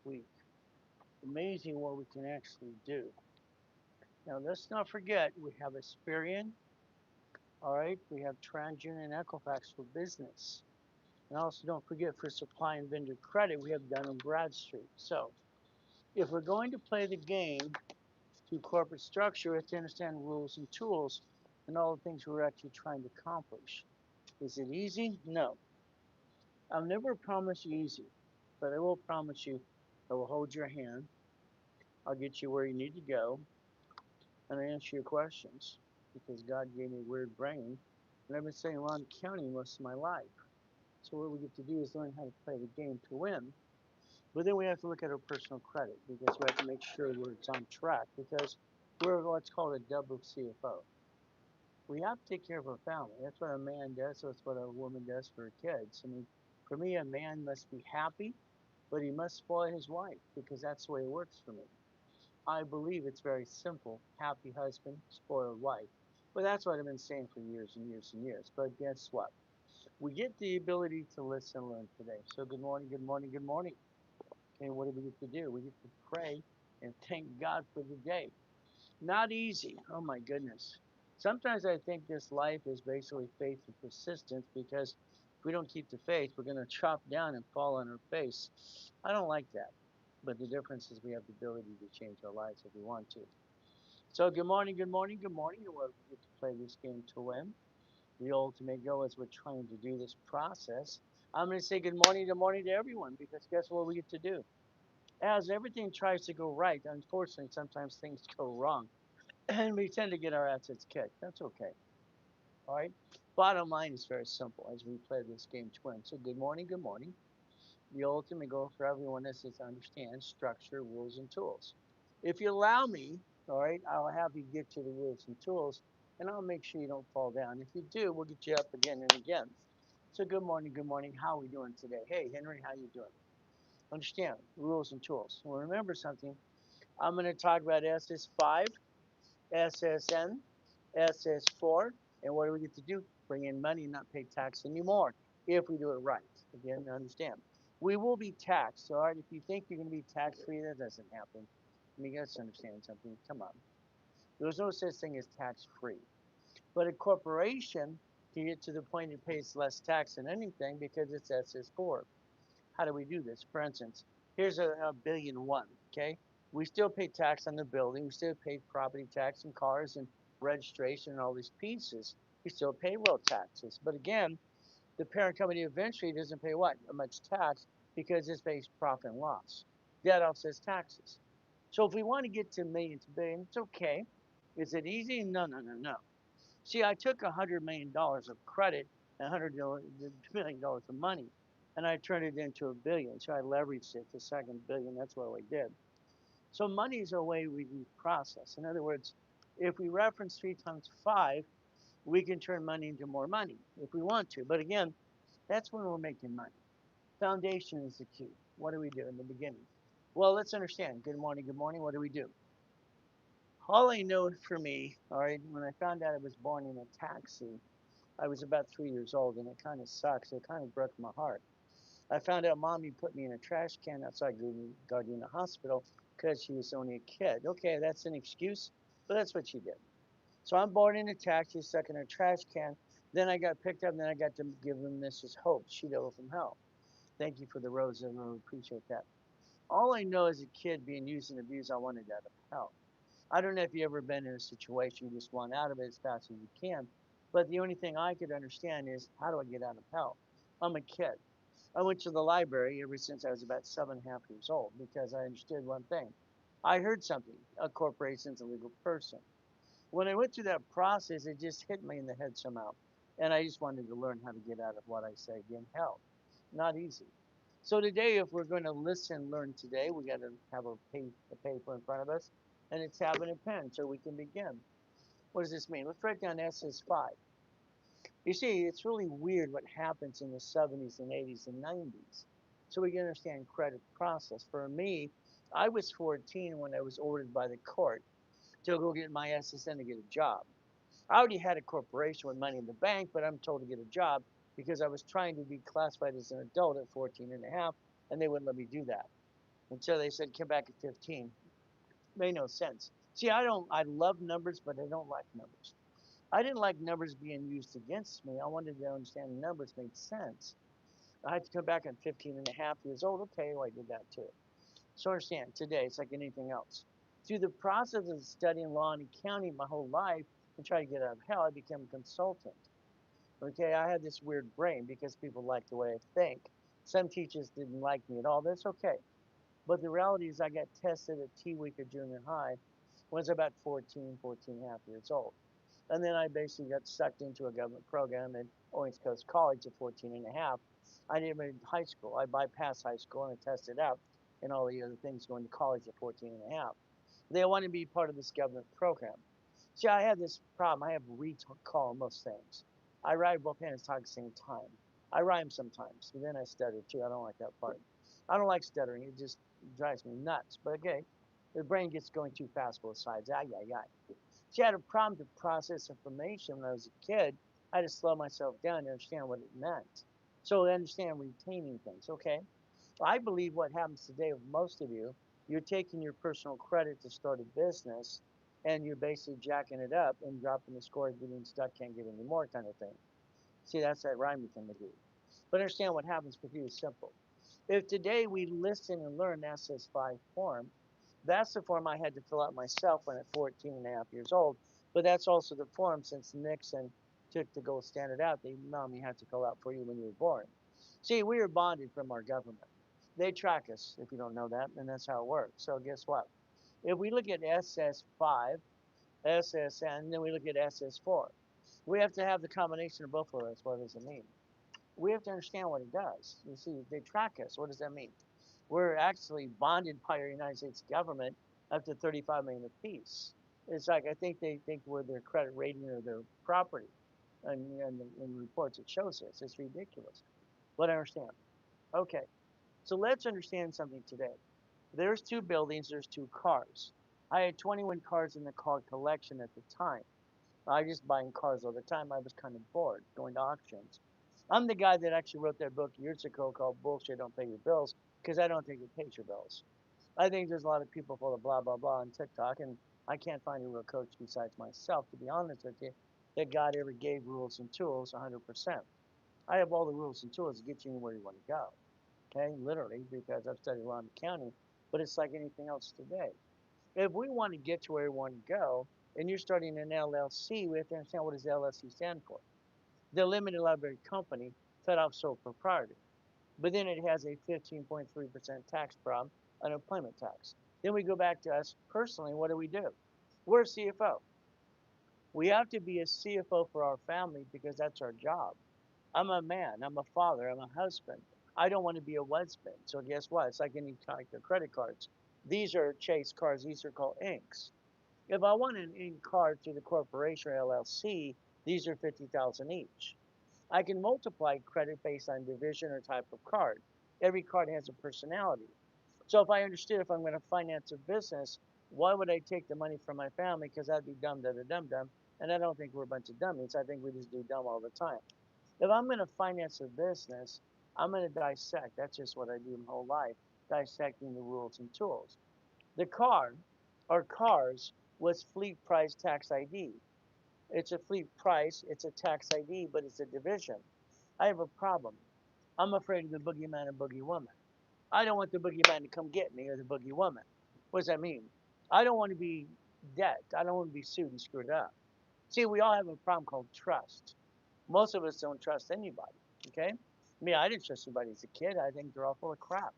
week. Amazing what we can actually do. Now, let's not forget we have Experian, all right? We have TransUnion and Equifax for business. And also, don't forget for supply and vendor credit, we have Dun& and Bradstreet. So, if we're going to play the game through corporate structure, we have to understand rules and tools and all the things we're actually trying to accomplish. Is it easy? No. I'll never promise you easy, but I will promise you I will hold your hand. I'll get you where you need to go, and I answer your questions because God gave me a weird brain, and I've been saying around county most of my life. So what we get to do is learn how to play the game to win. But then we have to look at our personal credit because we have to make sure it's on track because we're what's called a double CFO. We have to take care of our family. That's what a man does. That's what a woman does for her kids. I mean, for me, a man must be happy, but he must spoil his wife because that's the way it works for me. I believe it's very simple. Happy husband, spoiled wife. But that's what I've been saying for years and years and years. But guess what? We get the ability to listen and learn today. So good morning, good morning, good morning. Okay, what do we get to do? We get to pray and thank God for the day. Not easy. Oh my goodness. Sometimes I think this life is basically faith and persistence because if we don't keep the faith, we're going to chop down and fall on our face. I don't like that. But the difference is we have the ability to change our lives if we want to. So good morning, good morning, good morning. And we get to play this game to win. The ultimate goal is we're trying to do this process. I'm going to say good morning to everyone because guess what we get to do? As everything tries to go right, unfortunately, sometimes things go wrong. And we tend to get our assets kicked. That's okay. All right. Bottom line is very simple as we play this game to win. So good morning, good morning. The ultimate goal for everyone is to understand structure, rules, and tools. If you allow me, all right, I'll have you get to the rules and tools, and I'll make sure you don't fall down. If you do, we'll get you up again and again. So good morning, good morning. How are we doing today? Hey, Henry, how you doing? Understand rules and tools. Well, remember something. I'm going to talk about SS5, SSN, SS4, and what do we get to do? Bring in money and not pay tax anymore if we do it right. Again, understand. We will be taxed, all right? If you think you're going to be tax free, that doesn't happen. I mean, you got to understand something. Come on. There's no such thing as tax free. But a corporation can get to the point it pays less tax than anything because it's SS4. How do we do this? For instance, here's a billion one, okay? We still pay tax on the building. We still pay property tax and cars and registration and all these pieces. We still pay payroll taxes. But again, the parent company eventually doesn't pay what? Much tax because it's based profit and loss. That offsets taxes. So if we want to get to million to billion, it's okay. Is it easy? No, no, no, no. See, I took $100 million of credit and $100 million of money, and I turned it into a billion. So I leveraged it to second billion. That's what I did. So money is a way we process. In other words, if we reference 3 times 5, we can turn money into more money if we want to. But again, that's when we're making money. Foundation is the key. What do we do in the beginning? Well, let's understand. Good morning, good morning. What do we do? All I know for me, all right, when I found out I was born in a taxi, I was about 3 years old, and it kind of sucks. It kind of broke my heart. I found out mommy put me in a trash can outside Gardena Hospital because she was only a kid. Okay, that's an excuse, but that's what she did. So I'm born in a taxi, stuck in a trash can. Then I got picked up, and then I got to give them Mrs. Hope, Cheeto from hell. Thank you for the rose. I really appreciate that. All I know as a kid being used and abused, I wanted out of hell. I don't know if you ever been in a situation you just want out of it as fast as you can. But the only thing I could understand is how do I get out of hell? I'm a kid. I went to the library ever since I was about 7.5 years old because I understood one thing. I heard something. A corporation's a legal person. When I went through that process, it just hit me in the head somehow. And I just wanted to learn how to get out of what I say again, hell. Not easy. So today, if we're going to listen, learn today, we got to have a paper in front of us, and a tab and a pen so we can begin. What does this mean? Let's write down SS5. You see, it's really weird what happens in the 70s and 80s and 90s. So we can understand credit process. For me, I was 14 when I was ordered by the court to go get my SSN to get a job. I already had a corporation with money in the bank, but I'm told to get a job because I was trying to be classified as an adult at 14 and a half, and they wouldn't let me do that. until they said come back at 15. Made no sense. See, I love numbers, but I don't like numbers. I didn't like numbers being used against me. I wanted to understand numbers made sense. I had to come back at 15 and a half years old. Okay, well, I did that too. So understand, today it's like anything else. Through the process of studying law and accounting my whole life and try to get out of hell, I became a consultant. Okay, I had this weird brain because people like the way I think. Some teachers didn't like me at all. That's okay. But the reality is I got tested at T week of junior high when I was about 14 and a half years old. And then I basically got sucked into a government program at Orange Coast College at 14 and a half. I didn't even high school. I bypassed high school and I tested out and all the other things going to college at 14 and a half. They wanted to be part of this government program. See, I have this problem. I have recall on most things. I ride both hands talk at the same time. I rhyme sometimes, but then I stutter too. I don't like that part. I don't like stuttering. It just drives me nuts. But okay, the brain gets going too fast both sides. Ay, ay, ay. See, I had a problem to process information when I was a kid. I had to slow myself down to understand what it meant. So I understand retaining things. Okay. I believe what happens today with most of you, you're taking your personal credit to start a business and you're basically jacking it up and dropping the score, getting stuck, can't get any more kind of thing. See, that's that rhyming thing to do. But understand what happens with you is simple. If today we listen and learn SS5 form, that's the form I had to fill out myself when at 14 and a half years old. But that's also the form since Nixon took the gold standard out, they mom you had to fill out for you when you were born. See, we are bonded from our government. They track us, if you don't know that, and that's how it works. So guess what? If we look at SS5, SSN, then we look at SS4. We have to have the combination of both of us. What does it mean? We have to understand what it does. You see, they track us. What does that mean? We're actually bonded by our United States government up to 35 million apiece. It's like I think they think we're their credit rating or their property, and in reports it shows this. It's ridiculous. But I understand. Okay, so let's understand something today. There's two buildings. There's two cars. I had 21 cars in the car collection at the time. I just buying cars all the time. I was kind of bored going to auctions. I'm the guy that actually wrote that book years ago called Bullshit Don't Pay Your Bills because I don't think it pays your bills. I think there's a lot of people full of blah, blah, blah on TikTok, and I can't find a real coach besides myself, to be honest with you, that God ever gave rules and tools 100%. I have all the rules and tools to get you where you want to go, okay? Literally, because I've studied law and accounting, but it's like anything else today. If we want to get to where we want to go, and you're starting an LLC, we have to understand what does LLC stand for. The limited liability company set off sole proprietor. But then it has a 15.3% tax problem, unemployment tax. Then we go back to us personally. What do? We're a CFO. We have to be a CFO for our family because that's our job. I'm a man. I'm a father. I'm a husband. I don't want to be a husband. So guess what? It's like any like the credit cards. These are Chase cards. These are called inks. If I want an ink card through the corporation or LLC, these are 50,000 each. I can multiply credit based on division or type of card. Every card has a personality. So if I understood if I'm going to finance a business, why would I take the money from my family? Because that'd be dumb, da da dum dum. And I don't think we're a bunch of dummies. I think we just do dumb all the time. If I'm going to finance a business, I'm going to dissect. That's just what I do my whole life, dissecting the rules and tools. The car or cars was fleet price tax ID. It's a fleet price, it's a tax ID, but it's a division. I have a problem. I'm afraid of the boogeyman and boogie woman. I don't want the boogeyman to come get me or the boogie woman. What does that mean? I don't want to be dead. I don't want to be sued and screwed up. See, we all have a problem called trust. Most of us don't trust anybody. Okay? Me, I didn't trust anybody as a kid. I think they're all full of crap.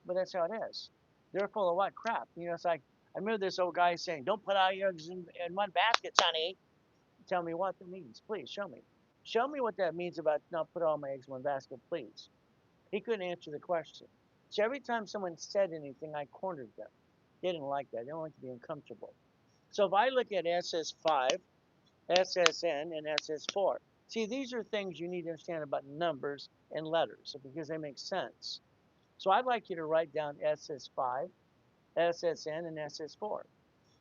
But that's how it is. They're full of what crap? You know, it's like I remember this old guy saying, "Don't put all your eggs in one basket, Sonny." Tell me what that means, please. Show me. Show me what that means about not put all my eggs in one basket, please. He couldn't answer the question. So every time someone said anything, I cornered them. They didn't like that. They don't like to be uncomfortable. So if I look at SS5, SSN, and SS4, see, these are things you need to understand about numbers and letters because they make sense. So I'd like you to write down SS5, SSN, and SS4.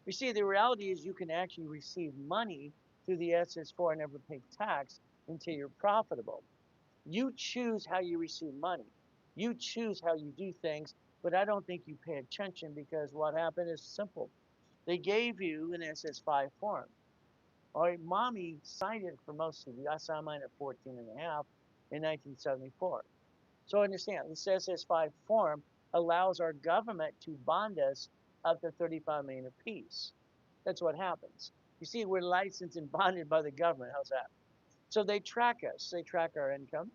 You see, the reality is you can actually receive money through the SS4 and never pay tax until you're profitable. You choose how you receive money. You choose how you do things, But I don't think you pay attention because what happened is simple. They gave you an SS5 form. All right, mommy signed it for most of you. I signed mine at 14 and a half in 1974. So understand, this SS5 form allows our government to bond us up to 35 million apiece. That's what happens. You see, we're licensed and bonded by the government. How's that? So they track us. They track our income.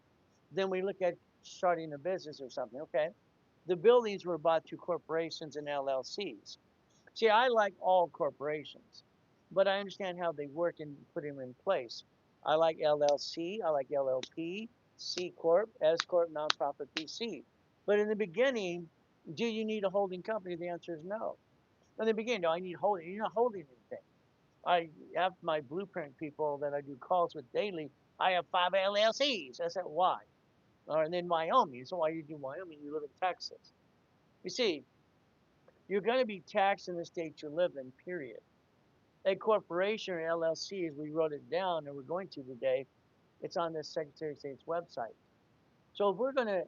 Then we look at starting a business or something. Okay. The buildings were bought to corporations and LLCs. See, I like all corporations, but I understand how they work and put them in place. I like LLC, I like LLP, C Corp, S Corp, Nonprofit PC. But in the beginning, do you need a holding company? The answer is no. In the beginning, no, I need holding. You're not holding anything. I have my blueprint people that I do calls with daily. I have 5 LLCs. I said, why? And then Wyoming. So why you do Wyoming? You live in Texas. You see, you're going to be taxed in the state you live in, period. A corporation or LLC, as we wrote it down and we're going to today, it's on the Secretary of State's website. So if we're going to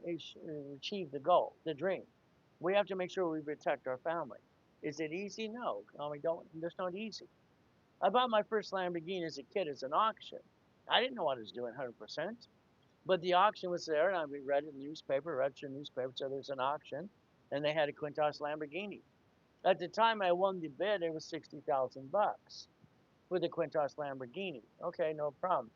achieve the goal, the dream, we have to make sure we protect our family. Is it easy? No. We don't. It's not easy. I bought my first Lamborghini as a kid as an auction. I didn't know what I was doing 100%, but the auction was there, and I read it in the newspaper, read the newspaper, so there's an auction, and they had a Quintas Lamborghini. At the time I won the bid, it was 60,000 bucks for the Quintas Lamborghini. Okay, no problem.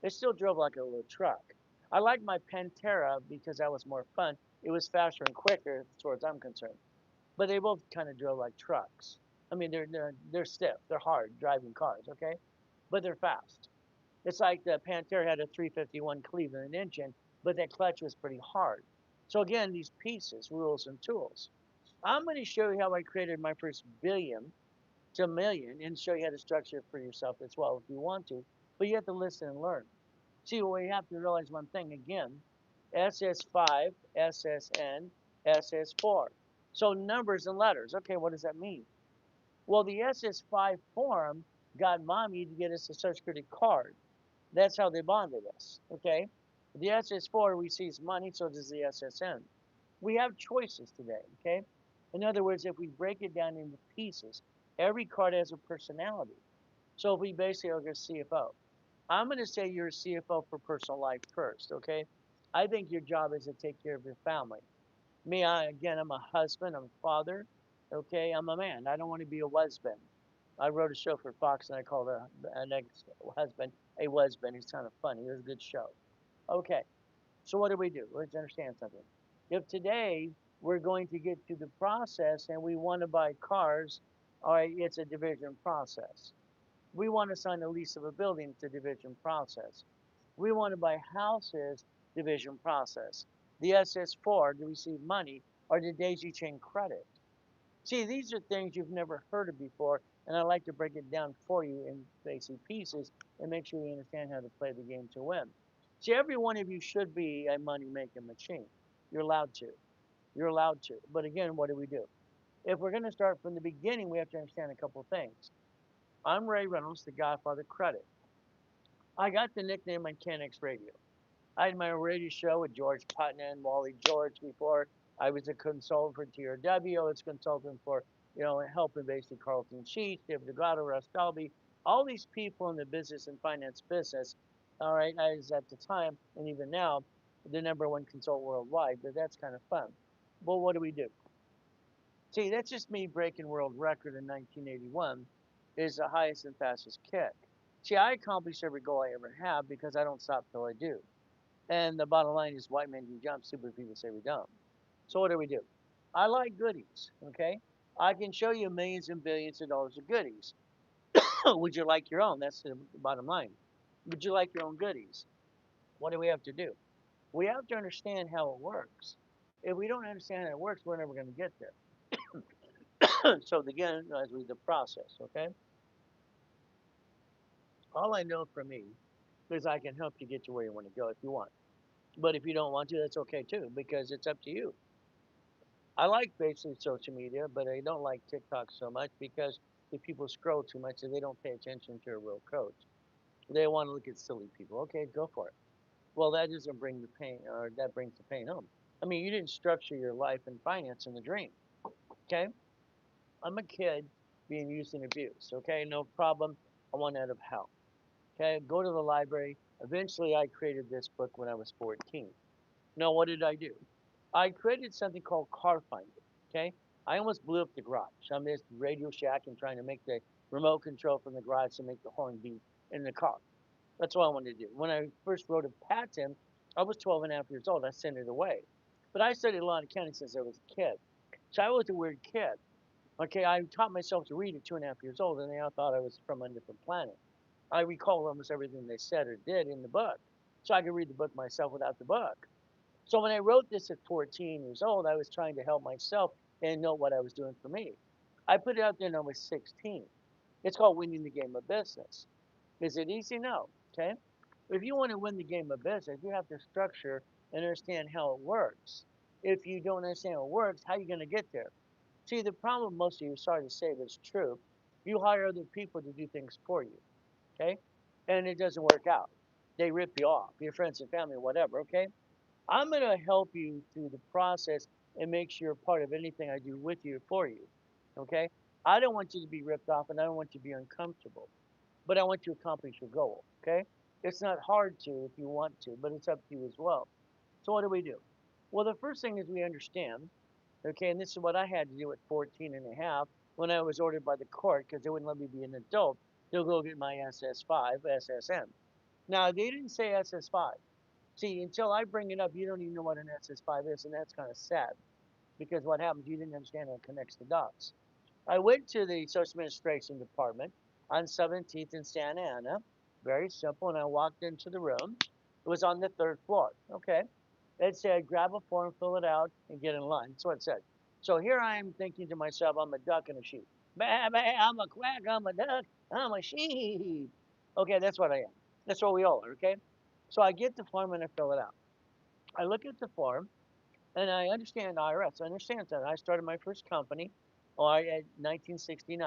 It still drove like a little truck. I liked my Pantera because that was more fun. It was faster and quicker, as far as I'm concerned. But they both kind of drove like trucks. I mean, they're stiff, they're hard driving cars. Okay, but they're fast. It's like the Pantera had a 351 Cleveland engine, but that clutch was pretty hard. So again, these pieces, rules, and tools. I'm going to show you how I created my first billion to a million and show you how to structure it for yourself as well if you want to. But you have to listen and learn. See, well, you have to realize one thing again: SS5, SSN, SS4. So numbers and letters. Okay, what does that mean? Well, the SS5 form got mommy to get us a Social Security card. That's how they bonded us. Okay, the SS4 receives money, so does the SSN. We have choices today. Okay, in other words, if we break it down into pieces, every card has a personality. So if we basically look at CFO, I'm going to say you're a CFO for personal life first. Okay, I think your job is to take care of your family. Me, again, I'm a husband, I'm a father. Okay, I'm a man. I don't want to be a husband. I wrote a show for Fox and I called an ex-husband a husband. It's kind of funny. It was a good show. Okay, so what do? Let's understand something. If today we're going to get to the process and we want to buy cars, all right, it's a division process. We want to sign a lease of a building, it's a division process. We want to buy houses, division process. The SS4 to receive money or the daisy chain credit. See, these are things you've never heard of before, and I like to break it down for you in basic pieces and make sure you understand how to play the game to win. See, every one of you should be a money making machine. You're allowed to. You're allowed to. But again, what do? If we're going to start from the beginning, we have to understand a couple of things. I'm Ray Reynolds, the Godfather Credit. I got the nickname Mechanics Radio. I had my radio show with George Putnam, Wally George before. I was a consultant for TRW. I was a consultant for, helping basically Carlton Sheets, David DeGrotto, Russ Dalby, all these people in the business and finance business. All right, I was at the time, and even now, the number one consultant worldwide, but that's kind of fun. Well, what do? See, that's just me breaking world record in 1981 is the highest and fastest kick. See, I accomplish every goal I ever have because I don't stop till I do. And the bottom line is white men can jump, stupid people say we don't. So what do? I like goodies, okay? I can show you millions and billions of dollars of goodies. Would you like your own? That's the bottom line. Would you like your own goodies? What do we have to do? We have to understand how it works. If we don't understand how it works, we're never going to get there. So again, as we the process, okay? All I know for me is I can help you get to where you want to go if you want. But if you don't want to, that's okay too, because it's up to you. I like basically social media, but I don't like TikTok so much because the people scroll too much and they don't pay attention to a real coach. They want to look at silly people. Okay, go for it. Well, that doesn't bring the pain, or that brings the pain home. I mean, you didn't structure your life and finance in the dream. Okay. I'm a kid being used and abused. Okay. No problem. I want out of hell. Okay. Go to the library. Eventually, I created this book when I was 14. Now, what did I do? I created something called Car Finder. Okay. I almost blew up the garage. I'm this Radio Shack and trying to make the remote control from the garage to make the horn beat in the car. That's what I wanted to do. When I first wrote a patent, I was 12 and a half years old. I sent it away. But I studied law and accounting since I was a kid. So I was a weird kid. Okay, I taught myself to read at 2.5 years old, and they all thought I was from a different planet. I recall almost everything they said or did in the book. So I could read the book myself without the book. So when I wrote this at 14 years old, I was trying to help myself and know what I was doing for me. I put it out there when I was 16. It's called Winning the Game of Business. Is it easy? No. Okay. If you want to win the game of business, you have to structure and understand how it works. If you don't understand how it works, how are you going to get there? See, the problem most of you, sorry to say, but it's true. You hire other people to do things for you, okay? And it doesn't work out. They rip you off, your friends and family, whatever, okay? I'm going to help you through the process and make sure you're part of anything I do with you for you, okay? I don't want you to be ripped off and I don't want you to be uncomfortable, but I want you to accomplish your goal, okay? It's not hard to if you want to, but it's up to you as well. So what do we do? Well, the first thing is we understand, okay, and this is what I had to do at 14 and a half when I was ordered by the court because they wouldn't let me be an adult. They'll go get my SS5, SSM. Now, they didn't say SS5. See, until I bring it up, you don't even know what an SS5 is, and that's kind of sad because what happens, you didn't understand how it connects the dots. I went to the Social Administration Department on 17th in Santa Ana. Very simple. And I walked into the room. It was on the third floor. Okay. It said, grab a form, fill it out, and get in line. That's what it said. So here I am thinking to myself, I'm a duck and a sheep. Bah, bah, I'm a quack, I'm a duck, I'm a sheep. Okay, that's what I am. That's what we all are, okay? So I get the form and I fill it out. I look at the form and I understand IRS. I understand that. I started my first company at 1969.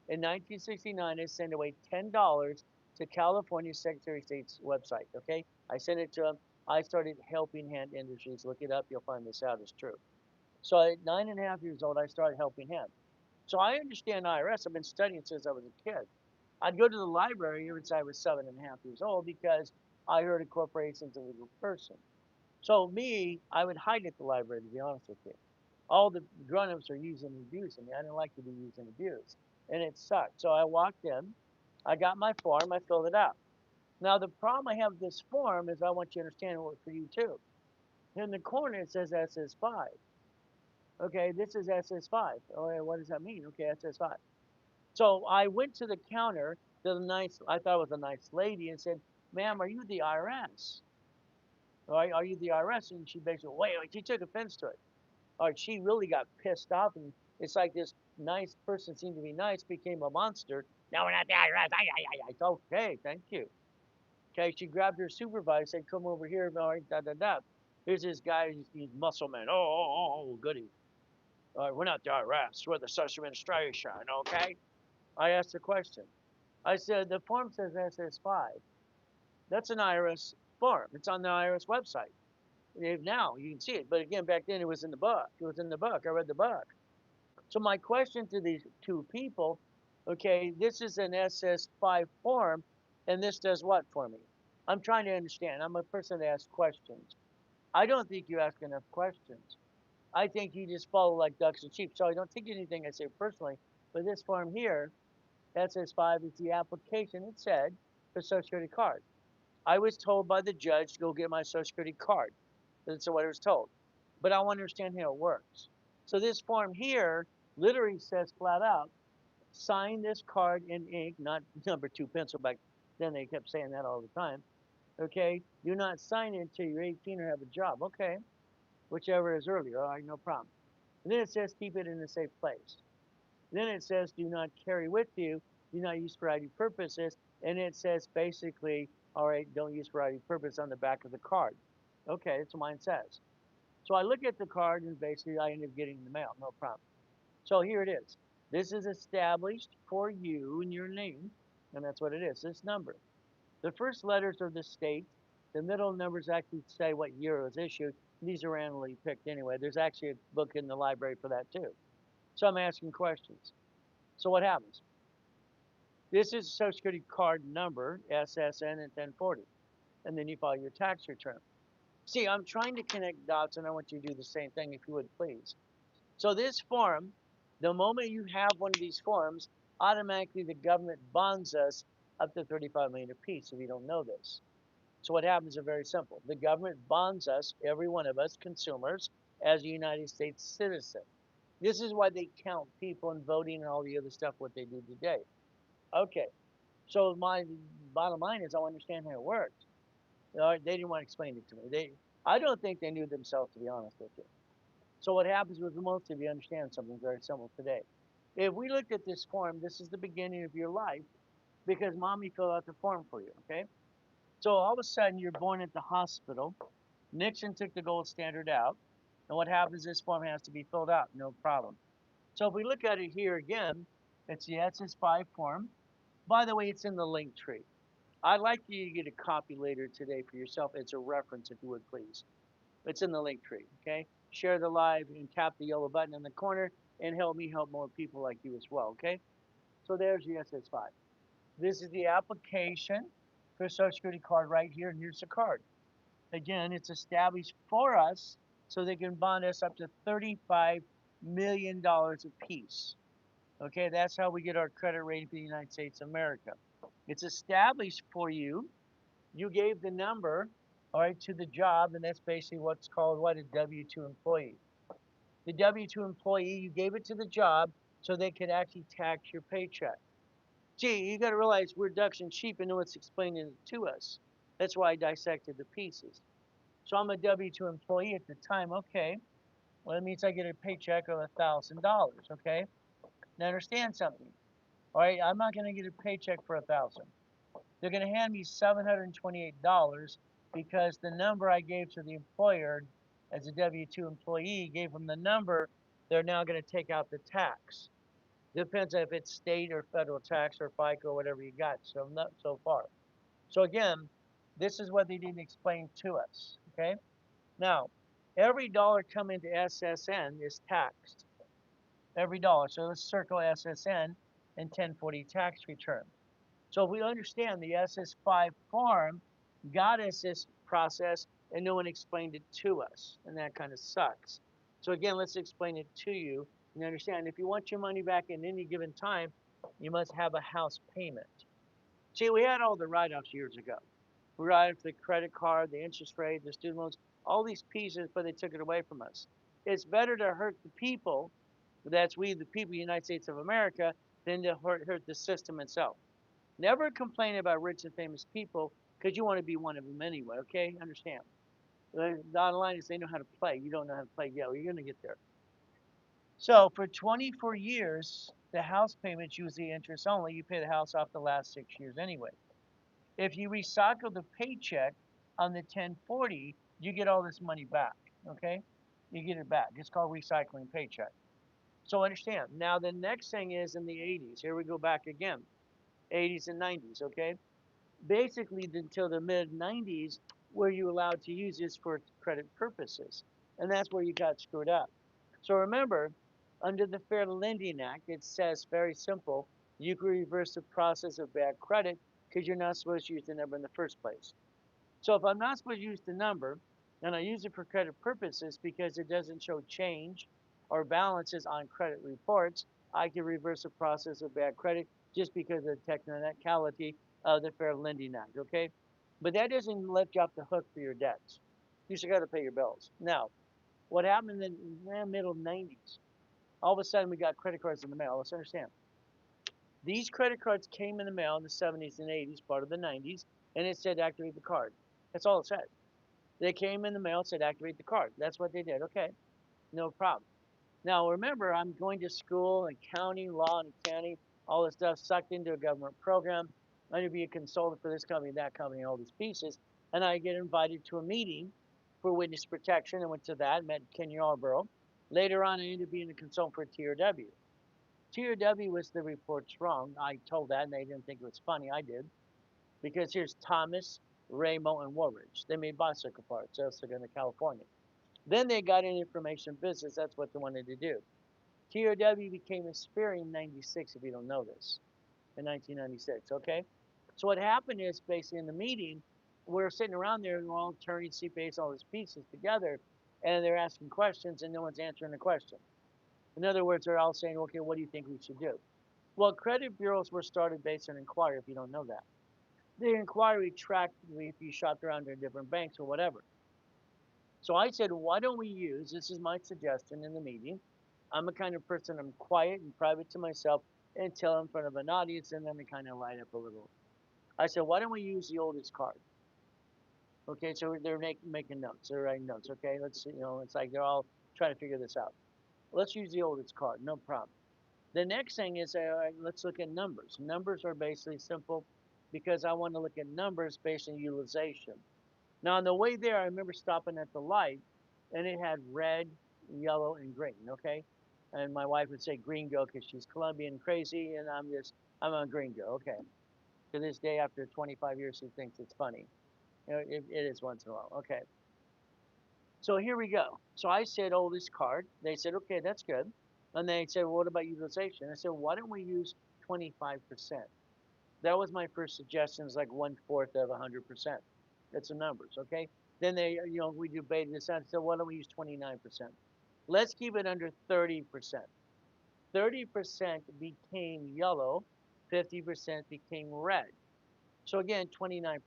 In 1969, I sent away $10 to California Secretary of State's website. Okay, I sent it to him. I started Helping Hand Industries. Look it up. You'll find this out. It's true. So at 9.5 years old, I started Helping Hand. So I understand IRS. I've been studying since I was a kid. I'd go to the library every time I was 7.5 years old because I heard a corporation's a legal person. So me, I would hide at the library, to be honest with you. All the grown-ups are using and abusing me. I didn't like to be used and abused, and it sucked. So I walked in, I got my form, I filled it out. Now the problem I have with this form is I want you to understand it works for you too. In the corner it says SS5. Okay, this is SS5. Oh, what does that mean? Okay, SS5. So I went to the counter to the nice, I thought it was a nice lady, and said, "Ma'am, are you the IRS? Are you the IRS?" And she basically, wait, she took offense to it. She really got pissed off, and it's like this nice person seemed to be nice became a monster. No, we're not the IRS. Okay, thank you. Okay, she grabbed her supervisor, said, "Come over here." All right, da da da. Here's this guy, he's muscle man. Oh, goody. All right, we're not the IRS. We're the Social Administration. Okay. I asked a question. I said, the form says SS5. That's an IRS form. It's on the IRS website. Now you can see it, but again, back then it was in the book. It was in the book. I read the book. So my question to these two people, okay, this is an SS5 form, and this does what for me? I'm trying to understand. I'm a person that asks questions. I don't think you ask enough questions. I think you just follow like ducks and sheep. So I don't take anything I say personally, but this form here, SS5 is the application, it said, for Social Security card. I was told by the judge to go get my Social Security card. That's what I was told. But I want to understand how it works. So this form here literally says flat out, sign this card in ink, not number two pencil back then. They kept saying that all the time. Okay, do not sign it until you're 18 or have a job. Okay, whichever is earlier. All right, no problem. And then it says keep it in a safe place. Then it says do not carry with you, do not use for ID purposes. And it says basically, all right, don't use for ID purpose on the back of the card. Okay, that's what mine says. So I look at the card and basically I end up getting in the mail, no problem. So here it is. This is established for you in your name, and that's what it is, this number. The first letters are the state. The middle numbers actually say what year it was issued. These are randomly picked anyway. There's actually a book in the library for that too. So I'm asking questions. So what happens? This is a Social Security card number, SSN and 1040. And then you file your tax return. See, I'm trying to connect dots, and I want you to do the same thing if you would please. So this form, the moment you have one of these forms, automatically the government bonds us up to 35 million apiece if you don't know this. So what happens is very simple. The government bonds us, every one of us consumers, as a United States citizen. This is why they count people and voting and all the other stuff what they do today. Okay. So my bottom line is I understand how it works. They didn't want to explain it to me. I don't think they knew themselves, to be honest with you. So what happens with most of you understand something very simple today. If we looked at this form, this is the beginning of your life because mommy filled out the form for you, okay? So all of a sudden you're born at the hospital. Nixon took the gold standard out. And what happens, this form has to be filled out, no problem. So if we look at it here again, it's the SS5 form. By the way, it's in the link tree. I'd like you to get a copy later today for yourself. It's a reference, if you would please. It's in the link tree, okay? Share the live and tap the yellow button in the corner and help me help more people like you as well, okay? So there's the SS5. This is the application for a Social Security card right here, and here's the card. Again, it's established for us so they can bond us up to $35 million apiece. Okay, that's how we get our credit rating for the United States of America. It's established for you. You gave the number, all right, to the job, and that's basically what's called what, a W-2 employee. The W-2 employee, you gave it to the job so they could actually tax your paycheck. Gee, you got to realize we're ducks and sheep and know what's explaining it to us. That's why I dissected the pieces. So I'm a W-2 employee at the time. Okay, well, that means I get a paycheck of $1,000. Okay, now understand something. All right, I'm not going to get a paycheck for 1,000. They're going to hand me $728 because the number I gave to the employer as a W-2 employee gave them the number. They're now going to take out the tax. Depends on if it's state or federal tax or FICA or whatever you got. So not so far. So again, this is what they didn't explain to us. Okay. Now, every dollar coming to SSN is taxed. Every dollar. So let's circle SSN and 1040 tax return. So if we understand the SS5 form got us this process and no one explained it to us, and that kind of sucks. So again, let's explain it to you and understand if you want your money back in any given time, you must have a house payment. See, we had all the write-offs years ago. We write off the credit card, the interest rate, the student loans, all these pieces, but they took it away from us. It's better to hurt the people, that's we, the people of the United States of America, than to hurt the system itself. Never complain about rich and famous people because you want to be one of them anyway, okay? Understand. The bottom line is they know how to play. You don't know how to play yet. Well, you're going to get there. So for 24 years, the house payment's usually interest only. You pay the house off the last 6 years anyway. If you recycle the paycheck on the 1040, you get all this money back, okay? You get it back. It's called recycling paycheck. So understand. Now the next thing is in the 80s. Here we go back again. 80s and 90s, okay? Basically until the mid 90s where you allowed to use this for credit purposes. And that's where you got screwed up. So remember, under the Fair Lending Act, it says very simple, you can reverse the process of bad credit because you're not supposed to use the number in the first place. So if I'm not supposed to use the number, and I use it for credit purposes because it doesn't show change or balances on credit reports, I can reverse the process of bad credit just because of the technicality of the Fair Lending Act, okay? But that doesn't let you off the hook for your debts. You still got to pay your bills. Now, what happened in the middle 90s? All of a sudden, we got credit cards in the mail. Let's understand. These credit cards came in the mail in the 70s and 80s, part of the 90s, and it said activate the card. That's all it said. They came in the mail and said activate the card. That's what they did. Okay, no problem. Now remember, I'm going to school, accounting, law, and accounting, all this stuff sucked into a government program. I'm going to be a consultant for this company, that company, all these pieces. And I get invited to a meeting for witness protection. I went to that, met Ken Yarborough. Later on, I ended up being a consultant for TRW. TRW was the reports wrong. I told that, and they didn't think it was funny. I did. Because here's Thomas, Ramo, and Woolridge. They made bicycle parts. They're also going to California. Then they got in information business. That's what they wanted to do. TOW became Experian in 96, if you don't know this, in 1996, okay? So what happened is basically in the meeting, we're sitting around there and we're all turning CPAs, all these pieces together, and they're asking questions and no one's answering the question. In other words, they're all saying, okay, what do you think we should do? Well, credit bureaus were started based on inquiry, if you don't know that. The inquiry tracked if you shopped around to different banks or whatever. So I said, why don't we use, this is my suggestion in the meeting. I'm a kind of person, I'm quiet and private to myself until I'm in front of an audience and then I kind of light up a little. I said, why don't we use the oldest card? Okay, so they're making notes, they're writing notes. Okay, let's see, it's like they're all trying to figure this out. Let's use the oldest card, no problem. The next thing is, let's look at numbers. Numbers are basically simple because I want to look at numbers based on utilization. Now, on the way there, I remember stopping at the light, and it had red, yellow, and green. Okay, and my wife would say green go because she's Colombian crazy, and I'm a green go. Okay, to this day, after 25 years, she thinks it's funny. It is once in a while. Okay, so here we go. So I said, oh, this card. They said, okay, that's good. And they said, well, what about utilization? I said, why don't we use 25%? That was my first suggestion. It's like 1/4 of 100%. That's the numbers, okay? Then we debated this out. So why don't we use 29%? Let's keep it under 30%. 30% became yellow, 50% became red. So again, 29%.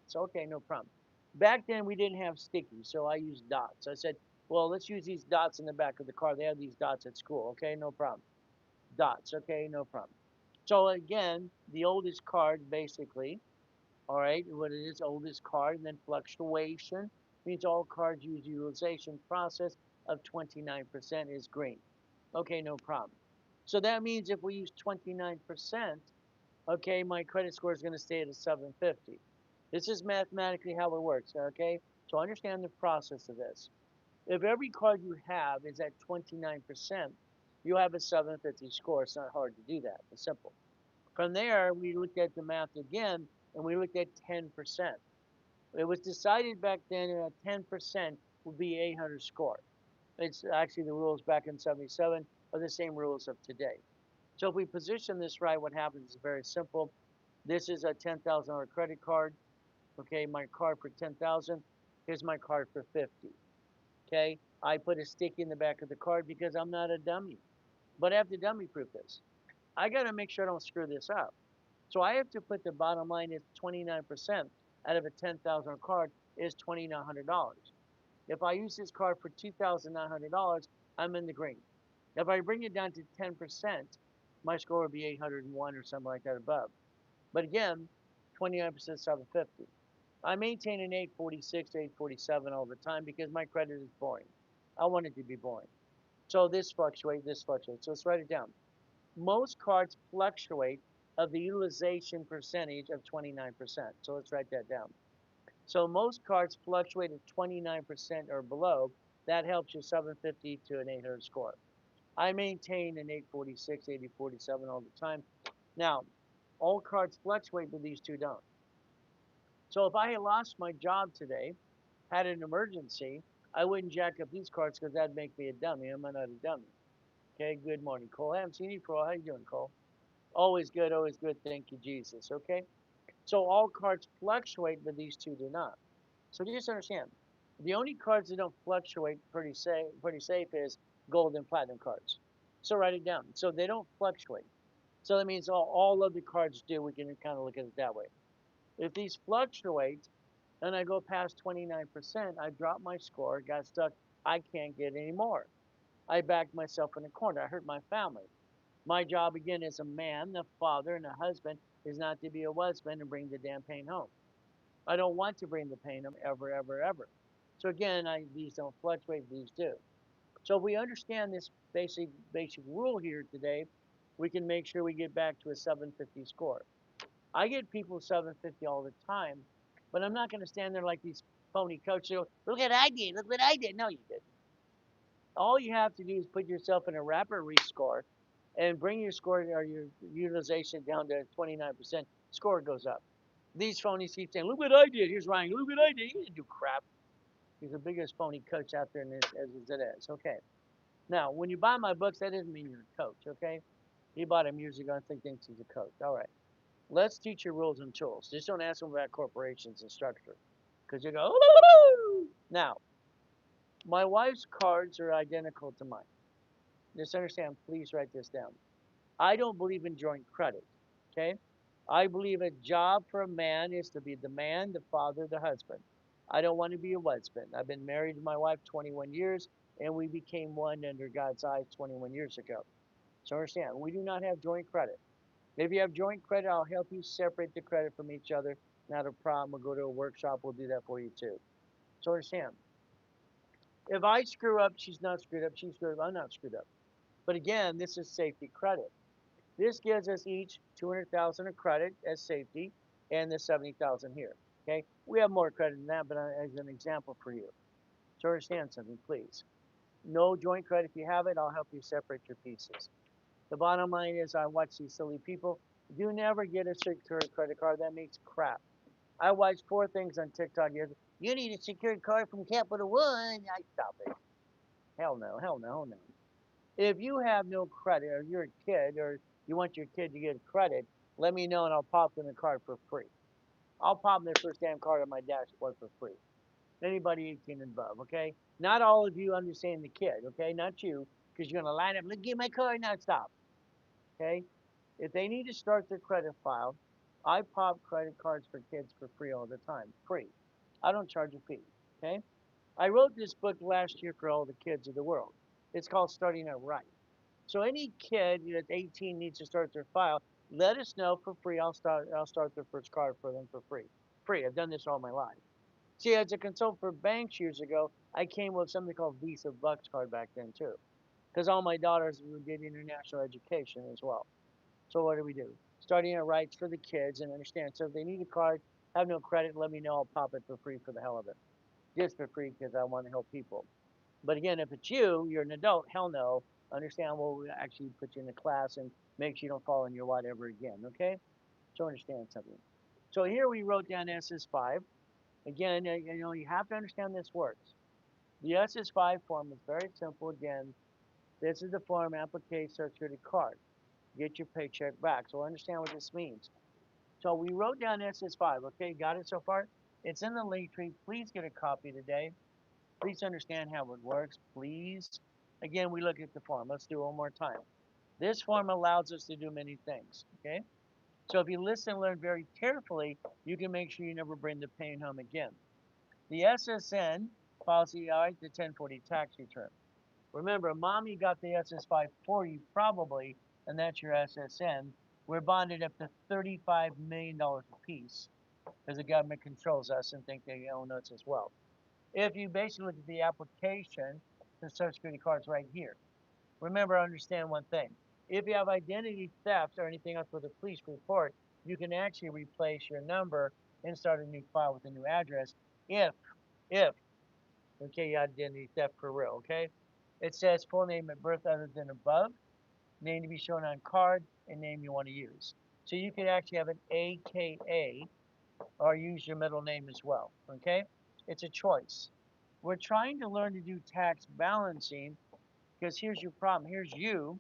So okay, no problem. Back then we didn't have sticky, so I used dots. I said, well, let's use these dots in the back of the car. They have these dots at school. Okay, no problem. Dots. Okay, no problem. So again, the oldest card basically, all right, what it is, oldest card, and then fluctuation means all cards use utilization process of 29% is green. Okay, no problem. So that means if we use 29%, okay, my credit score is going to stay at a 750. This is mathematically how it works, okay? So understand the process of this. If every card you have is at 29%, you have a 750 score. It's not hard to do that. It's simple. From there, we looked at the math again, and we looked at 10%. It was decided back then that 10% would be 800 score. It's actually the rules back in 77 are the same rules of today. So if we position this right, what happens is very simple. This is a $10,000 credit card. Okay, my card for 10,000. Here's my card for 50. Okay, I put a sticky in the back of the card because I'm not a dummy, but I have to dummy proof this. I got to make sure I don't screw this up. So I have to put the bottom line is 29% out of a 10,000 card is $2,900. If I use this card for $2,900, I'm in the green. If I bring it down to 10%, my score would be 801 or something like that above. But again, 29% 750. I maintain an 846, 847 all the time because my credit is boring. I want it to be boring. So this fluctuates, this fluctuates. So let's write it down. Most cards fluctuate of the utilization percentage of 29%. So let's write that down. So most cards fluctuate at 29% or below. That helps you 750 to an 800 score. I maintain an 846, 847 all the time. Now, all cards fluctuate, but these two don't. So if I had lost my job today, had an emergency, I wouldn't jack up these cards because that'd make me a dummy. I'm not a dummy. Okay, good morning, Cole. I haven't seen you for a while. How you doing, Cole? Always good, always good. Thank you, Jesus. Okay, so all cards fluctuate, but these two do not. So just understand, the only cards that don't fluctuate pretty safe is gold and platinum cards. So write it down. So they don't fluctuate. So that means all of the cards do. We can kind of look at it that way. If these fluctuate and I go past 29%, I drop my score, got stuck. I can't get any more. I backed myself in a corner. I hurt my family. My job again as a man, a father, and a husband is not to be a husband and bring the damn pain home. I don't want to bring the pain home ever, ever, ever. So again, these don't fluctuate, these do. So if we understand this basic rule here today, we can make sure we get back to a 750 score. I get people 750 all the time, but I'm not going to stand there like these phony coaches. Look what I did. Look what I did. No, you didn't. All you have to do is put yourself in a rapid rescore and bring your score or your utilization down to 29%. Score goes up. These phonies keep saying, look what I did. Here's Ryan. Look what I did. You didn't do crap. He's the biggest phony coach out there in this as it is. Okay. Now, when you buy my books, that doesn't mean you're a coach. Okay. He bought them years ago and thinks he's a coach. All right. Let's teach you rules and tools. Just don't ask them about corporations and structure, because you go. Ooh! Now, my wife's cards are identical to mine. Just understand. Please write this down. I don't believe in joint credit. Okay. I believe a job for a man is to be the man, the father, the husband. I don't want to be a husband. I've been married to my wife 21 years, and we became one under God's eyes 21 years ago. So understand, we do not have joint credit. If you have joint credit, I'll help you separate the credit from each other. Not a problem. We'll go to a workshop. We'll do that for you too. So understand, if I screw up, she's not screwed up. She's screwed up. I'm not screwed up. But again, this is safety credit. This gives us each 200,000 of credit as safety, and the 70,000 here. Okay, we have more credit than that, but as an example for you. So understand something, please. No joint credit. If you have it, I'll help you separate your pieces. The bottom line is, I watch these silly people. Do never get a secured credit card. That makes crap. I watched 4 things on TikTok. You need a secured card from Capital One. I stop it. Hell no. Hell no. Hell no. If you have no credit, or you're a kid, or you want your kid to get credit, let me know and I'll pop in the card for free. I'll pop in their first damn card on my dashboard for free. Anybody 18 and above, okay? Not all of you understand the kid, okay? Not you, because you're gonna line up. Look, get my card now. Stop, okay? If they need to start their credit file, I pop credit cards for kids for free all the time. Free. I don't charge a fee, okay? I wrote this book last year for all the kids of the world. It's called Starting Out Right. So any kid that's 18 needs to start their file. Let us know for free. I'll start their first card for them for free. Free. I've done this all my life. See, as a consultant for banks years ago, I came with something called Visa Bucks card back then too, because all my daughters did international education as well. So what do? Starting Out Rights for the kids, and understand. So if they need a card, have no credit, let me know. I'll pop it for free for the hell of it. Just for free because I want to help people. But again, if it's you, you're an adult, hell no. Understand, we'll actually put you in a class and make sure you don't fall in your whatever again, okay? So understand something. So here we wrote down SS5. Again, you have to understand this works. The SS5 form is very simple. Again, this is the form application social security card. Get your paycheck back. So understand what this means. So we wrote down SS5, okay? Got it so far? It's in the link tree. Please get a copy today. Please understand how it works, please. Again, we look at the form. Let's do it one more time. This form allows us to do many things, okay? So if you listen and learn very carefully, you can make sure you never bring the pain home again. The SSN policy, all right, the 1040 tax return. Remember, mommy got the SS5 for you probably, and that's your SSN. We're bonded up to $35 million a piece because the government controls us and think they own us as well. If you basically look at the application, the Social Security card's right here. Remember, understand one thing. If you have identity theft or anything else with a police report, you can actually replace your number and start a new file with a new address if, okay, you identity theft for real, okay? It says full name at birth other than above, name to be shown on card, and name you want to use. So you could actually have an AKA or use your middle name as well, okay? It's a choice. We're trying to learn to do tax balancing because here's your problem. Here's you,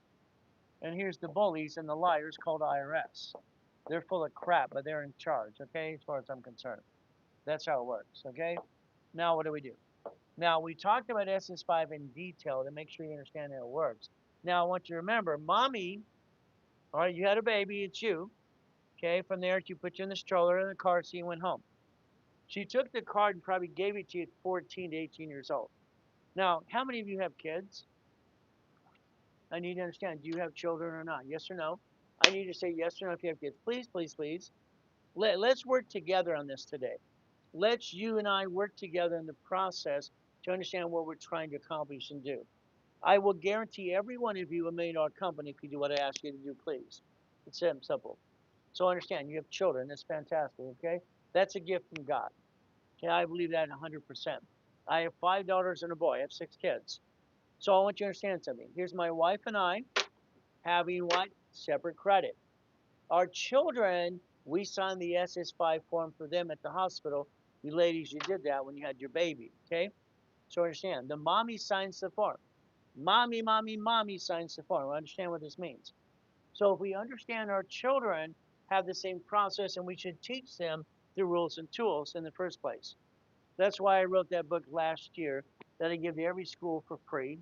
and here's the bullies and the liars called IRS. They're full of crap, but they're in charge, okay, as far as I'm concerned. That's how it works, okay? Now, what do? Now, we talked about SS5 in detail to make sure you understand how it works. Now, I want you to remember, mommy, all right, you had a baby, it's you, okay? From there, she put you in the stroller in the car seat and went home. She took the card and probably gave it to you at 14 to 18 years old. Now, how many of you have kids? I need to understand, do you have children or not? Yes or no? I need to say yes or no if you have kids. Please, please, please. Let's work together on this today. Let's you and I work together in the process to understand what we're trying to accomplish and do. I will guarantee every one of you $1 million company if you do what I ask you to do, please. It's simple. So understand, you have children. That's fantastic, okay? That's a gift from God. Okay, I believe that 100%. I have 5 daughters and a boy. I have 6 kids. So I want you to understand something. Here's my wife and I having what? Separate credit. Our children, we signed the SS5 form for them at the hospital. You ladies, you did that when you had your baby, okay? So understand, the mommy signs the form. Mommy, mommy, mommy signs the form. Understand what this means. So if we understand our children have the same process and we should teach them the rules and tools in the first place. That's why I wrote that book last year that I give to every school for free.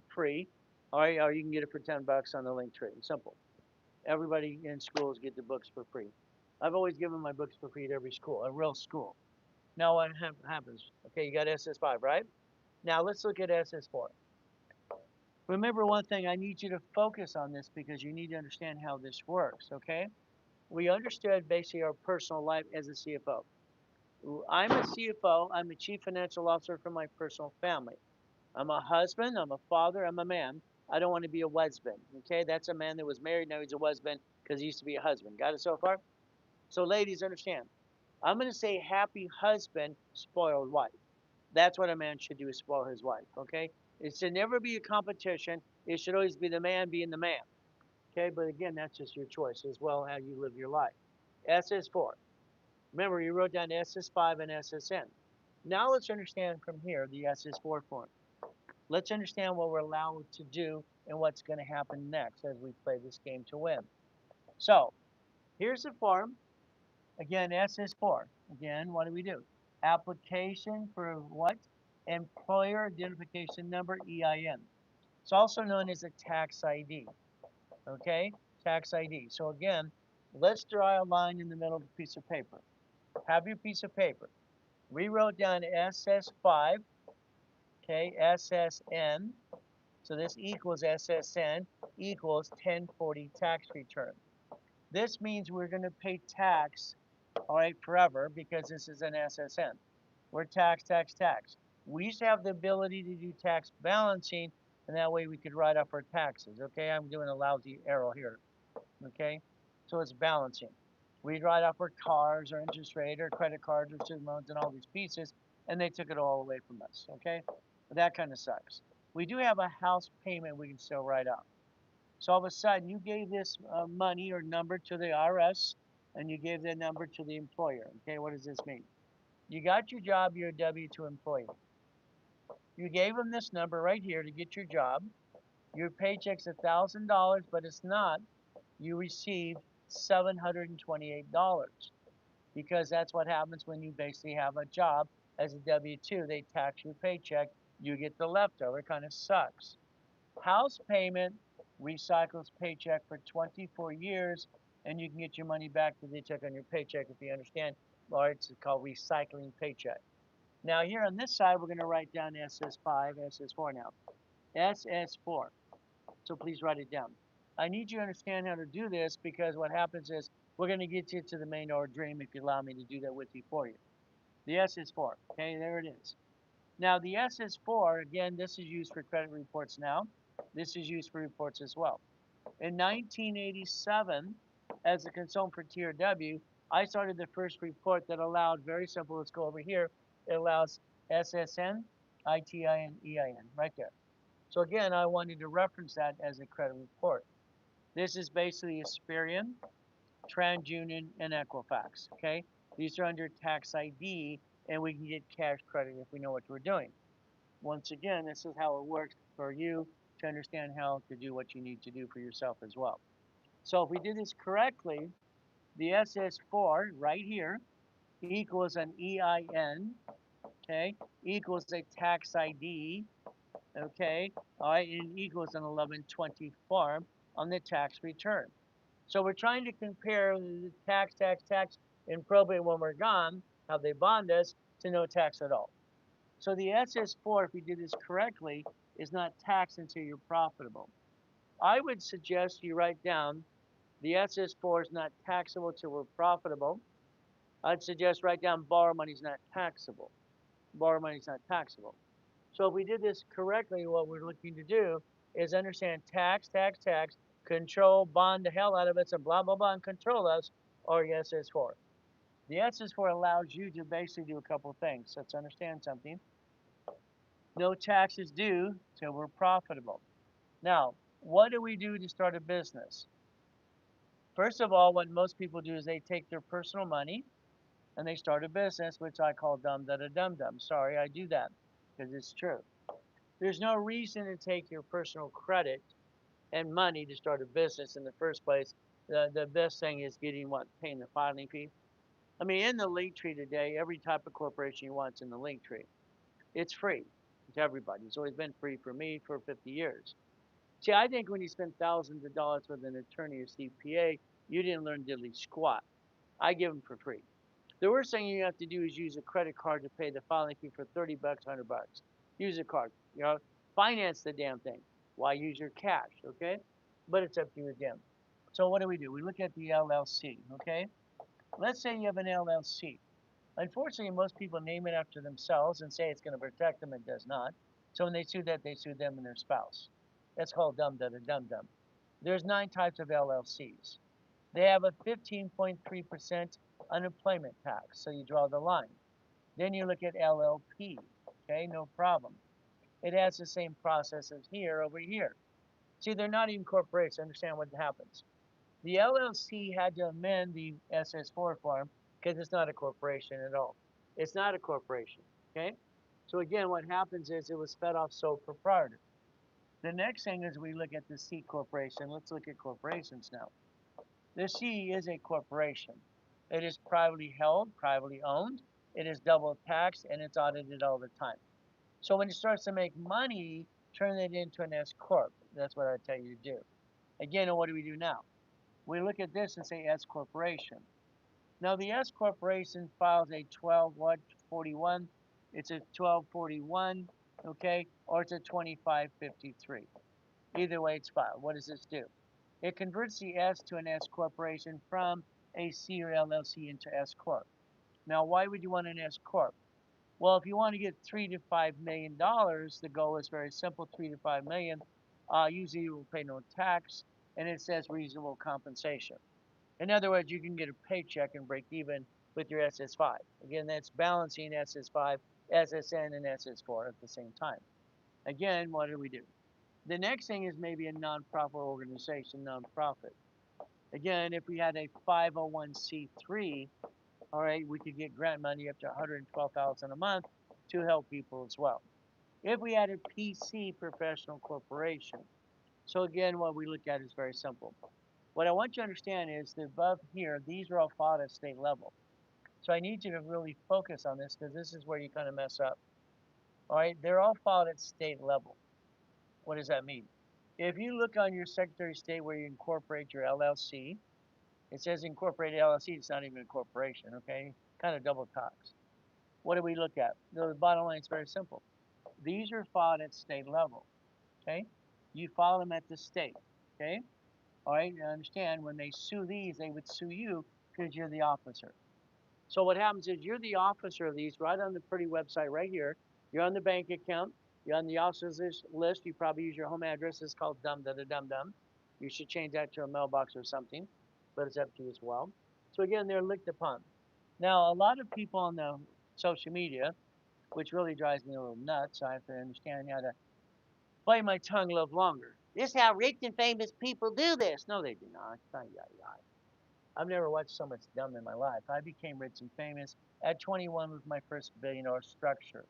All right, or you can get it for $10 on the link tree. Simple. Everybody in schools get the books for free. I've always given my books for free to every school, a real school. Now what happens? Okay, you got SS5, right? Now let's look at SS4. Remember one thing, I need you to focus on this because you need to understand how this works, okay? We understood basically our personal life as a CFO. I'm a CFO, I'm a chief financial officer for my personal family. I'm a husband, I'm a father, I'm a man. I don't want to be a husband, okay? That's a man that was married, now he's a husband because he used to be a husband. Got it so far? So, ladies, understand. I'm going to say happy husband, spoiled wife. That's what a man should do is spoil his wife, okay? It should never be a competition. It should always be the man being the man, okay? But again, that's just your choice as well how you live your life. SS4. Remember, you wrote down SS5 and SSN. Now let's understand from here the SS4 form. Let's understand what we're allowed to do and what's going to happen next as we play this game to win. So, here's the form. Again, SS4. Again, what do we do? Application for what? Employer Identification Number, EIN. It's also known as a tax ID. Okay? Tax ID. So again, let's draw a line in the middle of a piece of paper. Have your piece of paper. We wrote down SS5, okay, SSN. So this equals SSN equals 1040 tax return. This means we're going to pay tax, all right, forever because this is an SSN. We're tax, tax, tax. We used to have the ability to do tax balancing, and that way we could write off our taxes. Okay, I'm doing a lousy arrow here. Okay, so it's balancing. We'd write off our cars, our interest rate, our credit cards, our student loans, and all these pieces, and they took it all away from us. Okay, but that kind of sucks. We do have a house payment we can still write off. So all of a sudden, you gave this money or number to the IRS, and you gave that number to the employer. Okay, what does this mean? You got your job, you're a W-2 employee. You gave them this number right here to get your job. Your paycheck's $1,000, but it's not. You received $728 because that's what happens when you basically have a job as a W-2. They tax your paycheck. You get the leftover. It kind of sucks. House payment recycles paycheck for 24 years, and you can get your money back that they took on your paycheck if you understand. Or it's called recycling paycheck. Now here on this side, we're going to write down SS5, SS4 now. SS4. So please write it down. I need you to understand how to do this because what happens is we're going to get you to the main or dream if you allow me to do that with you for you. The SS4. Okay, there it is. Now the SS4, again, this is used for credit reports now. This is used for reports as well. In 1987, as a consultant for TRW, I started the first report that allowed, very simple, let's go over here, it allows SSN, ITIN, EIN, right there. So again, I wanted to reference that as a credit report. This is basically Experian, TransUnion, and Equifax, okay? These are under tax ID, and we can get cash credit if we know what we're doing. Once again, this is how it works for you to understand how to do what you need to do for yourself as well. So if we did this correctly, the SS4 right here equals an EIN, okay, equals a tax ID, okay, all right, and equals an 1120 form on the tax return. So we're trying to compare the tax, tax, tax in probate when we're gone, how they bond us, to no tax at all. So the SS4, if we did this correctly, is not taxed until you're profitable. I would suggest you write down the SS4 is not taxable till we're profitable. I'd suggest write down borrow money is not taxable. Borrow money is not taxable. So if we did this correctly, what we're looking to do is understand tax, tax, tax, control, bond the hell out of us, and blah, blah, blah, and control us, or the SS4. The SS4 allows you to basically do a couple of things. Let's understand something. No taxes due till we're profitable. Now, what do we do to start a business? First of all, what most people do is they take their personal money and they start a business, which I call dumb da da dum dum. Sorry, I do that because it's true. There's no reason to take your personal credit and money to start a business in the first place. The best thing is getting what? Paying the filing fee. I mean, in the link tree today, every type of corporation you want's in the link tree. It's free to everybody. It's always been free for me for 50 years. See, I think when you spend thousands of dollars with an attorney or CPA, you didn't learn diddly squat. I give them for free. The worst thing you have to do is use a credit card to pay the filing fee for 30 bucks, 100 bucks. Use a card, finance the damn thing. Why use your cash, okay? But it's up to you again. So what do? We look at the LLC, okay? Let's say you have an LLC. Unfortunately, most people name it after themselves and say it's going to protect them. It does not. So when they sue that, they sue them and their spouse. That's called dum dum dum dum. There's 9 types of LLCs. They have a 15.3% unemployment tax. So you draw the line. Then you look at LLP. Okay, no problem. It has the same process as here over here. See, they're not even corporations. Understand what happens. The LLC had to amend the SS4 form because it's not a corporation at all. It's not a corporation. Okay? So again, what happens is it was fed off sole proprietor. The next thing is we look at the C corporation. Let's look at corporations now. The C is a corporation. It is privately held, privately owned. It is double taxed, and it's audited all the time. So when it starts to make money, turn it into an S corp. That's what I tell you to do. Again, what do we do now? We look at this and say S corporation. Now the S corporation files a 12 what 41. It's a 1241, okay, or it's a 2553. Either way, it's filed. What does this do? It converts the S to an S corporation from a C or LLC into S corp. Now, why would you want an S corp? Well, if you want to get $3 to $5 million, the goal is very simple: 3 to 5 million. Usually, you will pay no tax, and it says reasonable compensation. In other words, you can get a paycheck and break even with your SS5. Again, that's balancing SS5, SSN, and SS4 at the same time. Again, what do? The next thing is maybe a nonprofit organization, nonprofit. Again, if we had a 501c3, all right, we could get grant money up to 112,000 a month to help people as well. If we had a PC, professional corporation. So again, what we look at is very simple. What I want you to understand is that above here, these are all filed at state level. So I need you to really focus on this because this is where you kind of mess up. All right, they're all filed at state level. What does that mean? If you look on your Secretary of State where you incorporate your LLC, it says incorporated LLC. It's not even a corporation, okay? Kind of double tax. What do we look at? The bottom line is very simple. These are filed at state level, okay? You file them at the state, okay? All right, you understand when they sue these, they would sue you because you're the officer. So what happens is you're the officer of these right on the pretty website right here. You're on the bank account. You're on the officer's list. You probably use your home address. It's called dum da da dum dum. You should change that to a mailbox or something, but it's up to you as well. So again, they're looked upon. Now, a lot of people on the social media, which really drives me a little nuts, I have to understand how to bite my tongue a little longer. This is how rich and famous people do this. No, they do not. I've never watched so much dumb in my life. I became rich and famous at 21 with my first $1 billion structure.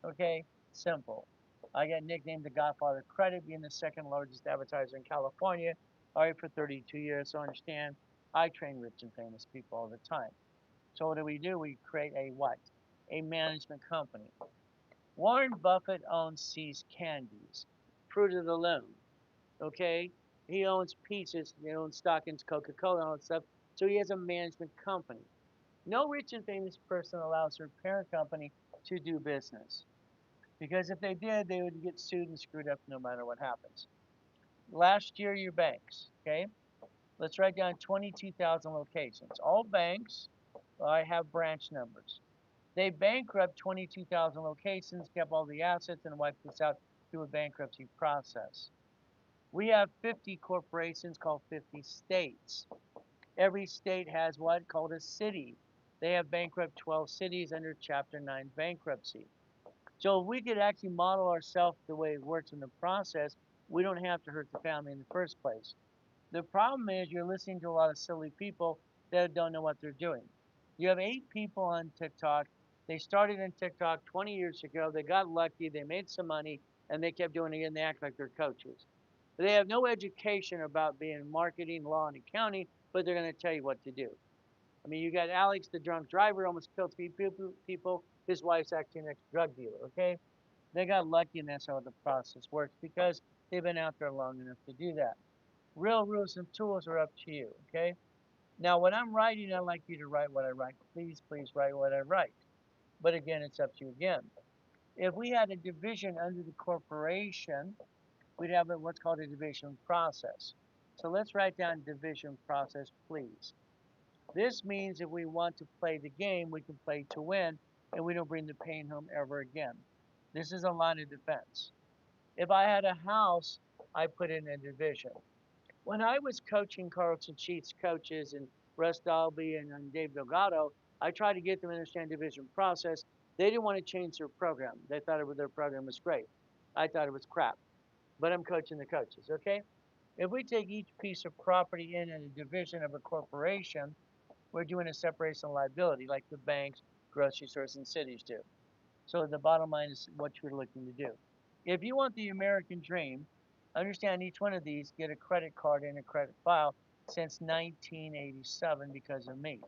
Okay, simple. I got nicknamed the Godfather of Credit, being the second largest advertiser in California. All right, for 32 years. So understand, I train rich and famous people all the time. So what do? We create a what? A management company. Warren Buffett owns See's Candies, Fruit of the Loom. Okay, he owns Peaches, he owns stock in Coca-Cola and all that stuff. So he has a management company. No rich and famous person allows their parent company to do business because if they did, they would get sued and screwed up no matter what happens. Last year, your banks. Okay, let's write down 22,000 locations. All banks have branch numbers. They bankrupt 22,000 locations, kept all the assets, and wiped us out through a bankruptcy process. We have 50 corporations called 50 states. Every state has what? Called a city. They have bankrupt 12 cities under Chapter 9 bankruptcy. So if we could actually model ourselves the way it works in the process, we don't have to hurt the family in the first place. The problem is you're listening to a lot of silly people that don't know what they're doing. You have 8 people on TikTok. They started in TikTok 20 years ago. They got lucky. They made some money. And they kept doing it and they act like they're coaches. They have no education about being marketing, law, and accounting, but they're going to tell you what to do. I mean, you got Alex, the drunk driver, almost killed three people. His wife's actually an ex-drug dealer, okay? They got lucky and that's how the process works because they've been out there long enough to do that. Real rules and tools are up to you, okay? Now, when I'm writing, I like you to write what I write. Please, please write what I write. But again, it's up to you again. If we had a division under the corporation, we'd have what's called a division process. So let's write down division process, please. This means if we want to play the game, we can play to win, and we don't bring the pain home ever again. This is a line of defense. If I had a house, I put in a division. When I was coaching Carlson Sheets coaches and Russ Dalby and Dave Delgado, I tried to get them to understand division process. They didn't want to change their program. They thought their program was great. I thought it was crap. But I'm coaching the coaches, okay? If we take each piece of property in a division of a corporation, we're doing a separation of liability like the banks, grocery stores, and cities do. So the bottom line is what you're looking to do. If you want the American dream, understand each one of these get a credit card and a credit file since 1987 because of me.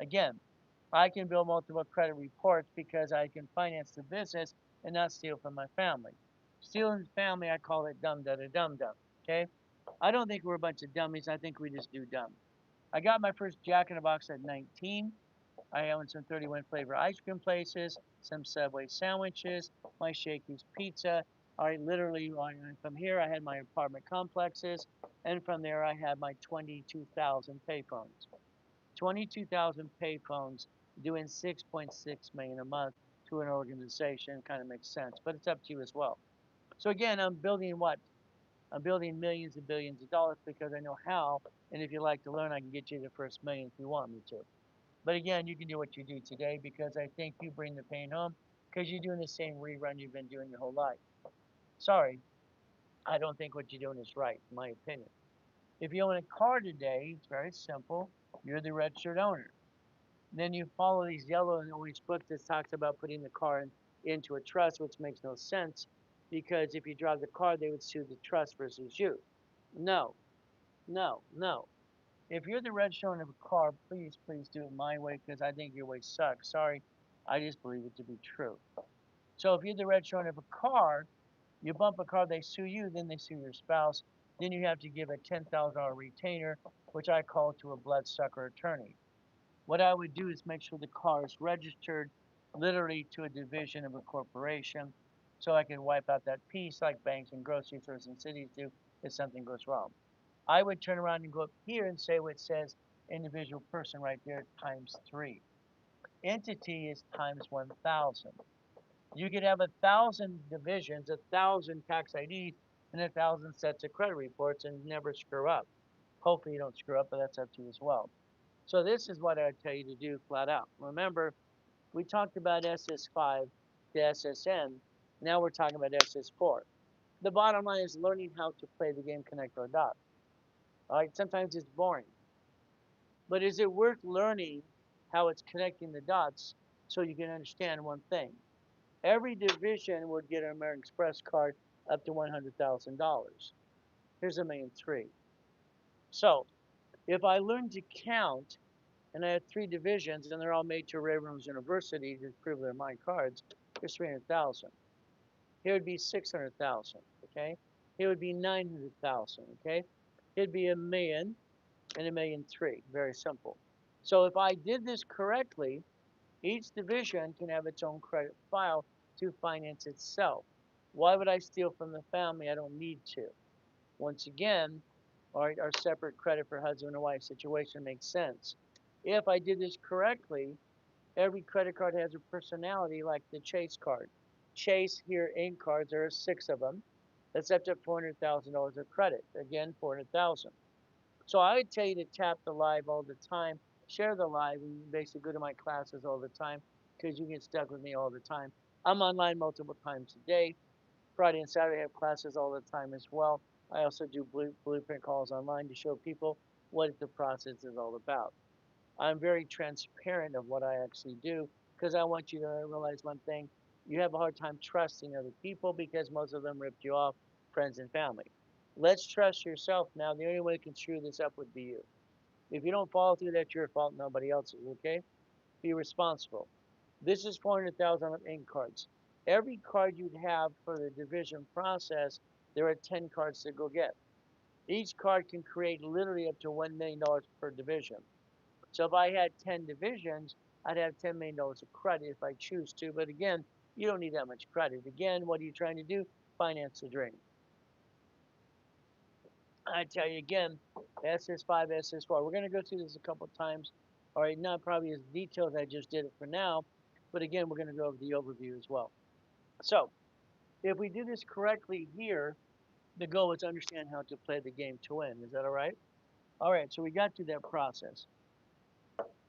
Again, I can build multiple credit reports because I can finance the business and not steal from my family. Stealing family, I call it dumb da da dum dum. Okay? I don't think we're a bunch of dummies. I think we just do dumb. I got my first Jack in the Box at 19. I own some 31 flavor ice cream places, some Subway sandwiches, my Shakey's Pizza. I literally, from here, I had my apartment complexes, and from there, I had my 22,000 payphones. 22,000 payphones doing 6.6 million a month to an organization kind of makes sense, but it's up to you as well. So again, I'm building what? I'm building millions and billions of dollars because I know how, and if you like to learn, I can get you the first million if you want me to. But again, you can do what you do today because I think you bring the pain home because you're doing the same rerun you've been doing your whole life. Sorry, I don't think what you're doing is right, in my opinion. If you own a car today, it's very simple. You're the registered owner. Then you follow these yellow and orange books that talks about putting the car into a trust, which makes no sense because if you drive the car, they would sue the trust versus you. No, no, no. If you're the registered owner of a car, please, please do it my way because I think your way sucks. Sorry, I just believe it to be true. So if you're the registered owner of a car, you bump a car, they sue you, then they sue your spouse. Then you have to give a $10,000 retainer, which I call to a bloodsucker attorney. What I would do is make sure the car is registered literally to a division of a corporation so I can wipe out that piece like banks and grocery stores and cities do if something goes wrong. I would turn around and go up here and say what says individual person right there times 3. Entity is times 1,000. You could have 1,000 divisions, 1,000 tax IDs, and 1,000 sets of credit reports and never screw up. Hopefully you don't screw up, but that's up to you as well. So this is what I tell you to do flat out. Remember, we talked about SS5 to SSN. Now we're talking about SS4. The bottom line is learning how to play the game connect or dot. All right, sometimes it's boring. But is it worth learning how it's connecting the dots so you can understand one thing? Every division would get an American Express card up to $100,000. Here's a million three. So if I learn to count and I had 3 divisions and they're all made to Ray Williams University to prove they're my cards, there's 300,000. Here would be 600,000. Okay. Here would be 900,000. Okay. It'd be a million and a million three. Very simple. So if I did this correctly, each division can have its own credit file to finance itself. Why would I steal from the family? I don't need to. Once again, our separate credit for husband and wife situation makes sense. If I did this correctly, every credit card has a personality like the Chase card. Chase here in cards, there are 6 of them. That's up to $400,000 of credit. Again, 400,000. So I would tell you to tap the live all the time, share the live, and basically go to my classes all the time because you get stuck with me all the time. I'm online multiple times a day. Friday and Saturday I have classes all the time as well. I also do blueprint calls online to show people what the process is all about. I'm very transparent of what I actually do because I want you to realize one thing. You have a hard time trusting other people because most of them ripped you off, friends and family. Let's trust yourself now. The only way you can screw this up would be you. If you don't follow through, that's your fault, nobody else's, okay? Be responsible. This is 400,000 of ink cards. Every card you'd have for the division process, there are 10 cards to go get. Each card can create literally up to $1 million per division. So if I had 10 divisions, I'd have $10 million of credit if I choose to. But again, you don't need that much credit. Again, what are you trying to do? Finance the dream. I tell you again, SS5, SS4. We're going to go through this a couple times. All right, not probably as detailed as I just did it for now. But again, we're going to go over the overview as well. So if we do this correctly here, the goal is to understand how to play the game to win. Is that all right? All right, so we got through that process.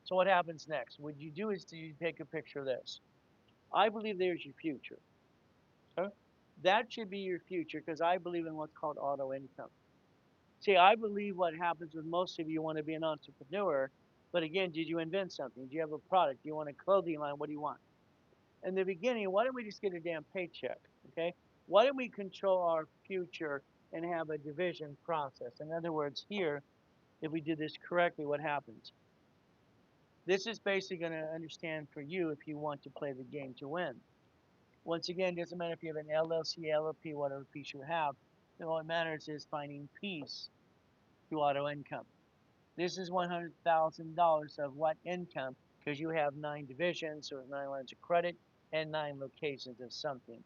So what happens next? What you do is you take a picture of this. I believe there's your future. Okay? That should be your future because I believe in what's called auto income. See, I believe what happens with most of you want to be an entrepreneur, but again, did you invent something? Do you have a product? Do you want a clothing line? What do you want? In the beginning, why don't we just get a damn paycheck? Okay? Why don't we control our future and have a division process? In other words, here, if we do this correctly, what happens? This is basically going to understand for you if you want to play the game to win. Once again, it doesn't matter if you have an LLC, LLP, whatever piece you have. All that matters is finding peace through auto income. This is $100,000 of what income? Because you have 9 divisions, so 9 lines of credit, and 9 locations of something.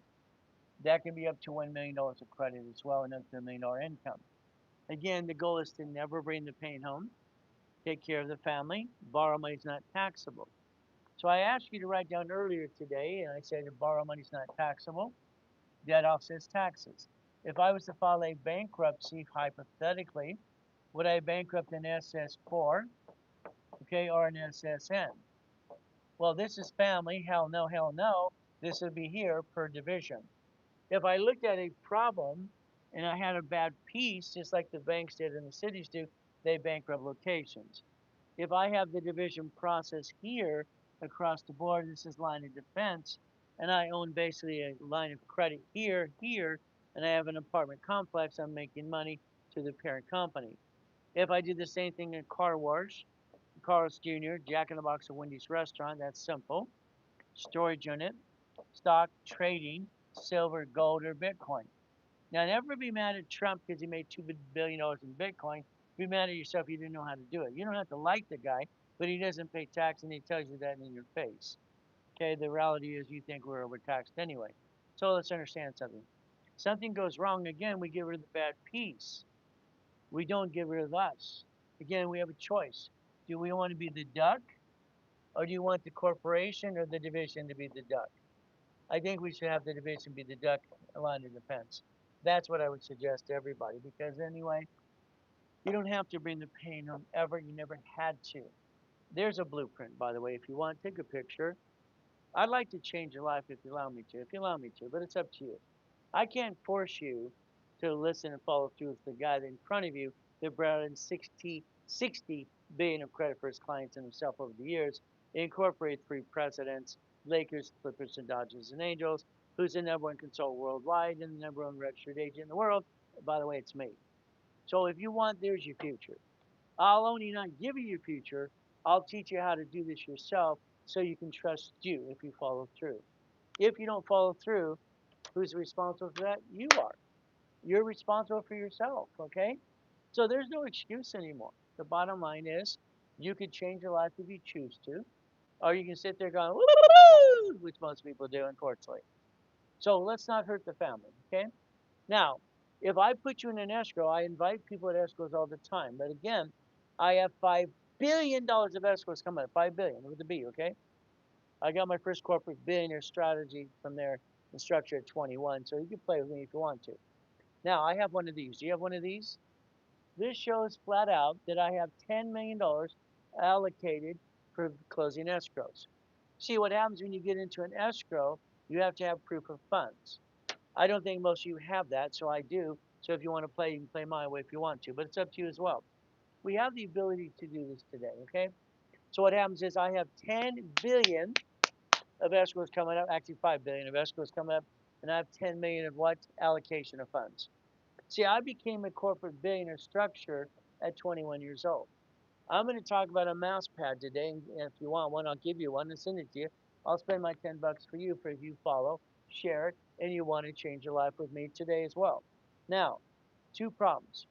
That can be up to $1 million of credit as well, and up to $1 million income. Again, the goal is to never bring the pain home. Take care of the family. Borrow money is not taxable. So I asked you to write down earlier today, and I said that borrow money is not taxable. Debt offsets taxes. If I was to file a bankruptcy, hypothetically, would I bankrupt an SS4, okay, or an SSN? Well, this is family. Hell no, hell no. This would be here per division. If I looked at a problem and I had a bad piece, just like the banks did and the cities do, they bankrupt locations. If I have the division process here across the board, this is line of defense, and I own basically a line of credit here, here, and I have an apartment complex, I'm making money to the parent company. If I do the same thing in car wash, Carl's Jr., Jack in the Box, or Wendy's restaurant, that's simple. Storage unit, stock, trading, silver, gold, or Bitcoin. Now, never be mad at Trump because he made $2 billion in Bitcoin. Be mad at yourself you didn't know how to do it. You don't have to like the guy, but he doesn't pay tax and he tells you that in your face. Okay, the reality is you think we're overtaxed anyway. So let's understand something. Something goes wrong again, we get rid of the bad piece. We don't get rid of us. Again, we have a choice. Do we want to be the duck, or do you want the corporation or the division to be the duck? I think we should have the division be the duck line of defense. That's what I would suggest to everybody because anyway, you don't have to bring the pain home ever. You never had to. There's a blueprint, by the way. If you want, take a picture. I'd like to change your life if you allow me to, but it's up to you. I can't force you to listen and follow through with the guy in front of you that brought in 60 billion of credit for his clients and himself over the years. It incorporated 3 presidents, Lakers, Clippers, and Dodgers and Angels, who's the number 1 consultant worldwide and the number 1 registered agent in the world. By the way, it's me. So if you want, there's your future. I'll only not give you your future. I'll teach you how to do this yourself so you can trust you if you follow through. If you don't follow through, who's responsible for that? You are. You're responsible for yourself, okay? So there's no excuse anymore. The bottom line is you could change your life if you choose to, or you can sit there going, woo, which most people do, unfortunately. So let's not hurt the family, okay? Now, if I put you in an escrow, I invite people at escrows all the time. But again, I have $5 billion of escrows coming up, 5 billion with a B, okay? I got my first corporate billionaire strategy from there and structure at 21, so you can play with me if you want to. Now, I have one of these. Do you have one of these? This shows flat out that I have $10 million allocated for closing escrows. See, what happens when you get into an escrow, you have to have proof of funds. I don't think most of you have that, so I do. So if you want to play, you can play my way if you want to, but it's up to you as well. We have the ability to do this today, okay? So what happens is I have 10 billion of escrow is coming up, actually 5 billion of escrow is coming up, and I have 10 million of what? Allocation of funds. See, I became a corporate billionaire structure at 21 years old. I'm going to talk about a mouse pad today, and if you want one, I'll give you one and send it to you. I'll spend my 10 bucks for you if you follow, share it, and you want to change your life with me today as well. Now, two problems.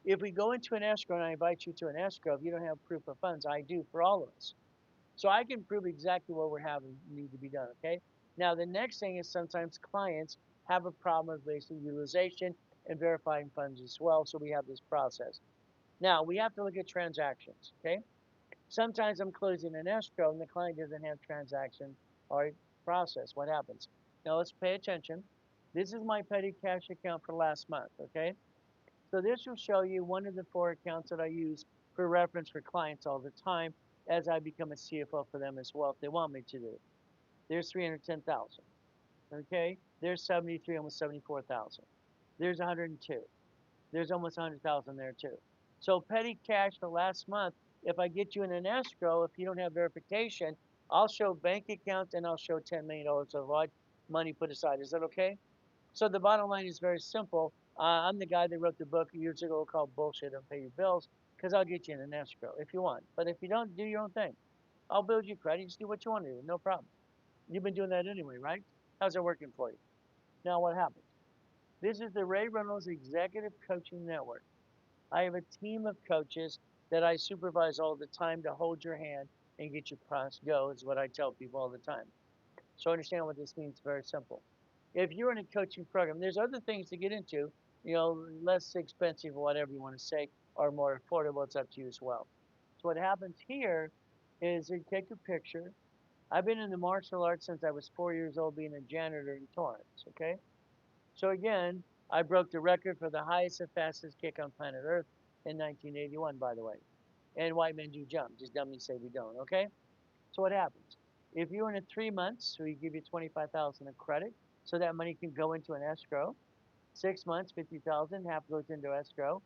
If we go into an escrow and I invite you to an escrow, if you don't have proof of funds, I do for all of us. So I can prove exactly what we're having need to be done, okay? Now, the next thing is sometimes clients have a problem with basic utilization and verifying funds as well, so we have this process. Now, we have to look at transactions, okay? Sometimes I'm closing an escrow and the client doesn't have transaction or process. What happens? Now, let's pay attention. This is my petty cash account for last month, okay? So this will show you one of the 4 accounts that I use for reference for clients all the time as I become a CFO for them as well if they want me to do. There's 310,000. Okay? There's 73, almost 74,000. There's 102. There's almost 100,000 there too. So petty cash for last month, if I get you in an escrow, if you don't have verification, I'll show bank accounts and I'll show $10 million of money put aside. Is that okay? So the bottom line is very simple. I'm the guy that wrote the book years ago called Bullshit and Pay Your Bills because I'll get you in an escrow if you want. But if you don't, do your own thing. I'll build you credit. Just do what you want to do. No problem. You've been doing that anyway, right? How's it working for you? Now, what happens? This is the Ray Reynolds Executive Coaching Network. I have a team of coaches that I supervise all the time to hold your hand and get your process go, is what I tell people all the time. So understand what this means. Very simple. If you're in a coaching program, there's other things to get into, less expensive, whatever you want to say, or more affordable. It's up to you as well. So what happens here is you take a picture. I've been in the martial arts since I was 4 years old, being a janitor in Torrance. Okay. So again, I broke the record for the highest and fastest kick on planet Earth in 1981, by the way. And white men do jump. Just dummies say we don't. Okay. So what happens? If you're in a 3 months, we give you 25,000 of credit, so that money can go into an escrow. 6 months, 50,000, half goes into escrow.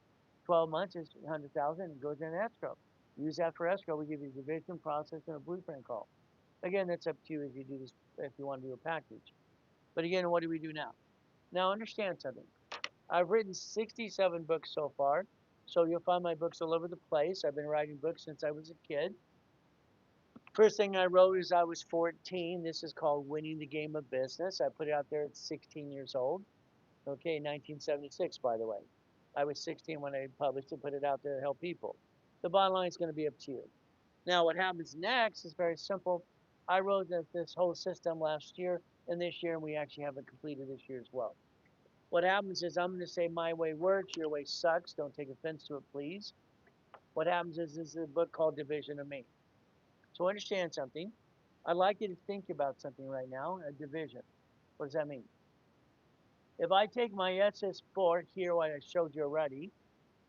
12 months is 100,000 and goes into escrow. Use that for escrow. We give you a division process and a blueprint call. Again, that's up to you if you do this, if you want to do a package. But again, what do we do now? Now understand something. I've written 67 books so far, so you'll find my books all over the place. I've been writing books since I was a kid. First thing I wrote is I was 14. This is called Winning the Game of Business. I put it out there at 16 years old. Okay, 1976, by the way. I was 16 when I published it, put it out there to help people. The bottom line is going to be up to you. Now, what happens next is very simple. I wrote this whole system last year and this year, and we actually have it completed this year as well. What happens is I'm going to say my way works, your way sucks. Don't take offense to it, please. What happens is this is a book called Division of Me. So understand something. I'd like you to think about something right now, a division. What does that mean? If I take my SS4 here, what I showed you already,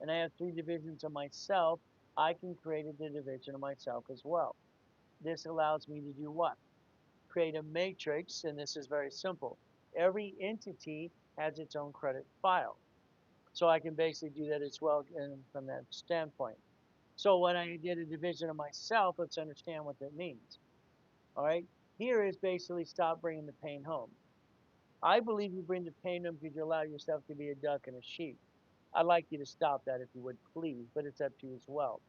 and I have 3 divisions of myself, I can create a division of myself as well. This allows me to do what? Create a matrix, and this is very simple. Every entity has its own credit file. So I can basically do that as well from that standpoint. So when I did a division of myself, let's understand what that means. All right. Here is basically stop bringing the pain home. I believe you bring the pain home because you allow yourself to be a duck and a sheep. I'd like you to stop that if you would, please, but it's up to you as well.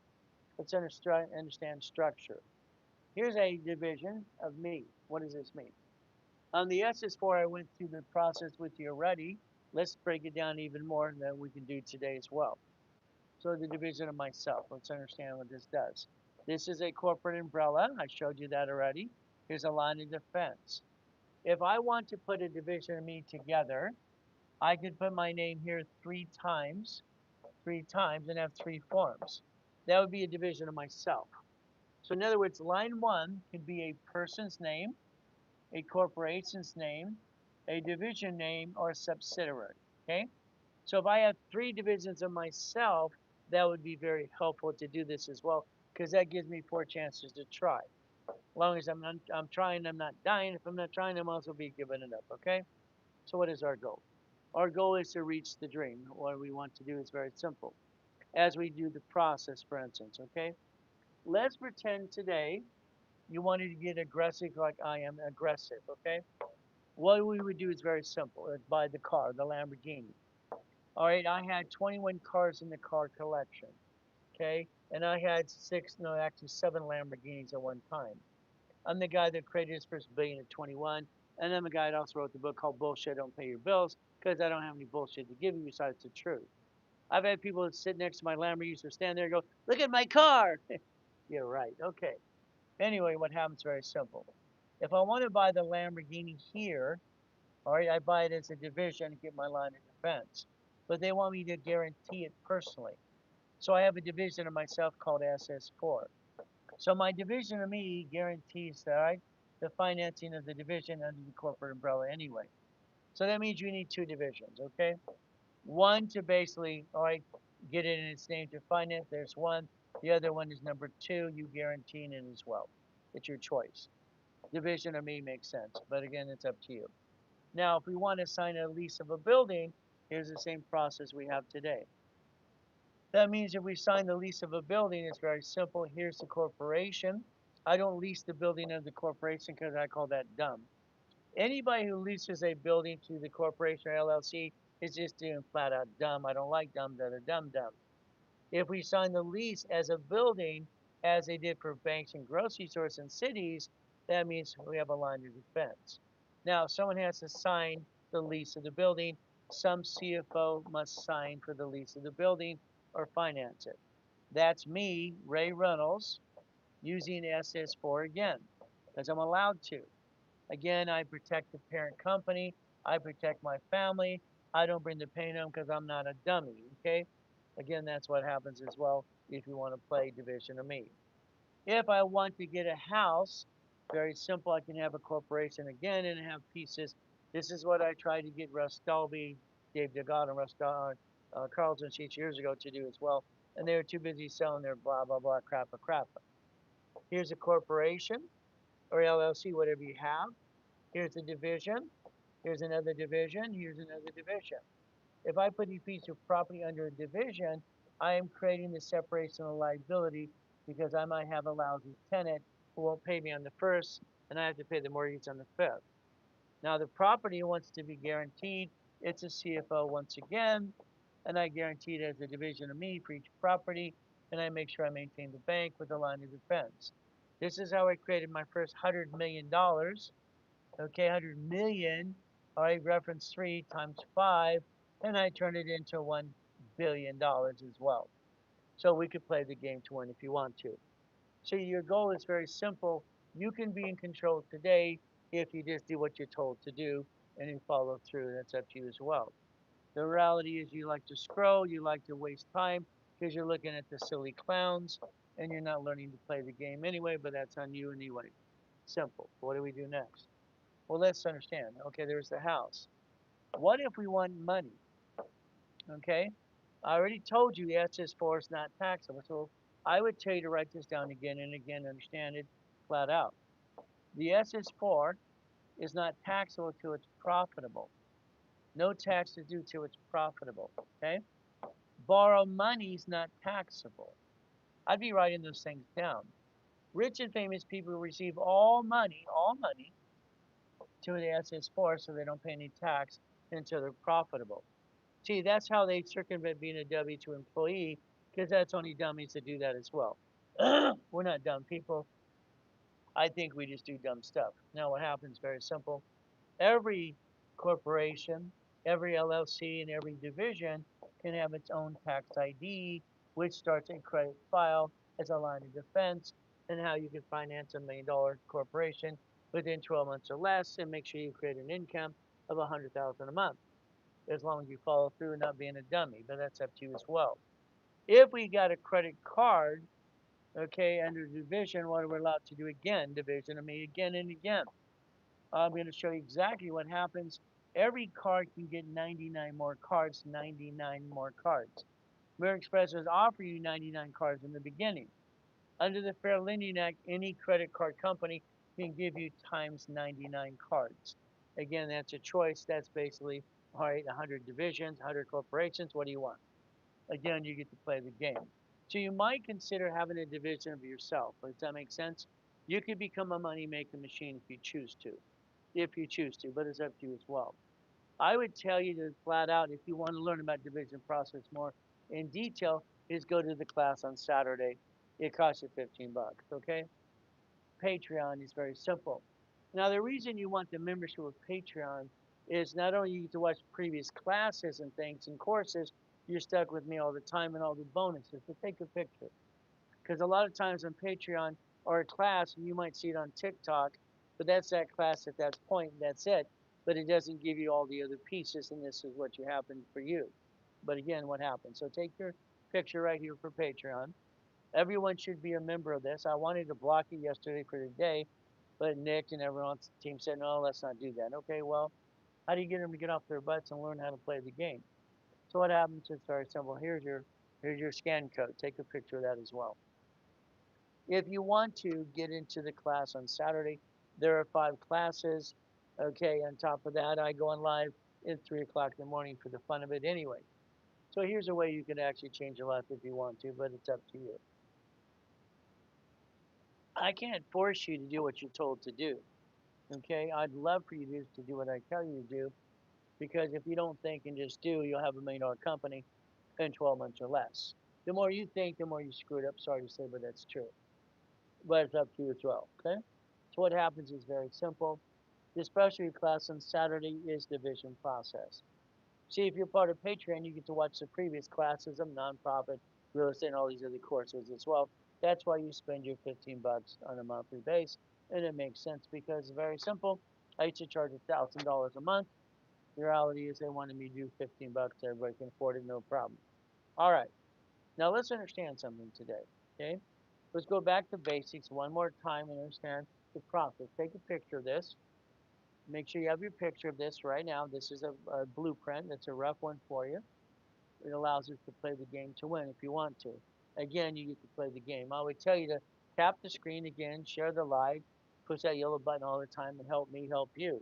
Let's understand structure. Here's a division of me. What does this mean? On the SS4, I went through the process with you already. Let's break it down even more than we can do today as well. So the division of myself. Let's understand what this does. This is a corporate umbrella. I showed you that already. Here's a line of defense. If I want to put a division of me together, I could put my name here three times, and have 3 forms. That would be a division of myself. So in other words, line 1 could be a person's name, a corporation's name, a division name, or a subsidiary. Okay? So if I have 3 divisions of myself, that would be very helpful to do this as well, because that gives me 4 chances to try. As long as I'm trying, I'm not dying. If I'm not trying, I'm also be giving it up. Okay? So what is our goal? Our goal is to reach the dream. What we want to do is very simple. As we do the process, for instance, okay? Let's pretend today You wanted to get aggressive like I am aggressive, okay? What we would do is very simple. It's buy the car, the Lamborghini. All right, I had 21 cars in the car collection, okay? And I had six, no, actually seven Lamborghinis at one time. I'm the guy that created his first billion at 21. And I'm the guy that also wrote the book called Bullshit Don't Pay Your Bills because I don't have any bullshit to give you besides the truth. I've had people that sit next to my Lamborghini or stand there and go, look at my car. You're right. Okay. Anyway, what happens is very simple. If I want to buy the Lamborghini here, all right, I buy it as a division and get my line of defense. But they want me to guarantee it personally. So I have a division of myself called SS4. So my division of me guarantees that the financing of the division under the corporate umbrella anyway. So that means you need two divisions, okay? One to basically, all right, get it in its name to finance. There's one. The other one is number two, you guaranteeing it as well. It's your choice. Division of me makes sense, but again, it's up to you. Now, if we want to sign a lease of a building, here's the same process we have today. That means if we sign the lease of a building, it's very simple. Here's the corporation. I don't lease the building of the corporation because I call that dumb. Anybody who leases a building to the corporation or LLC is just doing flat out dumb. I don't like dumb that are dumb dumb. If we sign the lease as a building, as they did for banks and grocery stores and cities, that means we have a line of defense. Now, someone has to sign the lease of the building. Some CFO must sign for the lease of the building or finance it. That's me, Ray Reynolds, using SS4 again, because I'm allowed to. Again, I protect the parent company. I protect my family. I don't bring the pain home because I'm not a dummy, okay? Again, that's what happens as well if you want to play division of me. If I want to get a house, very simple, I can have a corporation again and have pieces. This is what I tried to get Russ Dalby, Dave DeGotte, and Carlton Sheets years ago to do as well. And they were too busy selling their blah, blah, blah, crap, crap. Here's a corporation or LLC, whatever you have. Here's a division. Here's another division. Here's another division. If I put a piece of property under a division, I am creating the separation of liability because I might have a lousy tenant who won't pay me on the first, and I have to pay the mortgage on the fifth. Now, the property wants to be guaranteed. It's a CFO once again, and I guarantee it as a division of me for each property, and I make sure I maintain the bank with a line of defense. This is how I created my first $100 million. Okay, 100 million. All right, reference 3 times 5, and I turned it into $1 billion as well. So we could play the game to win if you want to. So your goal is very simple. You can be in control today if you just do what you're told to do and you follow through. That's up to you as well. The reality is you like to scroll, you like to waste time because you're looking at the silly clowns and you're not learning to play the game anyway, but that's on you anyway. Simple. What do we do next? Well, let's understand. Okay, there's the house. What if we want money? Okay, I already told you the SS4 is not taxable, so I would tell you to write this down again and again, understand it flat out. The SS4 is not taxable till it's profitable. No tax is due till it's profitable. Okay, borrow money is not taxable. I'd be writing those things down. Rich and famous people receive all money to the SS4 so they don't pay any tax until they're profitable. See, that's how they circumvent being a W 2 employee because that's only dummies that do that as well. We're not dumb people. I think we just do dumb stuff. Now, what happens? Very simple. Every corporation, every LLC, and every division can have its own tax ID, which starts a credit file as a line of defense, and how you can finance $1 million corporation within 12 months or less, and make sure you create an income of 100,000 a month, as long as you follow through and not being a dummy. But that's up to you as well. If we got a credit card, okay, under division, what are we allowed to do again? Division, I mean, again and again. I'm going to show you exactly what happens. Every card can get 99 more cards, 99 more cards. American Express is offering you 99 cards in the beginning. Under the Fair Lending Act, any credit card company can give you times 99 cards. Again, that's a choice. That's basically, all right, 100 divisions, 100 corporations. What do you want? Again, you get to play the game. So you might consider having a division of yourself. Does that make sense? You could become a money making machine if you choose to. If you choose to, but it's up to you as well. I would tell you to flat out, if you want to learn about division process more in detail, is go to the class on Saturday. It costs you 15 bucks, okay? Patreon is very simple. Now, the reason you want the membership of Patreon is not only you get to watch previous classes and things and courses, you're stuck with me all the time and all the bonuses. But take a picture. Because a lot of times on Patreon or a class, you might see it on TikTok, but that's that class at that point, and that's it. But it doesn't give you all the other pieces, and this is what you happened for you. But again, what happened? So take your picture right here for Patreon. Everyone should be a member of this. I wanted to block it yesterday for today, but Nick and everyone on the team said, no, let's not do that. Okay, well, how do you get them to get off their butts and learn how to play the game? So what happens? It's very simple. Here's your scan code. Take a picture of that as well. If you want to get into the class on Saturday, there are 5 classes. Okay, on top of that, I go on live at 3 o'clock in the morning for the fun of it anyway. So here's a way you can actually change your life if you want to, but it's up to you. I can't force you to do what you're told to do. Okay, I'd love for you to do what I tell you to do, because if you don't think and just do, you'll have $1 million company in 12 months or less. The more you think, the more you screw it up. Sorry to say, but that's true. But it's up to you as well. Okay. So what happens is very simple. The specialty class on Saturday is division process. See, if you're part of Patreon, you get to watch the previous classes of nonprofit, real estate, and all these other courses as well. That's why you spend your 15 bucks on a monthly base, and it makes sense because it's very simple. I used to charge $1,000 a month. The reality is they wanted me to do 15 bucks. Everybody can afford it, no problem. All right. Now let's understand something today. Okay. Let's go back to basics one more time and understand the process. Take a picture of this. Make sure you have your picture of this right now. This is a blueprint. It's a rough one for you. It allows us to play the game to win if you want to. Again, you get to play the game. I would tell you to tap the screen again, share the live, push that yellow button all the time, and help me help you.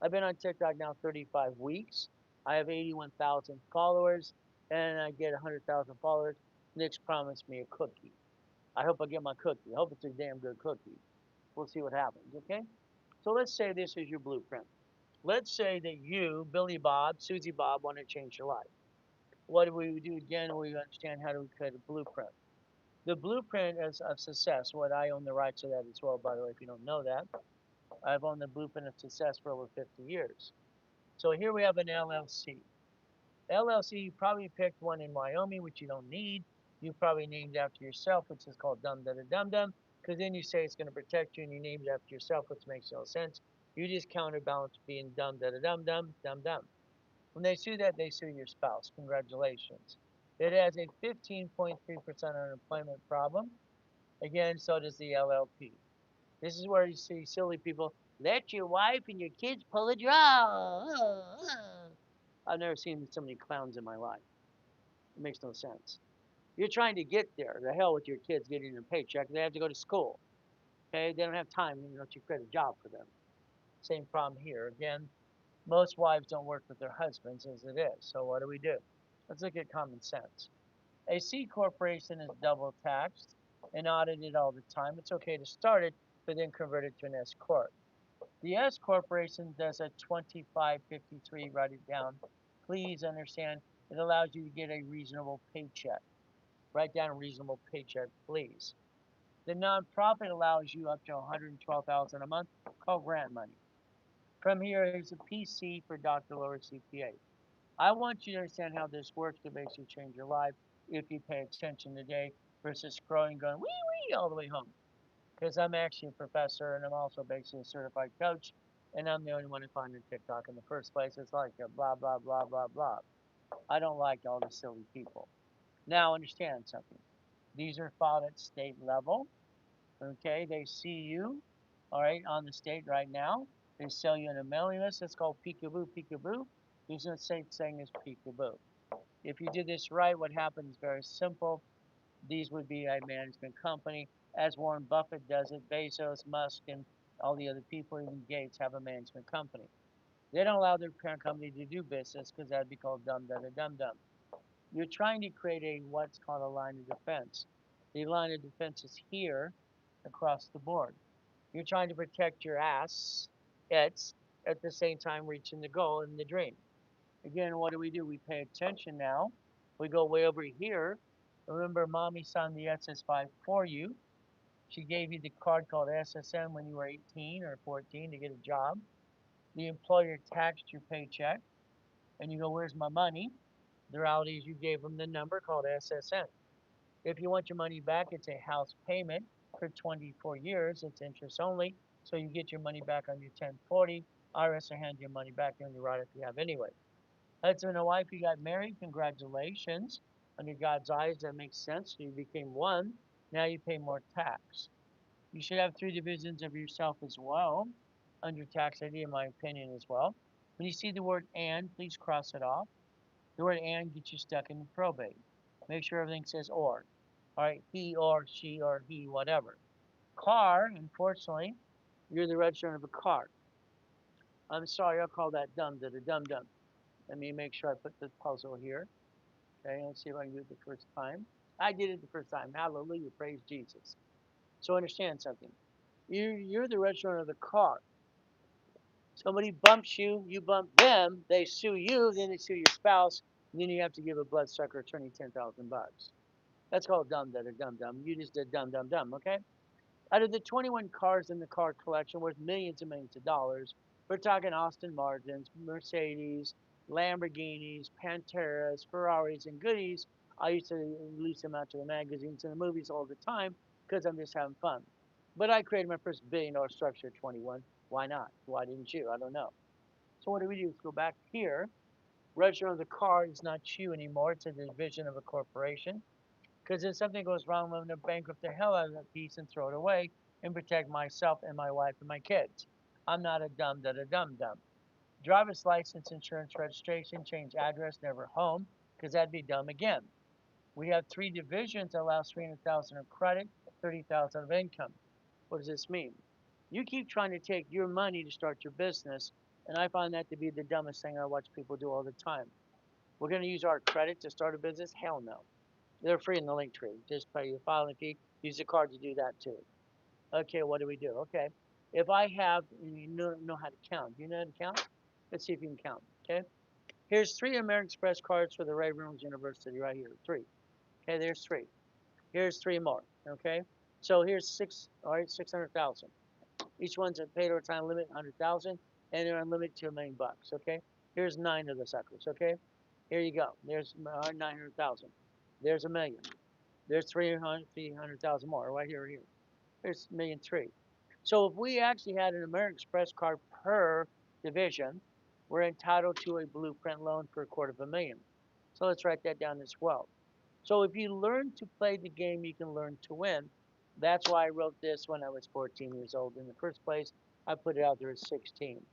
I've been on TikTok now 35 weeks. I have 81,000 followers, and I get 100,000 followers. Nick's promised me a cookie. I hope I get my cookie. I hope it's a damn good cookie. We'll see what happens, okay? So let's say this is your blueprint. Let's say that you, Billy Bob, Susie Bob, want to change your life. What do we do again? We understand how do we create a blueprint. The blueprint is of success. What I own the rights to that as well, by the way, if you don't know that. I've owned the blueprint of success for over 50 years. So here we have an LLC. LLC, you probably picked one in Wyoming, which you don't need. You probably named after yourself, which is called Dum Da Da Dum Dum, because then you say it's going to protect you and you named it after yourself, which makes no sense. You just counterbalance being Dum Da Da Dum Dum Dum Dum. When they sue that, they sue your spouse. Congratulations. It has a 15.3% unemployment problem. Again, so does the LLP. This is where you see silly people, let your wife and your kids pull a draw. I've never seen so many clowns in my life. It makes no sense. You're trying to get there. The hell with your kids getting a paycheck. They have to go to school. Okay, they don't have time, to create a job for them. Same problem here. Again, most wives don't work with their husbands as it is. So what do? Let's look at common sense. A C corporation is double taxed and audited all the time. It's okay to start it, but then convert it to an S corp. The S corporation does a 2553. Write it down. Please understand. It allows you to get a reasonable paycheck. Write down a reasonable paycheck, please. The nonprofit allows you up to 112,000 a month, called grant money. From here, here's a PC for Dr. Lower CPA. I want you to understand how this works to basically change your life if you pay attention today versus scrolling, going wee wee all the way home. Because I'm actually a professor and I'm also basically a certified coach, and I'm the only one who found TikTok in the first place. It's like a blah blah blah blah blah. I don't like all the silly people. Now understand something. These are filed at state level. Okay, they see you, all right, on the state right now. They sell you in a mailing list. It's called peekaboo, peekaboo. There's no safe saying is peekaboo. If you did this right, what happens is very simple. These would be a management company, as Warren Buffett does it. Bezos, Musk, and all the other people, even Gates, have a management company. They don't allow their parent company to do business because that'd be called dumb, da, da, dum, dum. You're trying to create a what's called a line of defense. The line of defense is here across the board. You're trying to protect your ass. It's at the same time reaching the goal and the dream. Again, what do? We pay attention now. We go way over here. Remember, mommy signed the SS5 for you. She gave you the card called SSN when you were 18 or 14 to get a job. The employer taxed your paycheck, and you go, "Where's my money?" The reality is you gave them the number called SSN. If you want your money back, it's a house payment for 24 years. It's interest only, so you get your money back on your 1040. IRS will hand your money back on your right if you have anyway. Husband and wife, you got married. Congratulations. Under God's eyes, that makes sense. You became one. Now you pay more tax. You should have three divisions of yourself as well under tax ID, in my opinion, as well. When you see the word and, please cross it off. The word and gets you stuck in the probate. Make sure everything says or. All right, he or she or he, whatever. Car, unfortunately, you're the registrant of a car. I'm sorry, I'll call that dumb to the dum dum. Let me make sure I put the puzzle here. Okay, let's see if I can do it the first time. I did it the first time. Hallelujah, praise Jesus. So understand something. You're the registrant of the car. Somebody bumps you, you bump them, they sue you, then they sue your spouse, and then you have to give a bloodsucker attorney $10,000. That's called dumb dum dum dum. You just did dumb dum dum, okay? Out of the 21 cars in the car collection worth millions and millions of dollars, we're talking Aston Martins, Mercedes, Lamborghinis, Panteras, Ferraris, and goodies. I used to lease them out to the magazines and the movies all the time because I'm just having fun. But I created my first billion-dollar structure at 21. Why not? Why didn't you? I don't know. So what do? Let's go back here. Register of the car is not you anymore. It's a division of a corporation. Because if something goes wrong, I'm going to bankrupt the hell out of that piece and throw it away and protect myself and my wife and my kids. I'm not a dumb da da dum dum. Driver's license, insurance, registration, change address, never home, because that'd be dumb again. We have three divisions that allows 300,000 of credit, 30,000 of income. What does this mean? You keep trying to take your money to start your business, and I find that to be the dumbest thing I watch people do all the time. We're going to use our credit to start a business? Hell no. They're free in the link tree. Just pay your filing fee. Use the card to do that too. Okay, what do we do? Okay, if I have, you know how to count. You know how to count? Let's see if you can count. Okay, here's three American Express cards for the Ray Reynolds University right here. Three. Okay, there's three. Here's three more. Okay, so here's six. All right, 600,000. Each one's a paid overtime limit, 100,000, and they're unlimited to $1,000,000. Okay, here's nine of the suckers. Okay, here you go. There's 900,000. There's a million. There's 300,000 more right here, here. There's 1,000,003. So if we actually had an American Express card per division, we're entitled to a blueprint loan for $250,000. So let's write that down as well. So if you learn to play the game, you can learn to win. That's why I wrote this when I was 14 years old in the first place. I put it out there at 16.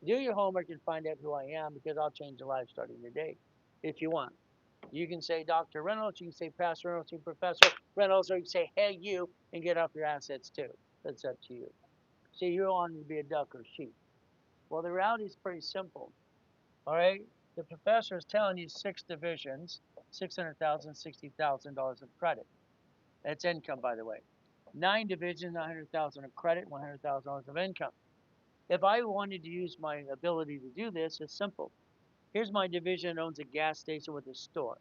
Do your homework and find out who I am because I'll change your life starting today if you want. You can say Dr. Reynolds, you can say Pastor Reynolds, you can Professor Reynolds, or you can say, hey, you, and get off your assets too. That's up to you. See, you want to be a duck or sheep. Well, the reality is pretty simple. All right? The professor is telling you six divisions, 600,000, $60,000 of credit. That's income, by the way. Nine divisions, 100,000 of credit, $100,000 of income. If I wanted to use my ability to do this, it's simple. Here's my division that owns a gas station with a store.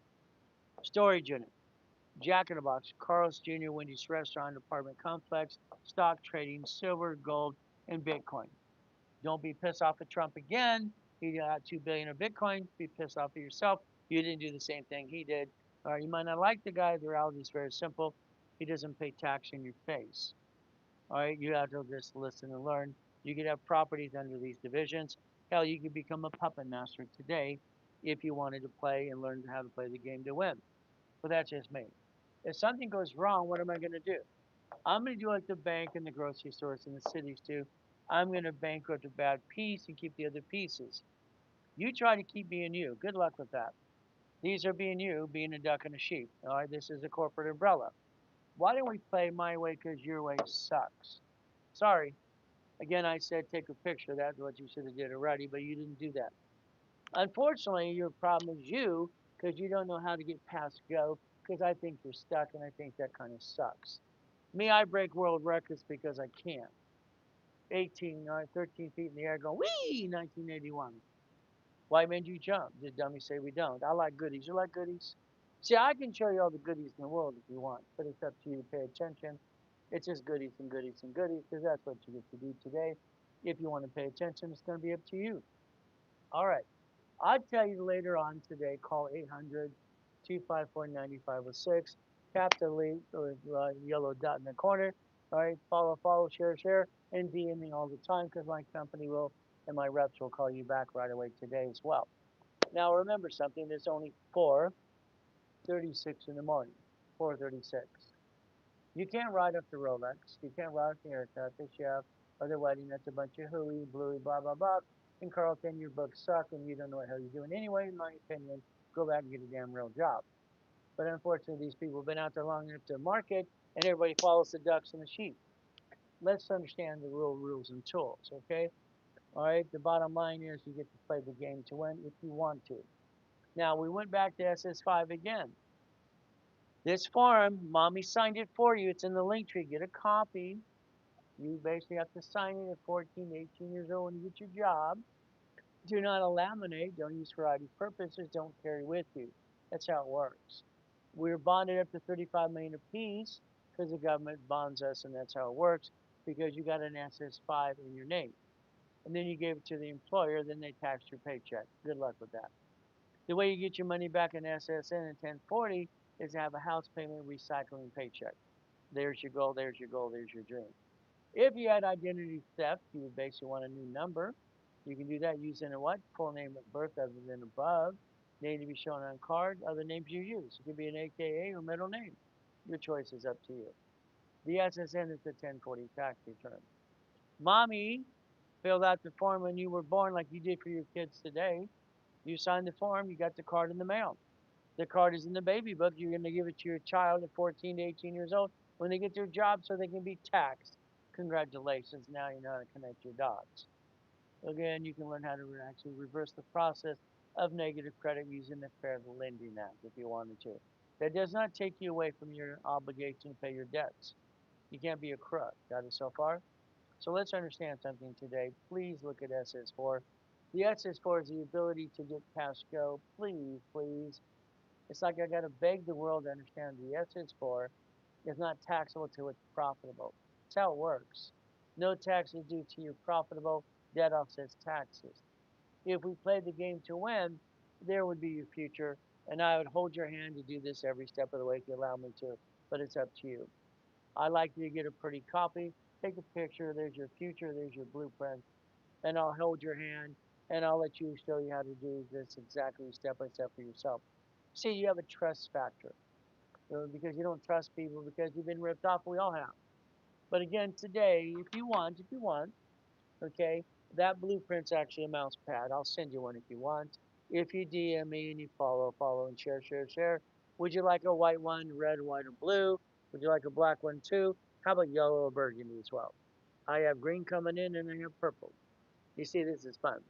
Storage unit. Jack in the Box, Carl's Jr., Wendy's Restaurant, Apartment Complex, Stock Trading, Silver, Gold, and Bitcoin. Don't be pissed off at Trump again. He got 2 billion of Bitcoin. Be pissed off at yourself. You didn't do the same thing he did. All right, you might not like the guy. The reality is very simple. He doesn't pay tax in your face. All right, you have to just listen and learn. You could have properties under these divisions. Hell, you could become a puppet master today if you wanted to play and learn how to play the game to win. But that's just me. If something goes wrong, what am I going to do? I'm going to do like the bank and the grocery stores and the cities do. I'm going to bankrupt a bad piece and keep the other pieces. You try to keep being you. Good luck with that. These are being you, being a duck and a sheep. All right, this is a corporate umbrella. Why don't we play my way because your way sucks? Sorry. Again, I said take a picture. That's what you should have did already, but you didn't do that. Unfortunately, your problem is you because you don't know how to get past go because I think you're stuck and I think that kind of sucks. Me, I break world records because I can. 18, or 13 feet in the air going, wee, 1981. Why made you jump? Did dummies say we don't? I like goodies. You like goodies? See, I can show you all the goodies in the world if you want, but it's up to you to pay attention. It's just goodies and goodies and goodies because that's what you get to do today. If you want to pay attention, it's going to be up to you. All right. I'll tell you later on today. Call 800-254-9506. Tap the link or yellow dot in the corner. All right. Follow, share, and DM me all the time because my company will and my reps will call you back right away today as well. Now remember something. It's only 4:36 in the morning. 4:36. You can't ride up the Rolex. You can't ride up the haircut, the chef, or the wedding. That's a bunch of hooey, bluey, blah, blah, blah. And Carlton, your books suck and you don't know what the hell you're doing anyway, in my opinion. Go back and get a damn real job. But unfortunately, these people have been out there long enough to market and everybody follows the ducks and the sheep. Let's understand the real rules and tools, okay? All right, the bottom line is you get to play the game to win if you want to. Now, we went back to SS5 again. This form, mommy signed it for you. It's in the link tree. Get a copy. You basically have to sign it at 14, 18 years old when you get your job. Do not laminate. Don't use for ID purposes. Don't carry with you. That's how it works. We're bonded up to 35 million apiece because the government bonds us, and that's how it works. Because you got an SS5 in your name, and then you gave it to the employer. Then they tax your paycheck. Good luck with that. The way you get your money back in SSN and 1040 is to have a house payment recycling paycheck. There's your goal. There's your goal. There's your dream. If you had identity theft, you would basically want a new number. You can do that using a what? Full name of birth other than above. Name to be shown on card, other names you use. It could be an AKA or middle name. Your choice is up to you. The SSN is the 1040 tax return. Mommy filled out the form when you were born like you did for your kids today. You signed the form, you got the card in the mail. The card is in the baby book. You're going to give it to your child at 14 to 18 years old when they get their job so they can be taxed. Congratulations. Now you know how to connect your dots. Again, you can learn how to actually reverse the process of negative credit using the Fair Lending Act if you wanted to. That does not take you away from your obligation to pay your debts. You can't be a crook. Got it so far? So let's understand something today. Please look at SS4. The SS4 is the ability to get cash go. Please, please. It's like I got to beg the world to understand the SS4 is not taxable till it's profitable. That's how it works. No tax is due till you're profitable. Debt offsets taxes. If we played the game to win, there would be your future, and I would hold your hand to do this every step of the way if you allow me to. But it's up to you. I'd like you to get a pretty copy. Take a picture. There's your future. There's your blueprint, and I'll hold your hand, and I'll let you show you how to do this exactly step by step for yourself. See, you have a trust factor because you don't trust people because you've been ripped off. We all have. But again, today, if you want, okay, that blueprint's actually a mouse pad. I'll send you one if you want. If you DM me and you follow, and share. Would you like a white one, red, white, or blue? Would you like a black one too? How about yellow or burgundy as well? I have green coming in and I have purple. You see, this is fun.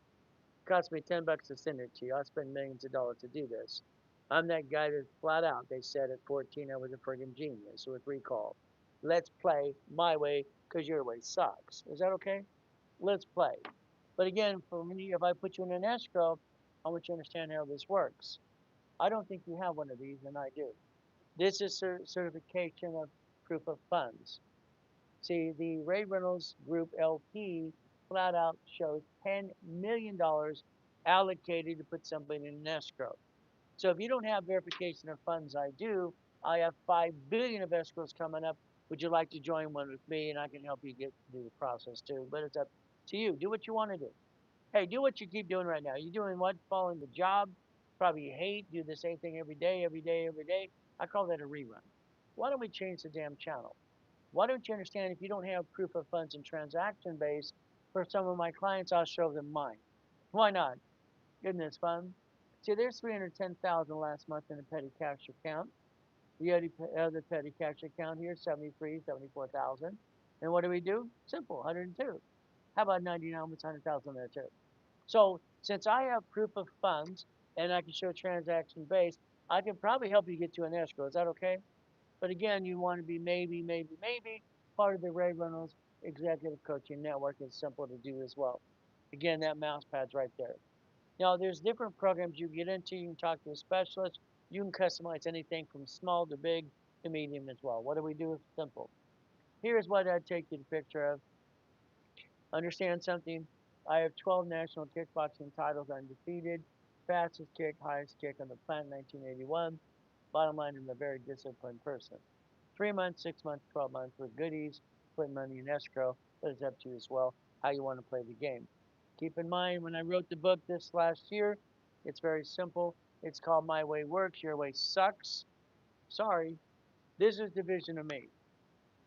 Cost me $10 to send it to you. I spend millions of dollars to do this. I'm that guy that flat out, they said at 14 I was a friggin' genius with recall. Let's play my way because your way sucks. Is that okay? Let's play. But again, for me, if I put you in an escrow, I want you to understand how this works. I don't think you have one of these, and I do. This is certification of proof of funds. See, the Ray Reynolds Group LP flat out shows $10 million allocated to put somebody in an escrow. So if you don't have verification of funds, I do. I have 5 billion of escrows coming up. Would you like to join one with me? And I can help you get through the process too. But it's up to you. Do what you want to do. Hey, do what you keep doing right now. You doing what? Following the job? Probably you hate. Do the same thing every day, every day, every day. I call that a rerun. Why don't we change the damn channel? Why don't you understand if you don't have proof of funds and transaction base, for some of my clients, I'll show them mine. Why not? Isn't this fun? See, there's 310,000 last month in a petty cash account. The other petty cash account here, 73, 74,000. And what do we do? Simple, 102. How about 99? Almost 100,000 there too. So since I have proof of funds and I can show transaction base, I can probably help you get to an escrow. Is that okay? But again, you want to be maybe part of the Ray Reynolds Executive Coaching Network is simple to do as well. Again, that mouse pad's right there. Now, there's different programs you get into. You can talk to a specialist. You can customize anything from small to big to medium as well. What do we do? It's simple. Here's what I'd take you to picture of. Understand something? I have 12 national kickboxing titles undefeated. Fastest kick, highest kick on the planet, 1981. Bottom line, I'm a very disciplined person. 3 months, 6 months, 12 months with goodies, put money in escrow, but it's up to you as well how you want to play the game. Keep in mind, when I wrote the book this last year, it's very simple. It's called My Way Works, Your Way Sucks. Sorry, this is division of me.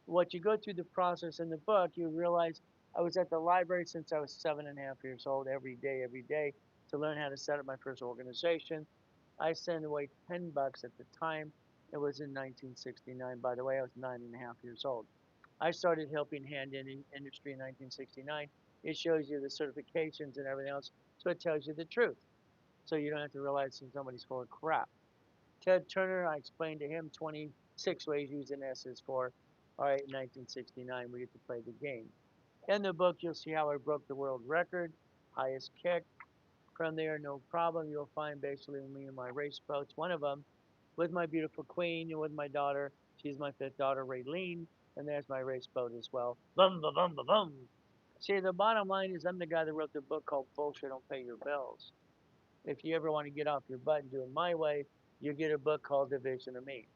What you go through the process in the book, you realize I was at the library since I was 7.5 years old, every day, to learn how to set up my first organization. I sent away $10 at the time. It was in 1969. By the way, I was 9.5 years old. I started helping hand in industry in 1969. It shows you the certifications and everything else, so it tells you the truth. So you don't have to realize somebody's full of crap. Ted Turner, I explained to him 26 ways using S's for. All right, 1969, we get to play the game. In the book, you'll see how I broke the world record, highest kick. From there, no problem. You'll find basically me and my race boats. One of them with my beautiful queen and with my daughter. She's my fifth daughter, Raylene, and there's my race boat as well. Bum, ba, bum, ba, bum. See, the bottom line is I'm the guy that wrote the book called Bullshit Don't Pay Your Bills. If you ever want to get off your butt and do it my way, you get a book called Division of Me.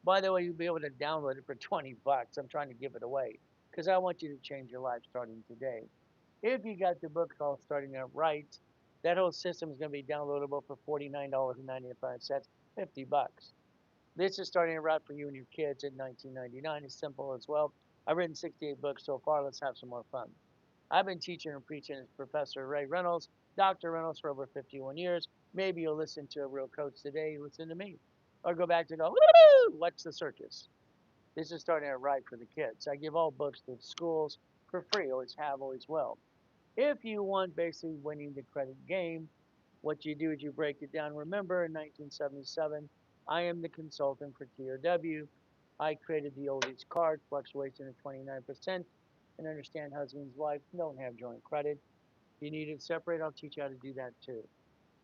By the way, you'll be able to download it for 20 bucks. I'm trying to give it away because I want you to change your life starting today. If you got the book called Starting Out Right, that whole system is going to be downloadable for $49.95, 50 bucks. This is starting out right for you and your kids in 1999. It's simple as well. I've written 68 books so far. Let's have some more fun. I've been teaching and preaching as Professor Ray Reynolds, Dr. Reynolds for over 51 years. Maybe you'll listen to a real coach today. Listen to me. Or go back to go, woo, what's the circus? This is starting out right for the kids. I give all books to schools for free. Always have, always will. If you want basically winning the credit game, what you do is you break it down. Remember, in 1977, I am the consultant for TRW. I created the oldies card, fluctuation of 29%, and understand husbands and wives don't have joint credit. If you need it separate, I'll teach you how to do that too.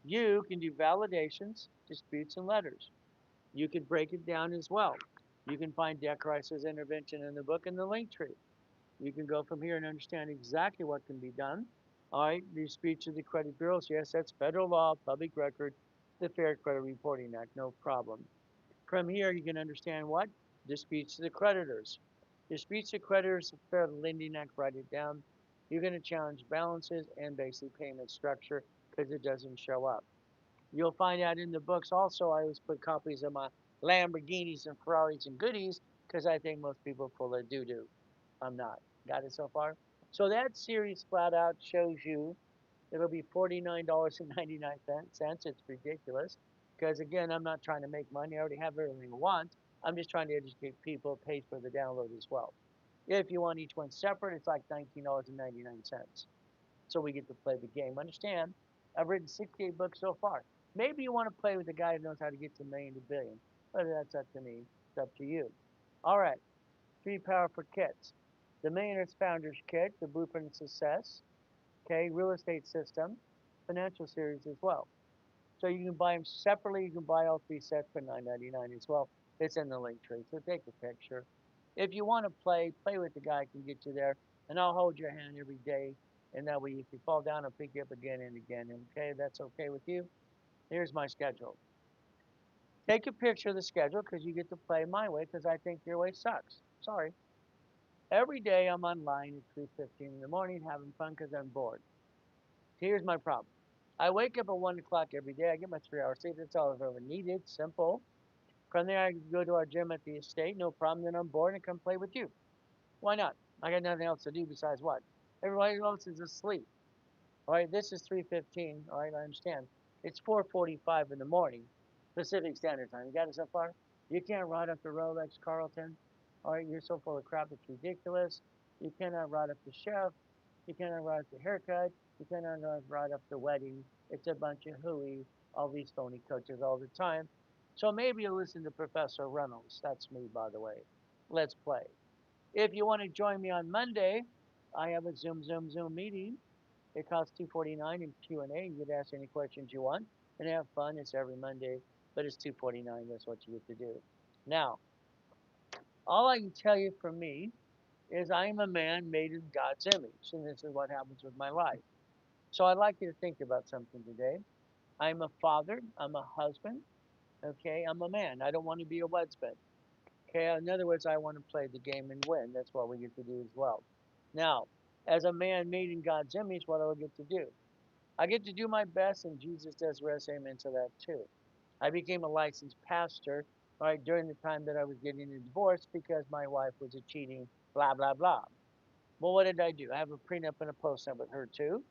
You can do validations, disputes, and letters. You could break it down as well. You can find Deck Rice's intervention in the book in the link tree. You can go from here and understand exactly what can be done. All right, disputes of the credit bureaus. Yes, that's federal law, public record, the Fair Credit Reporting Act, no problem. From here, you can understand what? Disputes to the creditors. Disputes to creditors, the Fair Lending Act, write it down. You're going to challenge balances and basic payment structure because it doesn't show up. You'll find out in the books also, I always put copies of my Lamborghinis and Ferraris and goodies because I think most people are full of doo doo. I'm not. Got it so far? So that series flat out shows you it'll be $49.99. It's ridiculous because, again, I'm not trying to make money. I already have everything I want. I'm just trying to educate people, pay for the download as well. If you want each one separate, it's like $19.99. So we get to play the game. Understand, I've written 68 books so far. Maybe you want to play with the guy who knows how to get to million to billion. But that's up to me. It's up to you. All right. 3 powerful kits. The Millionaire's Founders Kit, the Blueprint of Success, okay, Real Estate System, Financial Series as well. So you can buy them separately. You can buy all 3 sets for $9.99 as well. It's in the link tree, so take a picture. If you want to play with the guy who can get you there, and I'll hold your hand every day. And that way, if you fall down, I'll pick you up again and again. Okay, that's okay with you? Here's my schedule. Take a picture of the schedule because you get to play my way because I think your way sucks. Sorry. Every day I'm online at 3:15 in the morning having fun because I'm bored. Here's my problem. I wake up at 1 o'clock every day. I get my 3 hours sleep. That's all I've ever needed. Simple. From there, I go to our gym at the estate. No problem. Then I'm bored and come play with you. Why not? I got nothing else to do besides what? Everybody else is asleep. All right, this is 3:15. All right, I understand. It's 4:45 in the morning, Pacific Standard Time. You got it so far? You can't ride up the Rolex Carlton. All right, you're so full of crap. It's ridiculous. You cannot ride up the chef. You cannot ride up the haircut. You cannot ride up the wedding. It's a bunch of hooey. All these phony coaches all the time. So maybe you listen to Professor Reynolds. That's me, by the way. Let's play. If you want to join me on Monday, I have a Zoom meeting. It costs $2.49 in Q&A. You can ask any questions you want and have fun. It's every Monday, but it's $2.49. That's what you get to do. Now, all I can tell you from me is I am a man made in God's image, and this is what happens with my life. So I'd like you to think about something today. I'm a father. I'm a husband. Okay, I'm a man. I don't want to be a husband. Okay, in other words, I want to play the game and win. That's what we get to do as well. Now, as a man made in God's image, what do I get to do? I get to do my best, and Jesus does rest amen to that too. I became a licensed pastor, all right, during the time that I was getting a divorce because my wife was a cheating, blah, blah, blah. Well, what did I do? I have a prenup and a postnup with her too.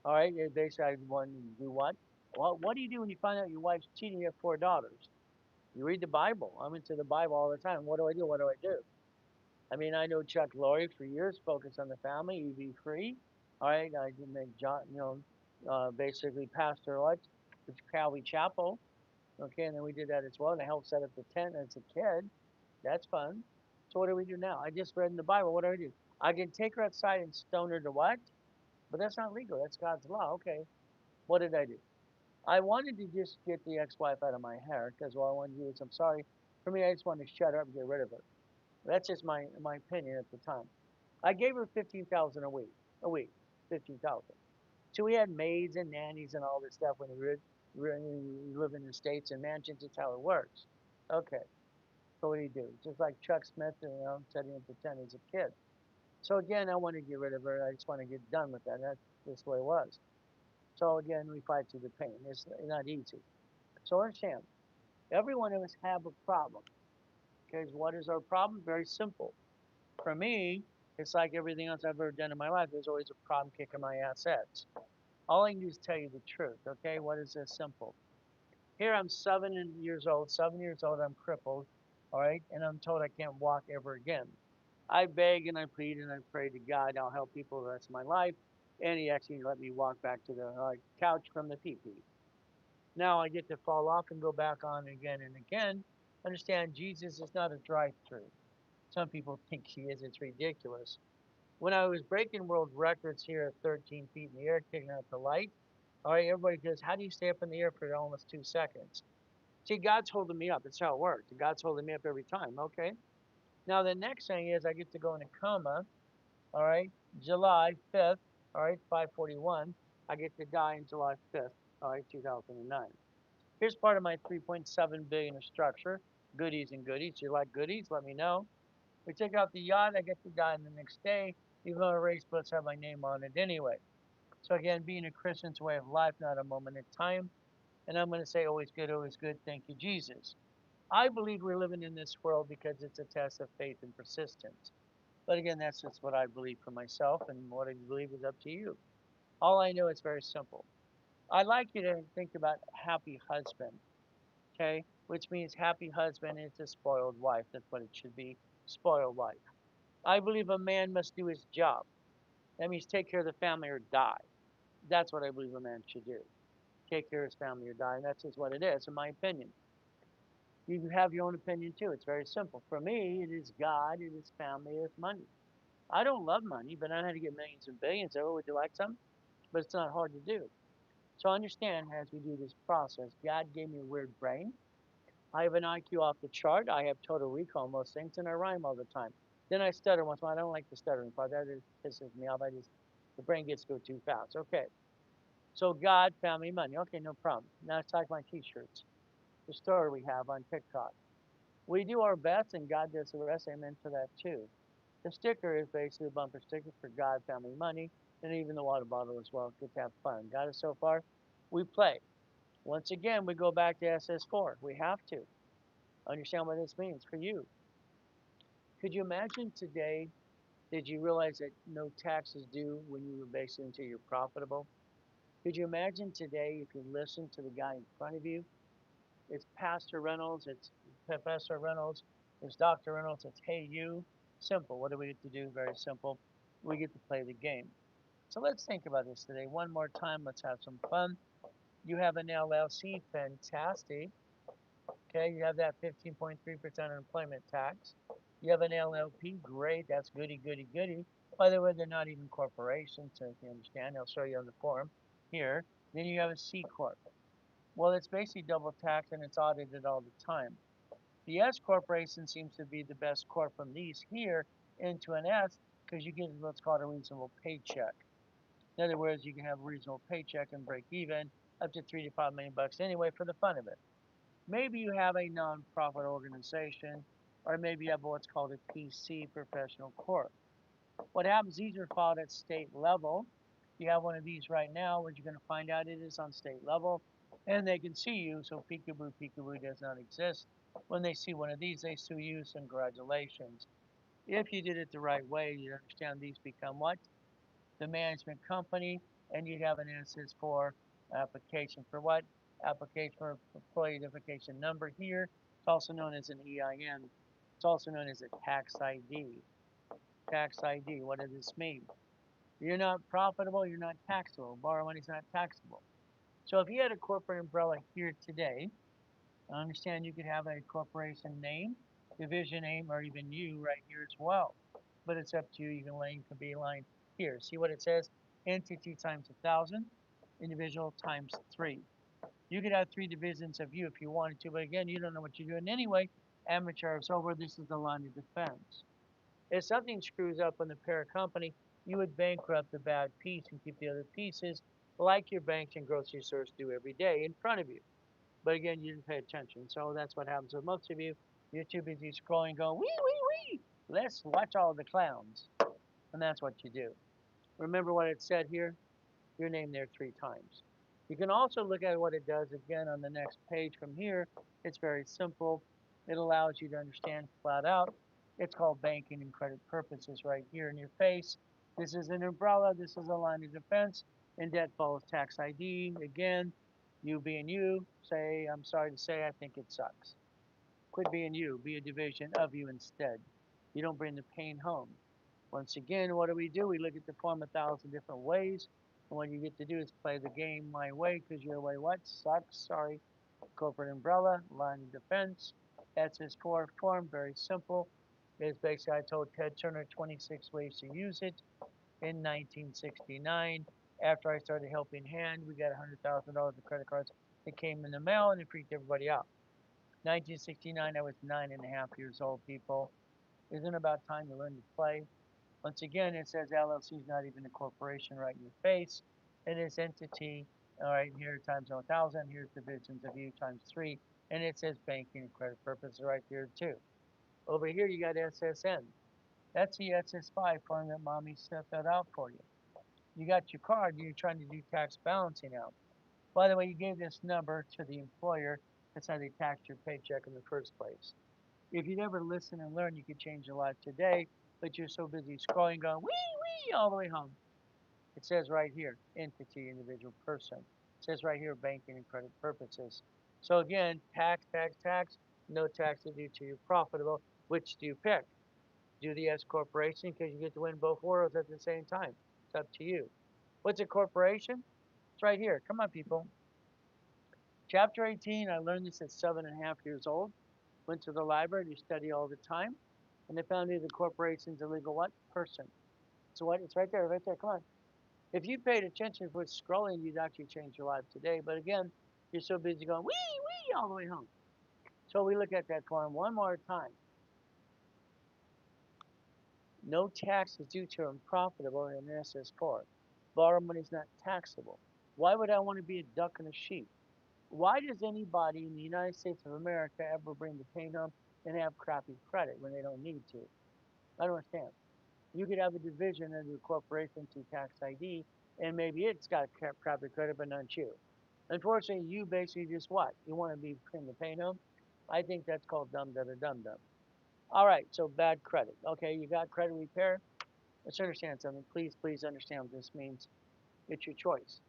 All right, they decided wanted to do what? Well, what do you do when you find out your wife's cheating? You have four daughters. You read the Bible. I'm into the Bible all the time. What do I do? What do I do? I mean, I know Chuck Lorre for years, focused on the family, EV free. All right, I did make John, basically pastor what? The Calvary Chapel. Okay, and then we did that as well, and I helped set up the tent as a kid. That's fun. So what do we do now? I just read in the Bible. What do I do? I can take her outside and stone her to what? But that's not legal. That's God's law. Okay. What did I do? I wanted to just get the ex-wife out of my hair because all I wanted to do is, I'm sorry, for me, I just wanted to shut her up and get rid of her. That's just my opinion at the time. I gave her 15,000 a week, 15,000. So we had maids and nannies and all this stuff when we live in the states and mansions. It's how it works. Okay, so what do you do? Just like Chuck Smith, setting up the tent as a kid. So again, I want to get rid of her. I just want to get done with that. That's just the way it was. So again, we fight through the pain. It's not easy. So understand, every one of us have a problem. Because what is our problem? Very simple. For me, it's like everything else I've ever done in my life. There's always a problem kicking my assets. All I can do is tell you the truth. Okay, what is this simple? Here I'm 7 years old. 7 years old, I'm crippled. All right, and I'm told I can't walk ever again. I beg and I plead and I pray to God I'll help people the rest of my life, and He actually let me walk back to the couch from the pee-pee. Now I get to fall off and go back on again and again. Understand, Jesus is not a drive-through. Some people think He is. It's ridiculous. When I was breaking world records here at 13 feet in the air, kicking out the light, all right, everybody goes, how do you stay up in the air for almost 2 seconds? See, God's holding me up. That's how it works. God's holding me up every time. Okay. Now the next thing is I get to go in a coma. All right, July 5th. All right, 5:41. I get to die on July 5th. All right, 2009. Here's part of my 3.7 billion of structure. Goodies and goodies. You like goodies? Let me know. We take out the yacht. I get to die the next day. Even though the race books have my name on it anyway. So again, being a Christian's way of life, not a moment in time. And I'm going to say always good, always good. Thank you, Jesus. I believe we're living in this world because it's a test of faith and persistence. But again, that's just what I believe for myself, and what I believe is up to you. All I know is very simple. I'd like you to think about happy husband, okay? Which means happy husband is a spoiled wife. That's what it should be, spoiled wife. I believe a man must do his job. That means take care of the family or die. That's what I believe a man should do. Take care of his family or die, and that's just what it is, in my opinion. You can have your own opinion too. It's very simple. For me, it is God, it is family, it is money. I don't love money, but I know how to get millions and billions. Oh, would you like some? But it's not hard to do. So understand as we do this process, God gave me a weird brain. I have an IQ off the chart. I have total recall on most things, and I rhyme all the time. Then I stutter once in a while. I don't like the stuttering part. That pisses me off. The brain gets to go too fast. Okay. So God, family, money. Okay, no problem. Now let's talk my t-shirts. The story we have on TikTok. We do our best, and God does the rest. Amen to that too. The sticker is basically a bumper sticker for God, family, money, and even the water bottle as well. Get to have fun. Got it so far? We play. Once again, we go back to SS4. We have to understand what this means for you. Could you imagine today? Did you realize that no taxes due when you were basically until you're profitable? Could you imagine today if you listen to the guy in front of you? It's Pastor Reynolds, it's Professor Reynolds, it's Dr. Reynolds, it's Hey You. Simple. What do we get to do? Very simple. We get to play the game. So let's think about this today. One more time. Let's have some fun. You have an LLC. Fantastic. Okay. You have that 15.3% employment tax. You have an LLP, great, that's goody, goody, goody. By the way, they're not even corporations, so if you understand, I'll show you on the form here. Then you have a C Corp. Well, it's basically double tax and it's audited all the time. The S corporation seems to be the best corp from these here into an S because you get what's called a reasonable paycheck. In other words, you can have a reasonable paycheck and break even up to 3 to 5 million bucks anyway for the fun of it. Maybe you have a nonprofit organization, or maybe you have what's called a PC professional corp. What happens? These are filed at state level. You have one of these right now, what you're going to find out it is on state level, and they can see you. So peekaboo, peekaboo does not exist. When they see one of these, they sue you. So congratulations. If you did it the right way, you understand these become what? The management company, and you'd have an SS4 application for what? Application for employee identification number here. It's also known as an EIN. It's also known as a tax ID. Tax ID, what does this mean? You're not profitable, you're not taxable. Borrow money is not taxable. So if you had a corporate umbrella here today, I understand you could have a corporation name, division name, or even you right here as well. But it's up to you. You can lane could be aligned here. See what it says? Entity times 1,000, individual times 3. You could have 3 divisions of you if you wanted to, but again, you don't know what you're doing anyway. Amateur is over. This is the line of defense. If something screws up in the parent company, you would bankrupt the bad piece and keep the other pieces like your banks and grocery stores do every day in front of you. But again, you didn't pay attention. So that's what happens with most of you. You're too busy scrolling, going, wee, wee, wee. Let's watch all the clowns. And that's what you do. Remember what it said here? Your name there 3 times. You can also look at what it does again on the next page from here. It's very simple. It allows you to understand flat out. It's called banking and credit purposes right here in your face. This is an umbrella. This is a line of defense. And debt follows tax ID. Again, you being you, say, I'm sorry to say, I think it sucks. Quit being you. Be a division of you instead. You don't bring the pain home. Once again, what do? We look at the form 1,000 different ways. And what you get to do is play the game my way because your way what? Sucks. Sorry. Corporate umbrella, line of defense. SS4 form, very simple. It's basically, I told Ted Turner 26 ways to use it in 1969. After I started Helping Hand, we got $100,000 of credit cards that came in the mail and it freaked everybody out. 1969, I was 9.5 years old, people. Isn't it about time to learn to play? Once again, it says LLC is not even a corporation right in your face. It is entity, all right, here times 1,000, here's divisions of you times 3, and it says banking and credit purposes right here too. Over here, you got SSN. That's the SS5 form that mommy set that out for you. You got your card, you're trying to do tax balancing out. By the way, you gave this number to the employer. That's how they taxed your paycheck in the first place. If you never listen and learn, you could change your life today, but you're so busy scrolling, going, wee, wee, all the way home. It says right here, entity, individual person. It says right here, banking and credit purposes. So again, tax, tax, tax, no tax to do till you're profitable. Which do you pick? Do the S corporation because you get to win both worlds at the same time. It's up to you. What's a corporation? It's right here. Come on, people. Chapter 18, I learned this at 7.5 years old. Went to the library to study all the time. And they found the corporation's a legal what? Person. So what? It's right there, right there. Come on. If you paid attention with scrolling, you'd actually change your life today. But again, you're so busy going, wee, wee, all the way home. So we look at that form one more time. No tax is due to unprofitable in SS4. Borrow money is not taxable. Why would I want to be a duck and a sheep? Why does anybody in the United States of America ever bring the pain home and have crappy credit when they don't need to? I don't understand. You could have a division of your corporation to tax ID, and maybe it's got crappy credit, but not you. Unfortunately, you basically just what? You want to be in the pain home? I think that's called dumb, dumb, dumb, dumb. All right, so bad credit. Okay, you got credit repair. Let's understand something. Please, please understand what this means. It's your choice.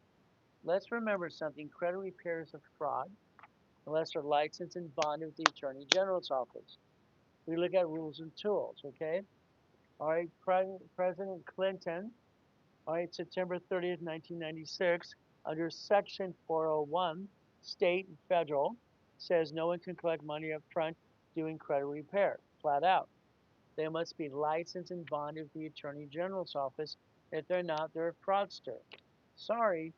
Let's remember something. Credit repair is a fraud unless they're licensed and bonded with the Attorney General's office. We look at rules and tools, okay? All right, President Clinton, all right, September 30th, 1996, under Section 401, state and federal, says no one can collect money up front doing credit repair, flat out. They must be licensed and bonded with the Attorney General's office. If they're not, they're a fraudster. Sorry,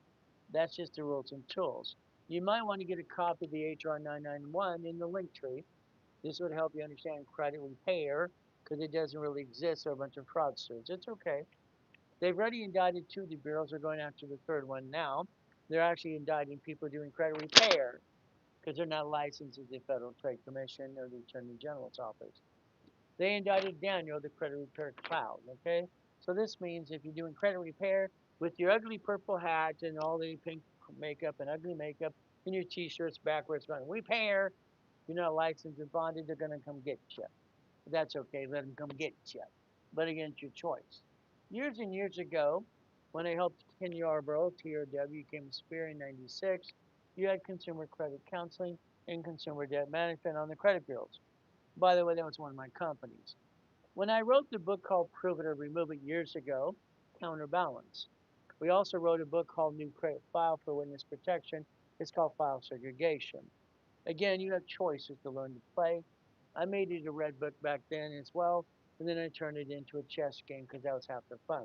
that's just the rules and tools. You might want to get a copy of the HR 991 in the link tree. This would help you understand credit repair because it doesn't really exist. They're a bunch of fraudsters. It's okay. They've already indicted two. The bureaus are going after the third one now. They're actually indicting people doing credit repair because they're not licensed with the Federal Trade Commission or the Attorney General's office. They indicted Daniel, the credit repair clown. Okay, so this means if you're doing credit repair with your ugly purple hat and all the pink makeup and ugly makeup and your t-shirts backwards going repair, you're not licensed and bonded. They're going to come get you. That's okay. Let them come get you, but against your choice. Years and years ago, when I helped Ken Yarborough, TRW, came to Spear in '96, you had consumer credit counseling and consumer debt management on the credit bureaus. By the way, that was one of my companies. When I wrote the book called Prove It or Remove It years ago, Counterbalance, we also wrote a book called New Credit File for Witness Protection. It's called File Segregation. Again, you have choices to learn to play. I made it a red book back then as well, and then I turned it into a chess game because that was half the fun.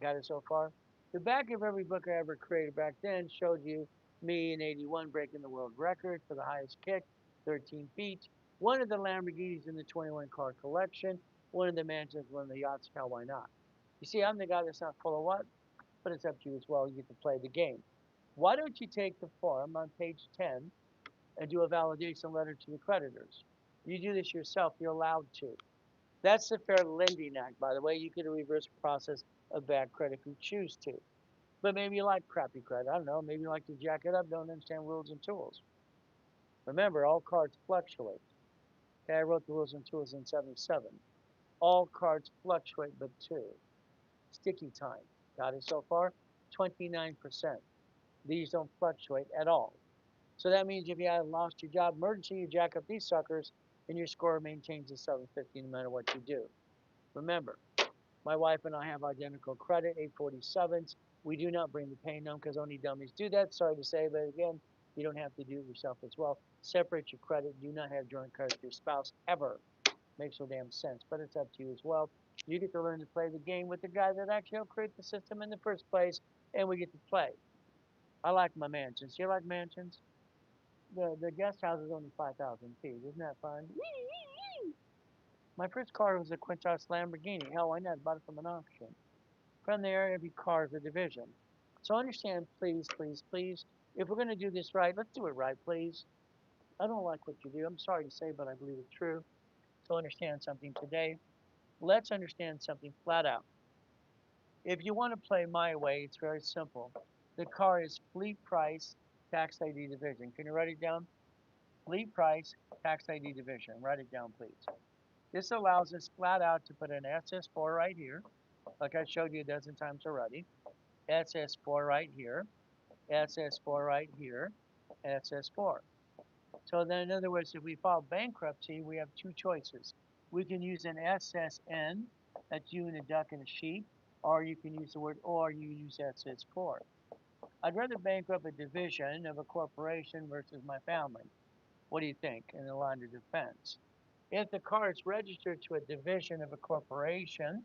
Got it so far? The back of every book I ever created back then showed you me in '81 breaking the world record for the highest kick, 13 feet. One of the Lamborghinis in the 21 car collection. One of the mansions, one of the yachts. Hell, why not? You see, I'm the guy that's not full of what? But it's up to you as well. You get to play the game. Why don't you take the form on page 10 and do a validation letter to the creditors? You do this yourself. You're allowed to. That's the Fair Lending Act, by the way. You can reverse process of bad credit if you choose to. But maybe you like crappy credit. I don't know. Maybe you like to jack it up, don't understand rules and tools. Remember, all cards fluctuate. Okay, I wrote the rules and tools in '77. All cards fluctuate but two. Sticky time. Got it so far? 29%. These don't fluctuate at all. So that means if you had lost your job emergency, you jack up these suckers and your score maintains a 750 no matter what you do. Remember, my wife and I have identical credit, 847s. We do not bring the pain home because only dummies do that. Sorry to say, but again, you don't have to do it yourself as well. Separate your credit. Do not have joint credit with your spouse ever. Makes no damn sense, but it's up to you as well. You get to learn to play the game with the guy that actually helped create the system in the first place, and we get to play. I like my mansions. You like mansions? The guest house is only 5,000 feet. Isn't that fun? My first car was a Quintas Lamborghini. Hell, why not? Bought it from an auction. From there, every car is a division. So understand, please, please, please, if we're going to do this right, let's do it right, please. I don't like what you do. I'm sorry to say, but I believe it's true. So understand something today. Let's understand something flat out. If you want to play my way, it's very simple. The car is fleet price, tax ID division. Can you write it down? Fleet price, tax ID division. Write it down, please. This allows us flat out to put an SS4 right here, like I showed you a dozen times already. SS4 right here, SS4 right here, SS4. So then, in other words, if we file bankruptcy, we have two choices. We can use an SSN, that's you and a duck and a sheep, or you can use the word or, you use SS4. I'd rather bankrupt a division of a corporation versus my family. What do you think in the line of defense? If the car is registered to a division of a corporation,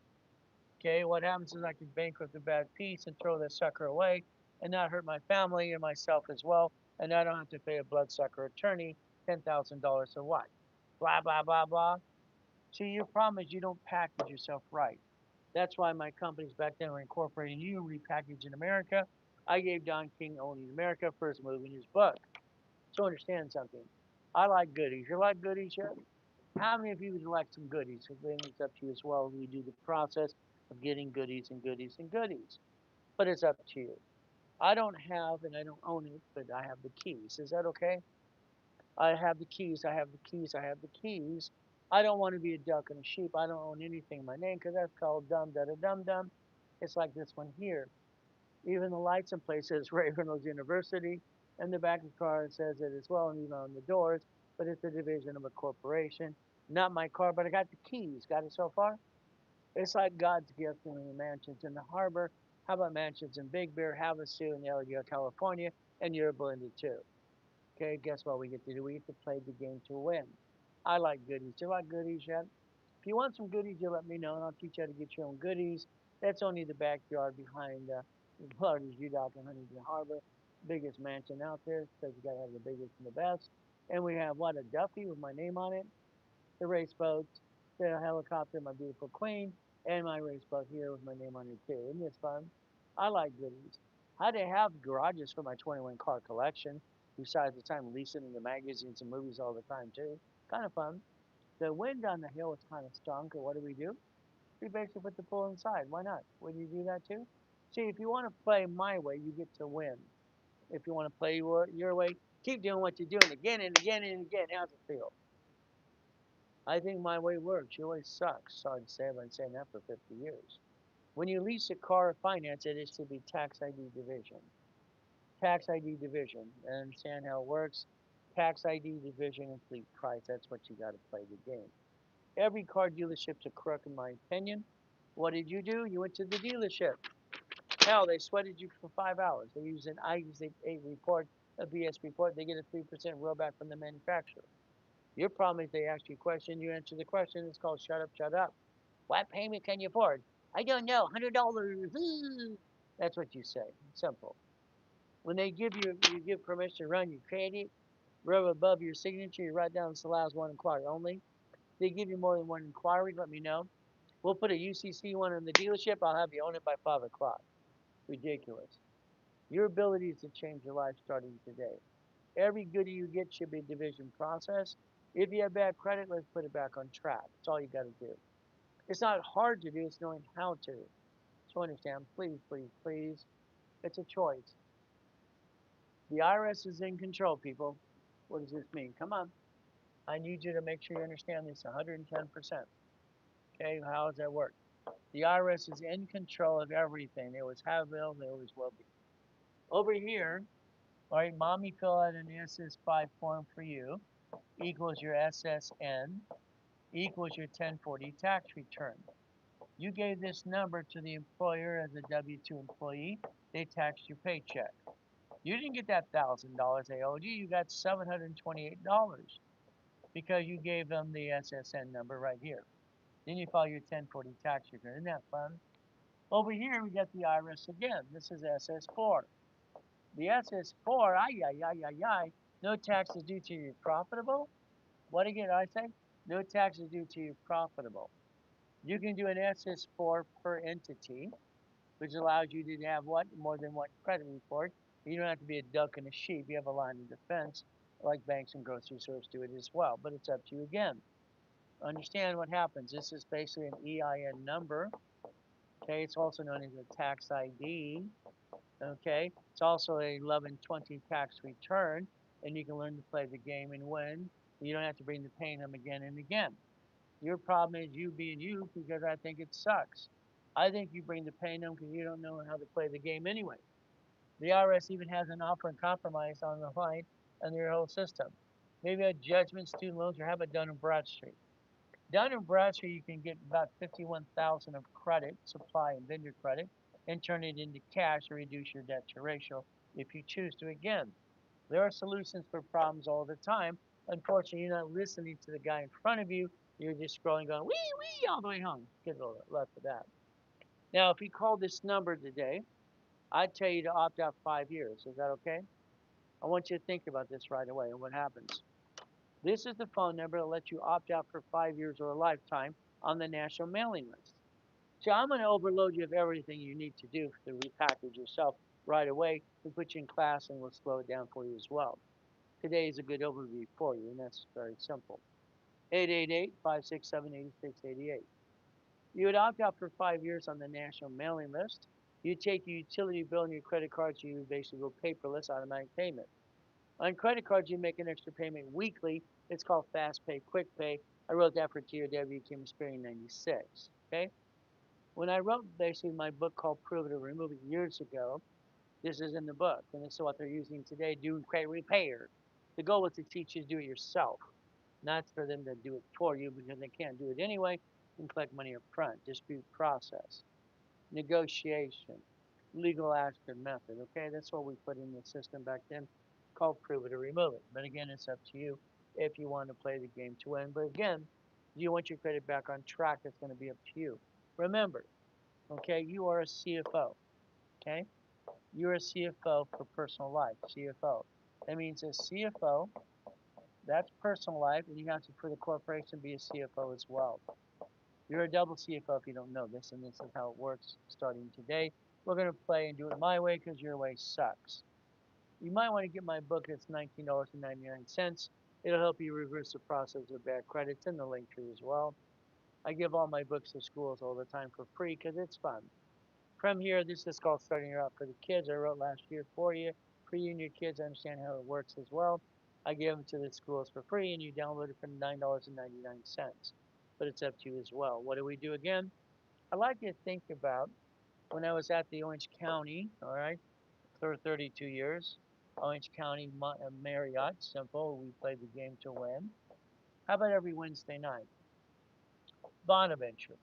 okay, what happens is I can bankrupt a bad piece and throw that sucker away and not hurt my family and myself as well. And I don't have to pay a bloodsucker attorney $10,000 or what? Blah, blah, blah, blah. See, your problem is you don't package yourself right. That's why my companies back then were incorporating you repackaged in America. I gave Don King Only in America first move in his book. So understand something. I like goodies. You like goodies yet? How many of you would like some goodies? Because then it's up to you as well. We do the process of getting goodies and goodies and goodies. But it's up to you. I don't have and I don't own it, but I have the keys. Is that okay? I have the keys. I have the keys. I have the keys. I don't want to be a duck and a sheep. I don't own anything in my name because that's called dumb da da dum dum. It's like this one here. Even the lights in place says Ravenels University, and the back of the car says it as well, and even on the doors. But it's a division of a corporation. Not my car, but I got the keys. Got it so far? It's like God's gift in the mansions in the harbor. How about mansions in Big Bear, Havasu, and Elgin, California, and you're blended too. Okay, guess what we get to do? We get to play the game to win. I like goodies. Do you like goodies yet? If you want some goodies, you let me know, and I'll teach you how to get your own goodies. That's only the backyard behind Florida's Udock and Huntington Harbor, biggest mansion out there, because you got to have the biggest and the best. And we have what, a Duffy with my name on it, the race boats, the helicopter, my beautiful queen, and my race boat here with my name on it too. Isn't this fun? I like goodies. I had to have garages for my 21 car collection, besides the time leasing into magazines and movies all the time too. Kind of fun. The wind on the hill was kind of strong, so what do? We basically put the pool inside. Why not? Would you do that too? See, if you want to play my way, you get to win. If you want to play your way, keep doing what you're doing again and again and again. How's it feel? I think my way works. Your way sucks. Sorry to say, I've been saying that for 50 years. When you lease a car or finance it, it should be tax ID division. Tax ID division. And understand how it works? Tax ID division and fleet price. That's what you got to play the game. Every car dealership's a crook, in my opinion. What did you do? You went to the dealership. Hell, they sweated you for 5 hours. They use an I8 report, a BS report. They get a 3% rollback from the manufacturer. Your problem is they ask you a question, you answer the question. It's called shut up, shut up. What payment can you afford? I don't know, $100. That's what you say. Simple. When they you give permission to run your credit, rub above your signature, you write down this allows one inquiry only. They give you more than one inquiry, let me know. We'll put a UCC one in the dealership. I'll have you own it by 5 o'clock. Ridiculous. Your ability is to change your life starting today. Every goodie you get should be a division process. If you have bad credit, let's put it back on track. That's all you got to do. It's not hard to do, it's knowing how to. So understand, please, please, please. It's a choice. The IRS is in control, people. What does this mean? Come on. I need you to make sure you understand this 110%. Okay, how does that work? The IRS is in control of everything. They always have been, they always will be. Over here, all right, mommy fill out an SS5 form for you, equals your SSN, equals your 1040 tax return. You gave this number to the employer as a W-2 employee. They taxed your paycheck. You didn't get that $1,000 they owed you. You got $728 because you gave them the SSN number right here. Then you file your 1040 tax return. Isn't that fun? Over here, we got the IRS again. This is SS4. The SS4, ay, ay, ay, ay, ay, no taxes due to you profitable. What again I say? No taxes due to you profitable. You can do an SS4 per entity, which allows you to have what? More than one credit report. You don't have to be a duck and a sheep. You have a line of defense, like banks and grocery stores do it as well. But it's up to you again. Understand what happens. This is basically an EIN number. Okay, it's also known as a tax ID. Okay, it's also a 1120 tax return, and you can learn to play the game and win. You don't have to bring the pain home again and again. Your problem is you being you because I think it sucks. I think you bring the pain home because you don't know how to play the game anyway. The IRS even has an offer and compromise on the line and their whole system. Maybe a judgment, student loans, or how about Dun& and Bradstreet? Dun& and Bradstreet, you can get about 51,000 of credit, supply and vendor credit, and turn it into cash to reduce your debt to ratio if you choose to. Again, there are solutions for problems all the time. Unfortunately, you're not listening to the guy in front of you. You're just scrolling, going, wee, wee, all the way home. Get a little left of that. Now, if you call this number today, I'd tell you to opt out 5 years. Is that okay? I want you to think about this right away and what happens. This is the phone number that lets you opt out for 5 years or a lifetime on the national mailing list. So I'm going to overload you of everything you need to do to repackage yourself right away and put you in class, and we'll slow it down for you as well. Today is a good overview for you, and that's very simple. 888-567-8688. You would opt out for 5 years on the national mailing list. You take your utility bill and your credit cards, you basically go paperless automatic payment. On credit cards, you make an extra payment weekly. It's called Fast Pay, Quick Pay. I wrote that for TOW Kim Experience 96. Okay? When I wrote basically my book called Prove It or Remove It years ago, this is in the book, and this is what they're using today, doing credit repair. The goal was to teach you to do it yourself, not for them to do it for you because they can't do it anyway and collect money up front. Dispute process, negotiation, legal action method. Okay, that's what we put in the system back then called Prove It or Remove It. But again, it's up to you if you want to play the game to win. But again, Do you want your credit back on track? That's going to be up to you. Remember, okay, you are a CFO, okay? You're a CFO for personal life, CFO. That means a CFO, that's personal life, and you have to, for the corporation, be a CFO as well. You're a double CFO if you don't know this, and this is how it works starting today. We're going to play and do it my way because your way sucks. You might want to get my book. It's $19.99. It'll help you reverse the process of bad credits in the link tree as well. I give all my books to schools all the time for free because it's fun. From here, this is called Starting Her Out for the Kids. I wrote last year for you and your kids understand how it works as well. I give them to the schools for free, and you download it for $9.99. But it's up to you as well. What do we do again? I like you to think about when I was at the Orange County, all right, for 32 years. Orange County Marriott, simple. We played the game to win. How about every Wednesday night? Bonaventure,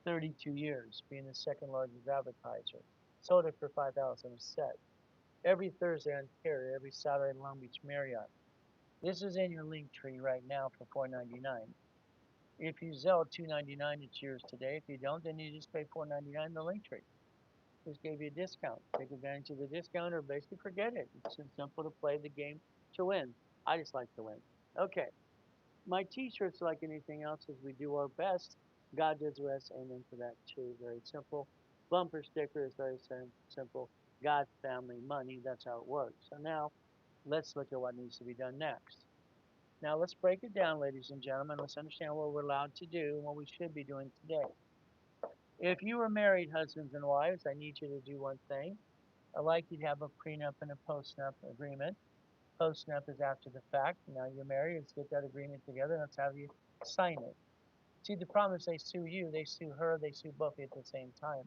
32 years, being the second largest advertiser. Sold it for 5,000 a set. Every Thursday on Terry, every Saturday in Long Beach Marriott. This is in your link tree right now for $4.99. If you sell $2.99, it's yours today. If you don't, then you just pay $4.99 in the link tree. Just gave you a discount. Take advantage of the discount or basically forget it. It's simple to play the game to win. I just like to win. Okay. My t-shirts, like anything else, is we do our best. God does the rest. Amen for that too. Very simple. Bumper sticker is very simple. God, family, money. That's how it works. So now, let's look at what needs to be done next. Now let's break it down, ladies and gentlemen. Let's understand what we're allowed to do and what we should be doing today. If you are married husbands and wives, I need you to do one thing. I'd like you to have a prenup and a postnup agreement. Postnup is after the fact. Now you're married. Let's get that agreement together. Let's have you sign it. See, the problem is they sue you, they sue her, they sue both of you at the same time.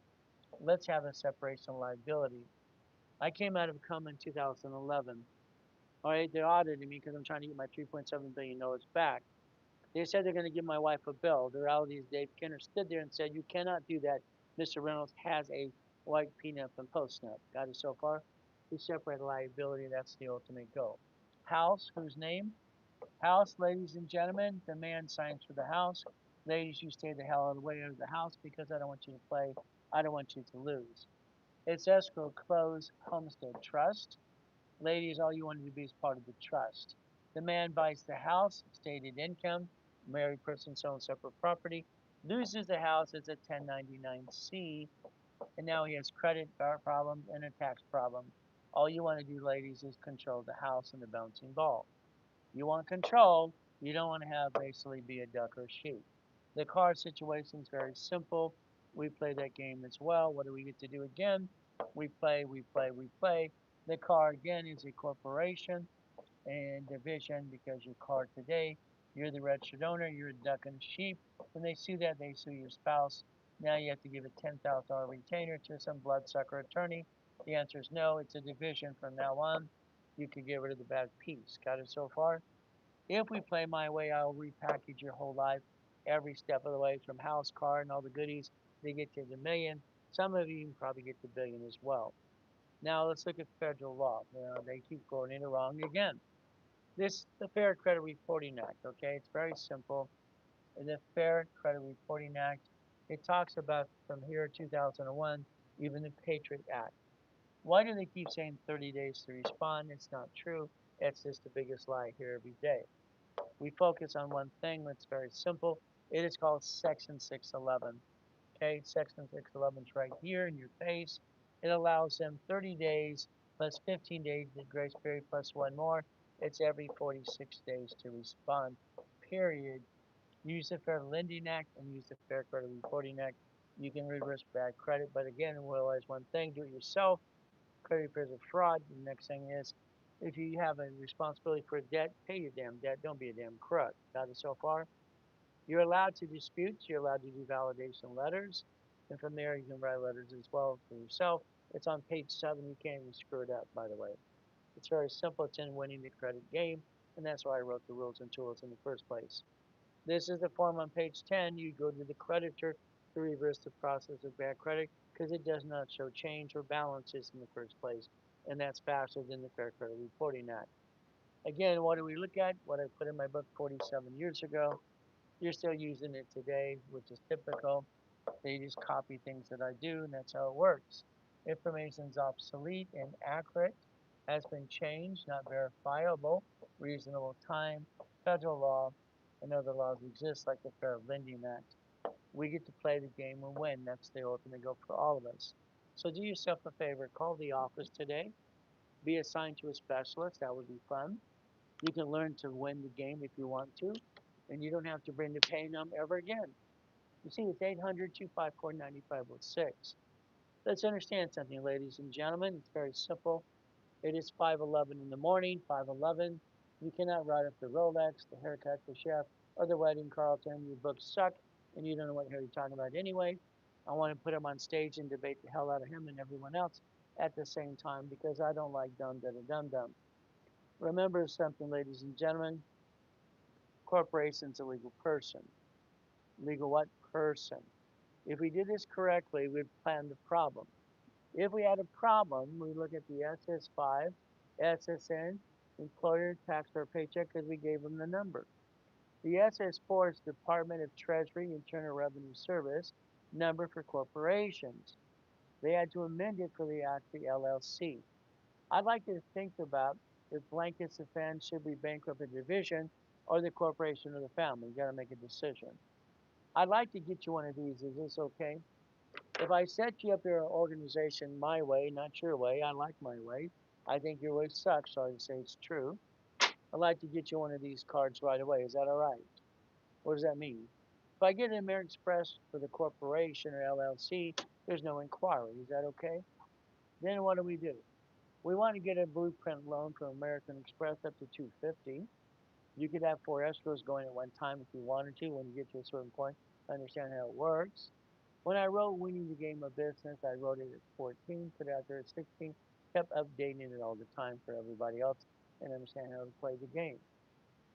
Let's have a separation of liability. I came out of coma in 2011. All right, they audited me because I'm trying to get my $3.7 billion back. They said they're going to give my wife a bill. The reality is Dave Kinner stood there and said, you cannot do that. Mr. Reynolds has a white prenup and postnup. Got it so far? We separate liability. That's the ultimate goal. House, whose name? House, ladies and gentlemen, the man signs for the house. Ladies, you stay the hell out of the way of the house because I don't want you to play. I don't want you to lose. It's escrow, close, homestead, trust. Ladies, all you want to be is part of the trust. The man buys the house, stated income, married person's own separate property, loses the house as a 1099-C, and now he has credit problems and a tax problem. All you want to do, ladies, is control the house and the bouncing ball. You want control. You don't want to have basically be a duck or a sheep. The car situation is very simple. We play that game as well. What do we get to do again? We play, we play, we play. The car again is a corporation and division because your car today, you're the registered owner, you're a duck and a sheep. When they sue that, they sue your spouse. Now you have to give a $10,000 retainer to some bloodsucker attorney. The answer is no. It's a division from now on. You can get rid of the bad piece. Got it so far? If we play my way, I'll repackage your whole life every step of the way from house, car, and all the goodies. They get to the million. Some of you can probably get to billion as well. Now let's look at federal law. They keep quoting it wrong again. This the Fair Credit Reporting Act. Okay, it's very simple. The Fair Credit Reporting Act. It talks about from here 2001, even the Patriot Act. Why do they keep saying 30 days to respond? It's not true. It's just the biggest lie here every day. We focus on one thing that's very simple. It is called Section 611. Okay, Section 611 is right here in your face. It allows them 30 days plus 15 days of grace period plus one more. It's every 46 days to respond, period. Use the Fair Lending Act and use the Fair Credit Reporting Act. You can reverse bad credit, but again, realize one thing, do it yourself. Credit repairs are fraud. The next thing is, if you have a responsibility for a debt, pay your damn debt. Don't be a damn crook. Got it so far? You're allowed to dispute. You're allowed to do validation letters. And from there, you can write letters as well for yourself. It's on page 7. You can't even screw it up, by the way. It's very simple. It's in winning the credit game. And that's why I wrote the rules and tools in the first place. This is the form on page 10. You go to the creditor to reverse the process of bad credit because it does not show change or balances in the first place. And that's faster than the Fair Credit Reporting Act. Again, what do we look at? What I put in my book 47 years ago. You're still using it today, which is typical. They just copy things that I do, and that's how it works. Information's obsolete, inaccurate, has been changed, not verifiable, reasonable time, federal law, and other laws exist like the Fair Lending Act. We get to play the game and win. That's the ultimate goal for all of us. So do yourself a favor, call the office today, be assigned to a specialist. That would be fun. You can learn to win the game if you want to, and you don't have to bring the pain on ever again. You see, it's 800-254-9506. Let's understand something, ladies and gentlemen. It's very simple. It is 5:11 in the morning, 5:11. You cannot write up the Rolex, the haircut, the chef, or the wedding, Carlton. Your books suck, and you don't know what you're talking about anyway. I want to put him on stage and debate the hell out of him and everyone else at the same time because I don't like dumb, da, da, dum, dum. Remember something, ladies and gentlemen. Corporation's a legal person. Legal what? Person. If we did this correctly, we'd plan the problem. If we had a problem, we look at the SS5, SSN, employer tax or paycheck because we gave them the number. The SS4 is Department of Treasury Internal Revenue Service number for corporations. They had to amend it for the LLC. I'd like to think about if blankets offend should we bankrupt a division or the corporation or the family. You got to make a decision. I'd like to get you one of these. Is this okay? If I set you up your organization my way, not your way, I like my way. I think your way sucks, so I say it's true. I'd like to get you one of these cards right away. Is that all right? What does that mean? If I get an American Express for the corporation or LLC, there's no inquiry. Is that okay? Then what do? We want to get a blueprint loan from American Express up to 250. You could have four escrows going at one time if you wanted to. When you get to a certain point, understand how it works. When I wrote Winning the Game of Business, I wrote it at 14, put it out there at 16, kept updating it all the time for everybody else and understand how to play the game.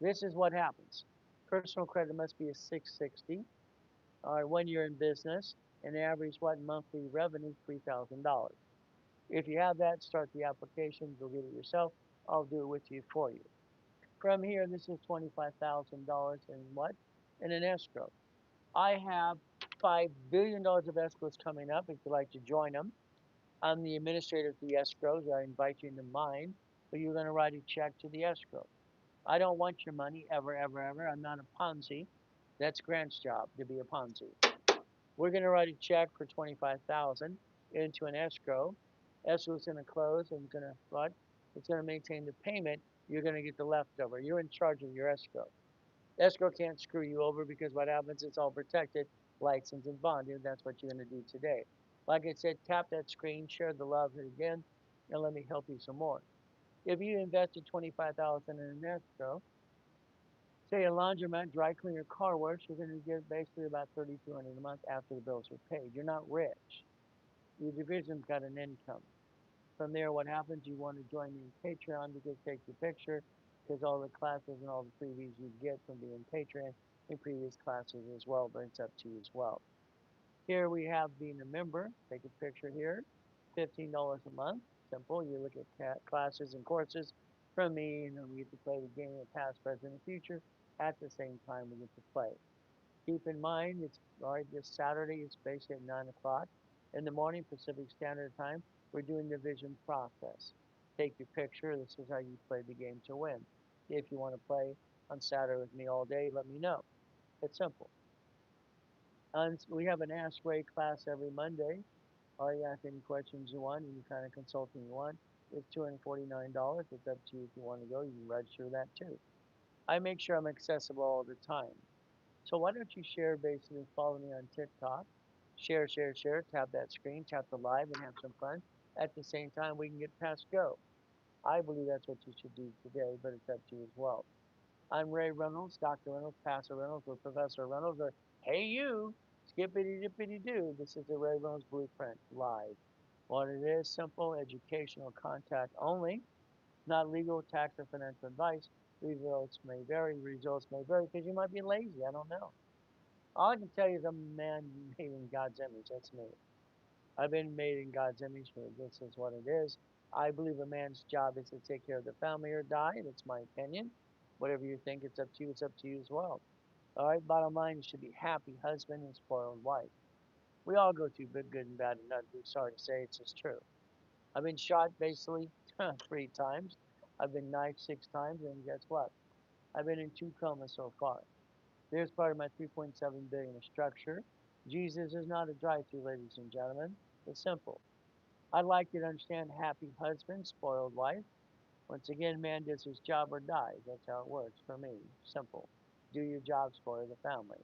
This is what happens. Personal credit must be a 660. All right, when you're in business, and average what monthly revenue $3,000. If you have that, start the application. Go get it yourself. I'll do it with you for you. From here, this is $25,000 in what? In an escrow. I have $5 billion of escrows coming up. If you'd like to join them, I'm the administrator of the escrows. I invite you into mine, but you're going to write a check to the escrow. I don't want your money ever, ever, ever. I'm not a Ponzi. That's Grant's job to be a Ponzi. We're going to write a check for 25,000 into an escrow. Escrow's going to close and it's going to what? It's going to maintain the payment. You're going to get the leftover. You're in charge of your escrow. Escrow can't screw you over because what happens, it's all protected, licensed and bonded. That's what you're going to do today. Like I said, tap that screen, share the love again, and let me help you some more. If you invested 25,000 in an escrow, say a laundromat, dry cleaner, car wash, you're going to get basically about 3,200 a month after the bills are paid. You're not rich. Your division's got an income. From there, what happens? You want to join me in Patreon because take your picture, because all the classes and all the freebies you get from being Patreon in previous classes as well, but it's up to you as well. Here we have being a member. Take a picture here. $15 a month. Simple. You look at classes and courses from me, and then we get to play the game of past, present, and future. At the same time, we get to play. Keep in mind, it's all right. This Saturday, it's basically at 9 o'clock in the morning Pacific Standard Time. We're doing the vision process. Take your picture. This is how you play the game to win. If you want to play on Saturday with me all day, let me know. It's simple. And we have an Ask Ray class every Monday. All you ask any questions you want, any kind of consulting you want. It's $249. It's up to you if you want to go. You can register that too. I make sure I'm accessible all the time. So why don't you share basically follow me on TikTok. Share, share, share. Tap that screen, tap the live, and have some fun. At the same time, we can get past go. I believe that's what you should do today, but it's up to you as well. I'm Ray Reynolds, Dr. Reynolds, Pastor Reynolds, or Professor Reynolds, or hey you, skippity dippity doo. This is the Ray Reynolds Blueprint live. What it is, simple, educational contact only, not legal, tax, or financial advice. Results may vary because you might be lazy. I don't know. All I can tell you is I'm a man made in God's image. That's me. I've been made in God's image, for this is what it is. I believe a man's job is to take care of the family or die. That's my opinion. Whatever you think, it's up to you. It's up to you as well. All right, bottom line, you should be happy husband and spoiled wife. We all go through good and bad and ugly. Sorry to say, it's just true. I've been shot basically 3 times. I've been knifed 6 times, and guess what? I've been in 2 comas so far. There's part of my 3.7 billion of structure. Jesus is not a drive-through, ladies and gentlemen. It's simple. I'd like you to understand happy husband, spoiled wife. Once again, man does his job or dies. That's how it works for me. Simple. Do your job, spoil the family.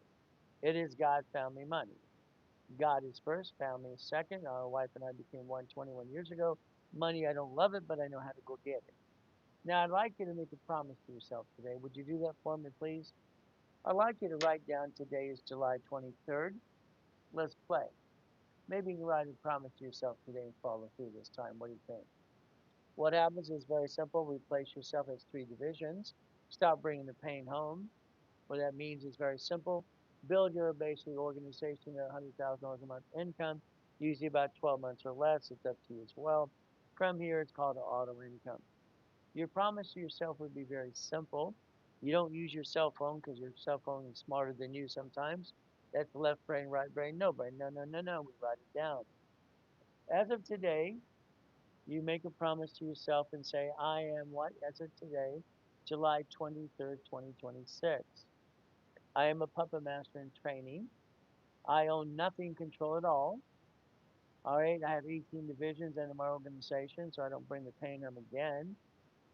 It is God, family, money. God is first, family is second. Our wife and I became one 21 years ago. Money, I don't love it, but I know how to go get it. Now, I'd like you to make a promise to yourself today. Would you do that for me, please? I'd like you to write down today is July 23rd. Let's play. Maybe you can write a promise to yourself today and follow through this time. What do you think? What happens is very simple. Replace yourself as 3 divisions. Stop bringing the pain home. What that means is very simple. Build your basically organization at $100,000 a month income, usually about 12 months or less. It's up to you as well. From here, it's called auto income. Your promise to yourself would be very simple. You don't use your cell phone because your cell phone is smarter than you sometimes. That's left brain, right brain, no brain. No, no, no, no. We write it down. As of today, you make a promise to yourself and say, I am what? As of today, July 23rd, 2026. I am a puppet master in training. I own nothing, control it all. All right, I have 18 divisions under my organization, so I don't bring the pain home again.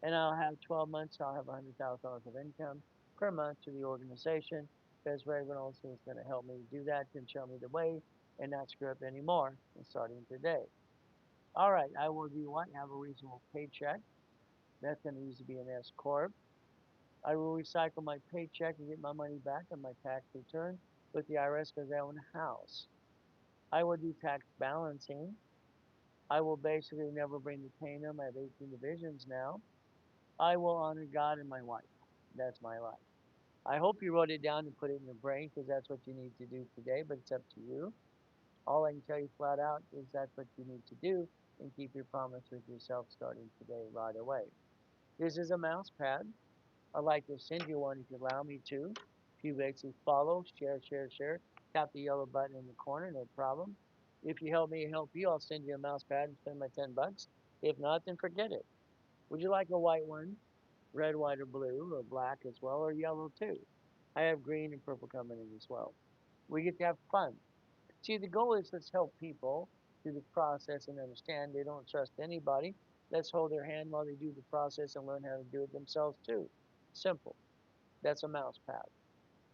And I'll have 12 months, I'll have $100,000 of income per month to the organization because Ray Reynolds is going to help me do that and show me the way and not screw up anymore starting today. All right, I will do what? Have a reasonable paycheck. That's going to usually be an S Corp. I will recycle my paycheck and get my money back on my tax return with the IRS because I own a house. I will do tax balancing. I will basically never bring the pain home. I have 18 divisions now. I will honor God and my wife. That's my life. I hope you wrote it down and put it in your brain because that's what you need to do today, but it's up to you. All I can tell you flat out is that's what you need to do and keep your promise with yourself starting today right away. This is a mouse pad. I'd like to send you one if you allow me to. If you basically follow, share, tap the yellow button in the corner, no problem. If you help me help you, I'll send you a mouse pad and spend my 10 bucks. If not, then forget it. Would you like a white one? Red, white, or blue, or black as well, or yellow too. I have green and purple coming in as well. We get to have fun. See, the goal is let's help people through the process and understand they don't trust anybody. Let's hold their hand while they do the process and learn how to do it themselves too. Simple. That's a mouse pad.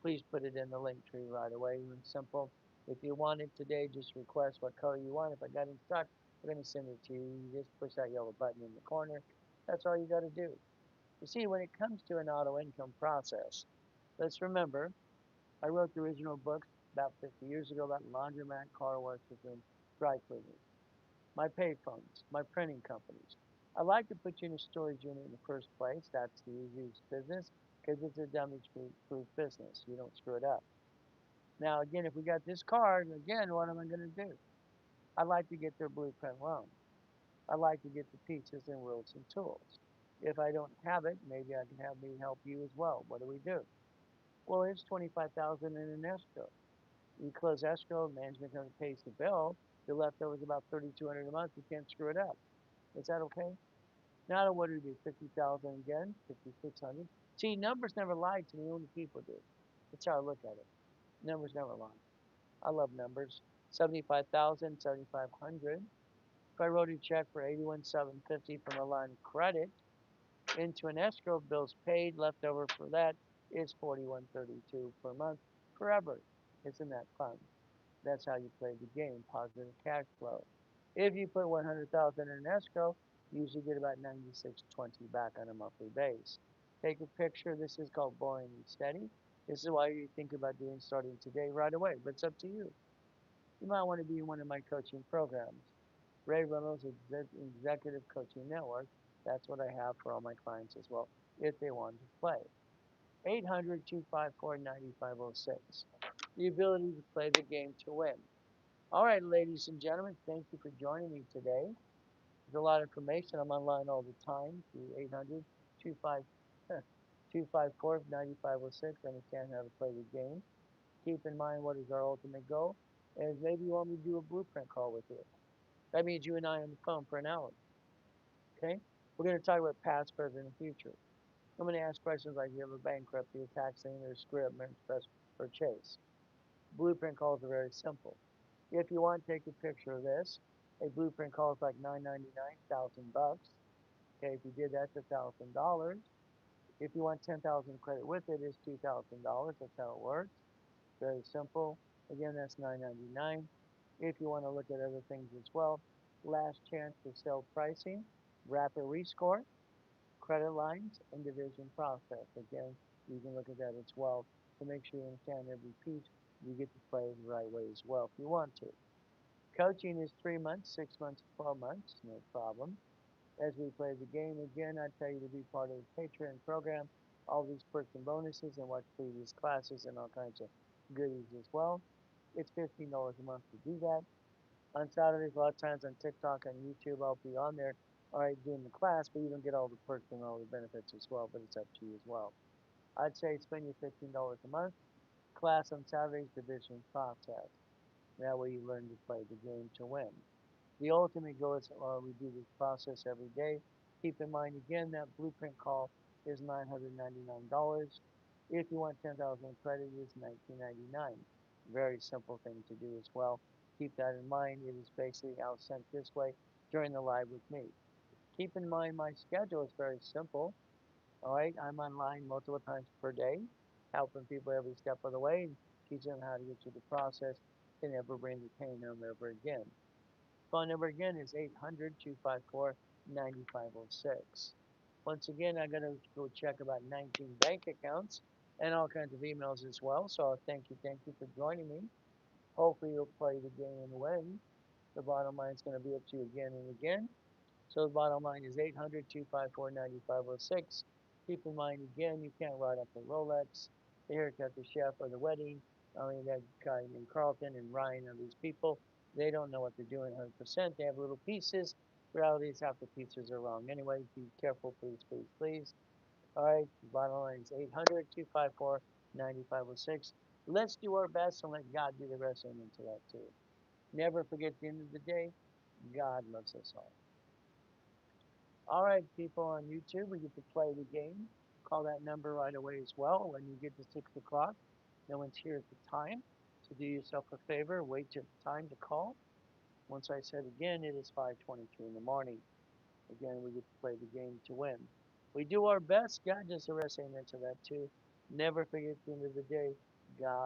Please put it in the link tree right away. It's simple. If you want it today, just request what color you want. If I got it in stock, I'm going to send it to you. You just push that yellow button in the corner. That's all you got to do. You see, when it comes to an auto income process, let's remember, I wrote the original books about 50 years ago about laundromat, car washes, and dry cleaners. My payphones, my printing companies. I like to put you in a storage unit in the first place. That's the easiest business because it's a damage-proof business. You don't screw it up. Now, again, if we got this card, again, what am I going to do? I like to get their blueprint loan. I like to get the pieces and rules and tools. If I don't have it, maybe I can have me help you as well. What do? Well, it's 25,000 in an escrow. You close escrow, management company pays the bill. The leftover is about 3,200 a month. You can't screw it up. Is that okay? Now what do we do? 50,000 again, 5,600. See, numbers never lie to me. Only people do. That's how I look at it. Numbers never lie. I love numbers. 75,000, 7,500. If I wrote a check for 81,750 from a line of credit into an escrow, bills paid, leftover for that is 4132 per month forever. Isn't that fun? That's how you play the game, positive cash flow. If you put 100,000 in escrow, you usually get about 9620 back on a monthly base. Take a picture. This is called boring and steady. This is why you think about doing starting today right away, but it's up to you. You might want to be in one of my coaching programs. Ray Reynolds Executive Coaching Network. That's what I have for all my clients as well, if they want to play. 800-254-9506. The ability to play the game to win. All right, ladies and gentlemen, thank you for joining me today. There's a lot of information. I'm online all the time through 800 25. 254-9506. Understand how to play the game. Keep in mind what is our ultimate goal. Is maybe you want me to do a blueprint call with you. That means you and I on the phone for an hour. Okay? We're going to talk about past, present, and future. I'm going to ask questions like you have a bankruptcy, a tax lien, or a script, express, or chase. Blueprint calls are very simple. If you want, take a picture of this. A blueprint call is like $9.99, $1,000. Okay, if you did, that's $1,000. If you want 10,000 credit with it, it's $2,000. That's how it works. Very simple. Again, that's $9.99. If you want to look at other things as well, last chance to sell pricing, rapid rescore, credit lines, and division process. Again, you can look at that as well to make sure you understand every piece. You get to play it the right way as well if you want to. Coaching is 3 months, 6 months, 12 months, no problem. As we play the game again, I tell you to be part of the Patreon program, all these perks and bonuses, and watch previous classes and all kinds of goodies as well. It's $15 a month to do that. On Saturdays, a lot of times on TikTok and YouTube, I'll be on there, all right, doing the class, but you don't get all the perks and all the benefits as well, but it's up to you as well. I'd say spend your $15 a month, class on Saturdays, division process. That way you learn to play the game to win. The ultimate goal is we do this process every day. Keep in mind again that blueprint call is $999. If you want 10,000 credit, it is $19.99. Very simple thing to do as well. Keep that in mind. It is basically how sent this way during the live with me. Keep in mind my schedule is very simple. All right, I'm online multiple times per day, helping people every step of the way and teaching them how to get through the process and never bring the pain home ever again. Phone number again is 800-254-9506. Once again, I'm going to go check about 19 bank accounts and all kinds of emails as well. So thank you for joining me. Hopefully you'll play the game and win. The bottom line is going to be up to you again and again. So the bottom line is 800-254-9506. Keep in mind again, you can't ride up the Rolex, the haircut, the chef, or the wedding. I mean, that guy named Carlton and Ryan and these people, they don't know what they're doing 100%. They have little pieces. Reality is half the pieces are wrong. Anyway, be careful, please, please, please. All right, the bottom line is 800-254-9506. Let's do our best and let God do the rest of into that too. Never forget at the end of the day, God loves us all. All right, people on YouTube, we get to play the game. Call that number right away as well when you get to 6 o'clock. No one's here at the time. So do yourself a favor, wait till the time to call. Once I said again, it is 5:22 in the morning. Again, we get to play the game to win. We do our best. God does the rest. Amen to that too. Never forget at the end of the day, God